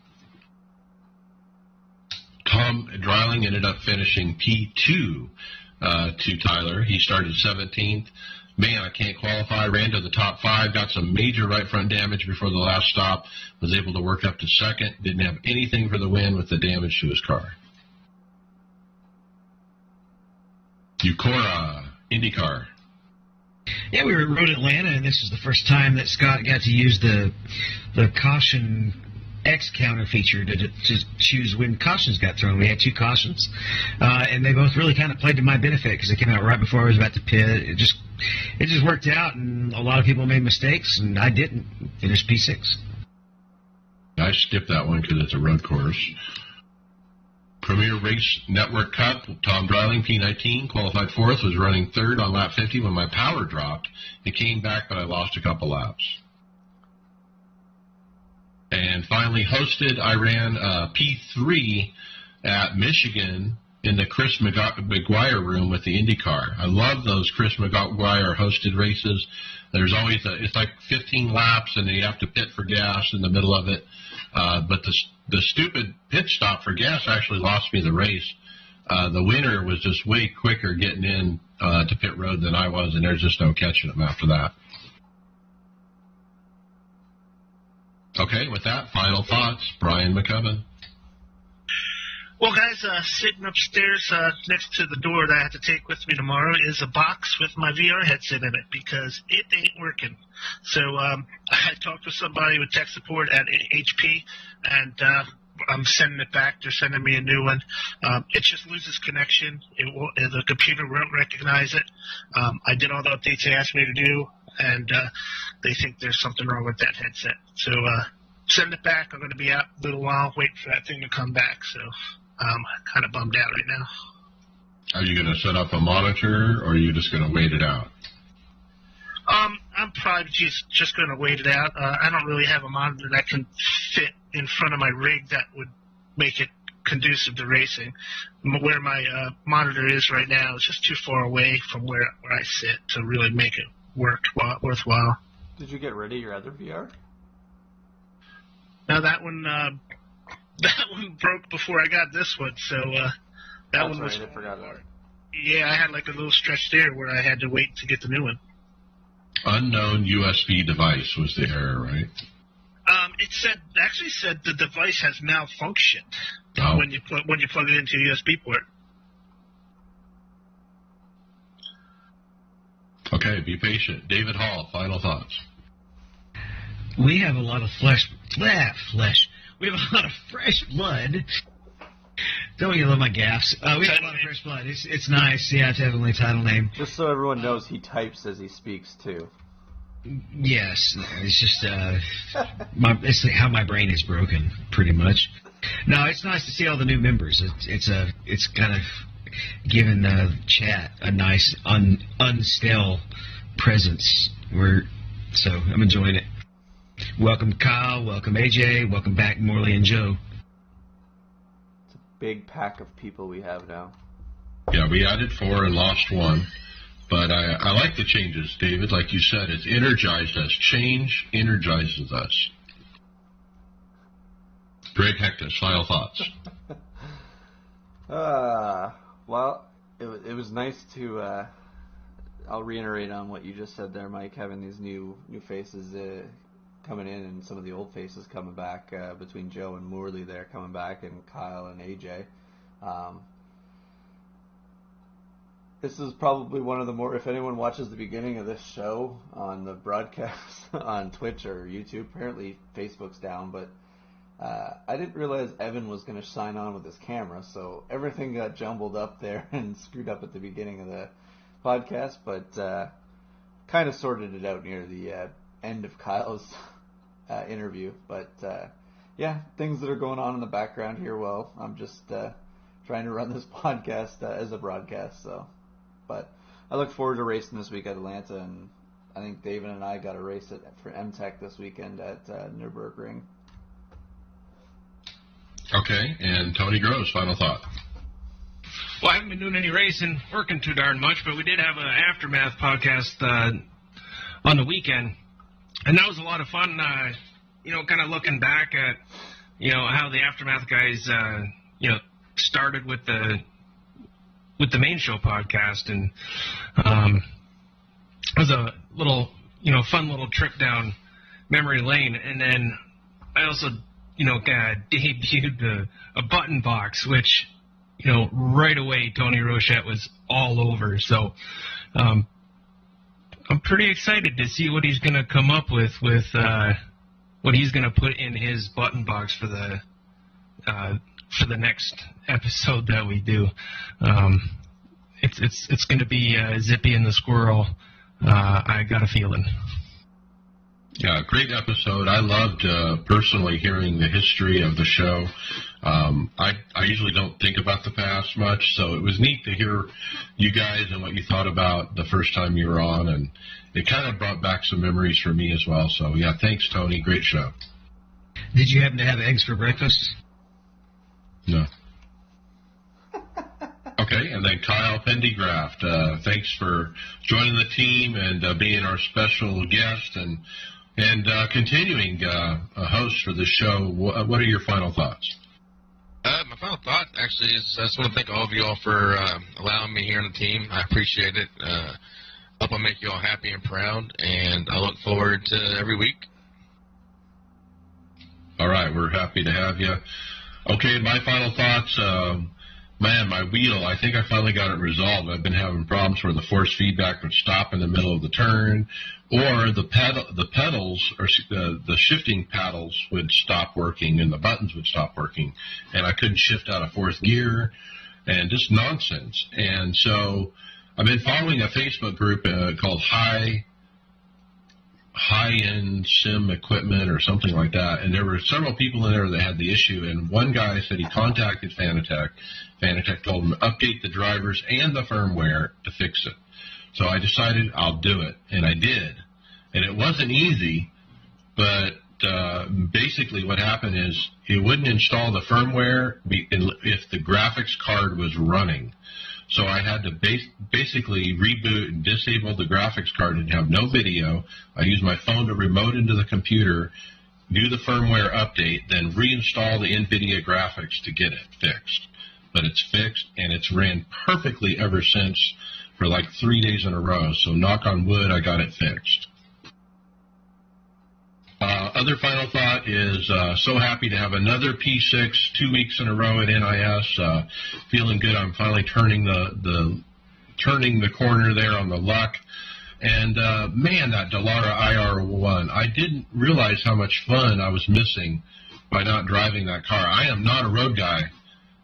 S2: Tom Dreiling ended up finishing P2 to Tyler. He started 17th. Man, I can't qualify. Ran to the top 5, got some major right front damage before the last stop. Was able to work up to second. Didn't have anything for the win with the damage to his car. Eucora, IndyCar.
S10: Yeah, we were at Road Atlanta, and this is the first time that Scott got to use the caution X counter feature to choose when cautions got thrown. We had 2 cautions, and they both really kind of played to my benefit because they came out right before I was about to pit. It just worked out, and a lot of people made mistakes, and I didn't. Finished P6.
S2: I skipped that one because it's a road course. Premier Race Network Cup, Tom Dreiling, P19, qualified 4th, was running 3rd on lap 50 when my power dropped. It came back, but I lost a couple laps. And finally hosted, I ran P3 at Michigan in the Chris McGuire room with the IndyCar. I love those Chris McGuire hosted races. There's always it's like 15 laps, and you have to pit for gas in the middle of it. But the stupid pit stop for gas actually lost me the race. The winner was just way quicker getting in to pit road than I was, and there's just no catching him after that. Okay, with that, final thoughts. Brian McCubbin.
S3: Well, guys, sitting upstairs next to the door that I have to take with me tomorrow is a box with my VR headset in it because it ain't working. So I talked to somebody with tech support at HP, and I'm sending it back. They're sending me a new one. It just loses connection. The computer won't recognize it. I did all the updates they asked me to do, and they think there's something wrong with that headset. So send it back. I'm going to be out a little while waiting for that thing to come back. So I'm kind of bummed out right now.
S2: Are you going to set up a monitor, or are you just going to wait it out?
S3: I'm probably just going to wait it out. I don't really have a monitor that can fit in front of my rig that would make it conducive to racing. Where my monitor is right now is just too far away from where I sit to really make it worthwhile.
S5: Did you get rid of your other VR?
S3: Now that one broke before I got this one, so that one was.
S5: Right, I forgot about it.
S3: Yeah, I had like a little stretch there where I had to wait to get the new one.
S2: Unknown USB device was the error, right?
S3: It actually said the device has malfunctioned when you plug it into a USB port.
S2: Okay, be patient. David Hall, final thoughts.
S10: We have a lot of flesh. We have a lot of fresh blood. Don't you love my gaffes? We have a lot of fresh blood. It's nice. Yeah, it's heavenly title name.
S5: Just so everyone knows, he types as he speaks too.
S10: Yes, it's just it's like how my brain is broken, pretty much. No, it's nice to see all the new members. It's kind of given the chat a nice unstale presence. So I'm enjoying it. Welcome Kyle, welcome AJ, welcome back Morley and Joe.
S5: It's a big pack of people we have now.
S2: Yeah, we added 4 and lost 1. But I like the changes, David. Like you said, it's energized us. Change energizes us. Greg Hectus, final thoughts.
S5: Well, it was nice to. I'll reiterate on what you just said there, Mike. Having these new faces coming in, and some of the old faces coming back between Joe and Morley there coming back, and Kyle and AJ. This is probably one of the more, if anyone watches the beginning of this show on the broadcast on Twitch or YouTube, apparently Facebook's down, but I didn't realize Evan was going to sign on with his camera, so everything got jumbled up there and screwed up at the beginning of the podcast, but kind of sorted it out near the end of Kyle's interview. But yeah, things that are going on in the background here, well, I'm just trying to run this podcast as a broadcast, so. But I look forward to racing this week at Atlanta, and I think David and I got a race for MTech this weekend at Nürburgring.
S2: Okay, and Tony Gross, final thought.
S9: Well, I haven't been doing any racing, working too darn much, but we did have an Aftermath podcast on the weekend, and that was a lot of fun, kind of looking back at, how the Aftermath guys, started with the main show podcast, and it was a little, fun little trip down memory lane. And then I also, debuted a button box, which, right away Tony Rochette was all over. So I'm pretty excited to see what he's going to come up with what he's going to put in his button box for the next episode that we do. It's going to be Zippy and the Squirrel. I got a feeling.
S2: Yeah, great episode. I loved personally hearing the history of the show. I usually don't think about the past much, so it was neat to hear you guys and what you thought about the first time you were on, and it kind of brought back some memories for me as well. So, yeah, thanks, Tony. Great show.
S10: Did you happen to have eggs for breakfast?
S2: No. Okay, and then Kyle Pendergraft, thanks for joining the team and being our special guest and continuing a host for the show. What are your final thoughts?
S6: My final thought, actually, is I just want to thank all of you all for allowing me here on the team. I appreciate it. Hope I make you all happy and proud, and I look forward to every week.
S2: All right, we're happy to have you. Okay, my final thoughts. Man, my wheel, I think I finally got it resolved. I've been having problems where the force feedback would stop in the middle of the turn, or the pedals, or the shifting paddles would stop working, and the buttons would stop working, and I couldn't shift out of fourth gear, and just nonsense. And so I've been following a Facebook group called High-End Sim Equipment or something like that, and there were several people in there that had the issue, and one guy said he contacted Fanatec. Fanatec told him to update the drivers and the firmware to fix it. So I decided I'll do it, and I did. And it wasn't easy, but basically what happened is it wouldn't install the firmware if the graphics card was running. So I had to basically reboot and disable the graphics card and have no video. I used my phone to remote into the computer, do the firmware update, then reinstall the NVIDIA graphics to get it fixed. But it's fixed, and it's ran perfectly ever since for like 3 days in a row. So knock on wood, I got it fixed. Other final thought is so happy to have another P6 2 weeks in a row at NIS. Feeling good. I'm finally turning the corner there on the luck. And man, that Dallara IR1, I didn't realize how much fun I was missing by not driving that car. I am not a road guy,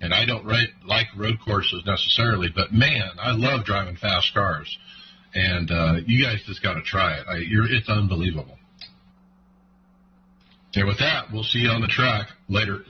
S2: and I don't like road courses necessarily, but man, I love driving fast cars. And you guys just got to try it. It's unbelievable. And with that, we'll see you on the track later.